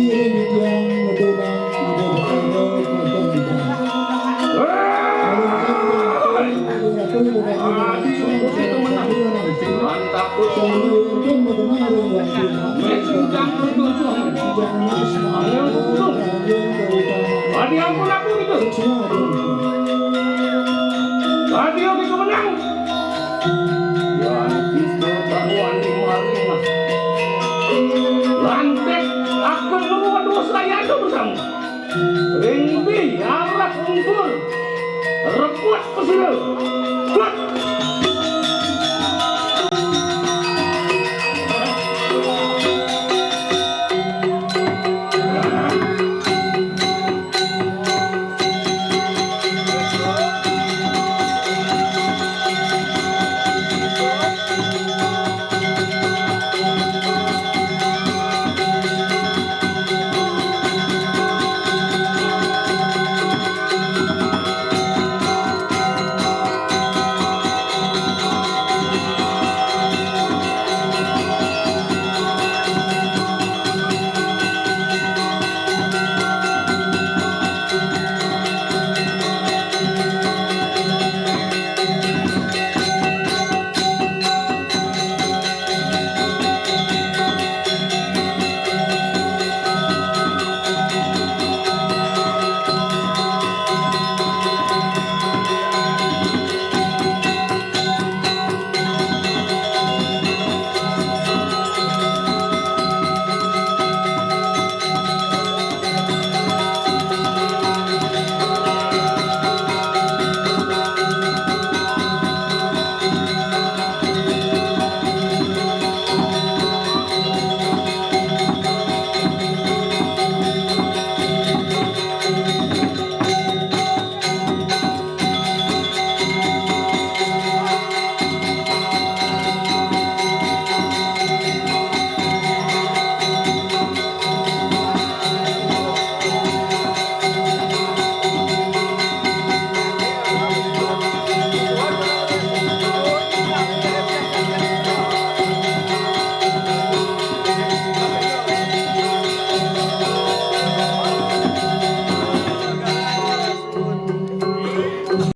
[SPEAKER 9] ini yang
[SPEAKER 7] Mesudang berjuang. Tadi aku gitu. Tadi aku menang. Dan itu taruhan di maling. Lantek akan membuat dua saya itu bersama. Ringbi, arak unggul, rebut pesuruh.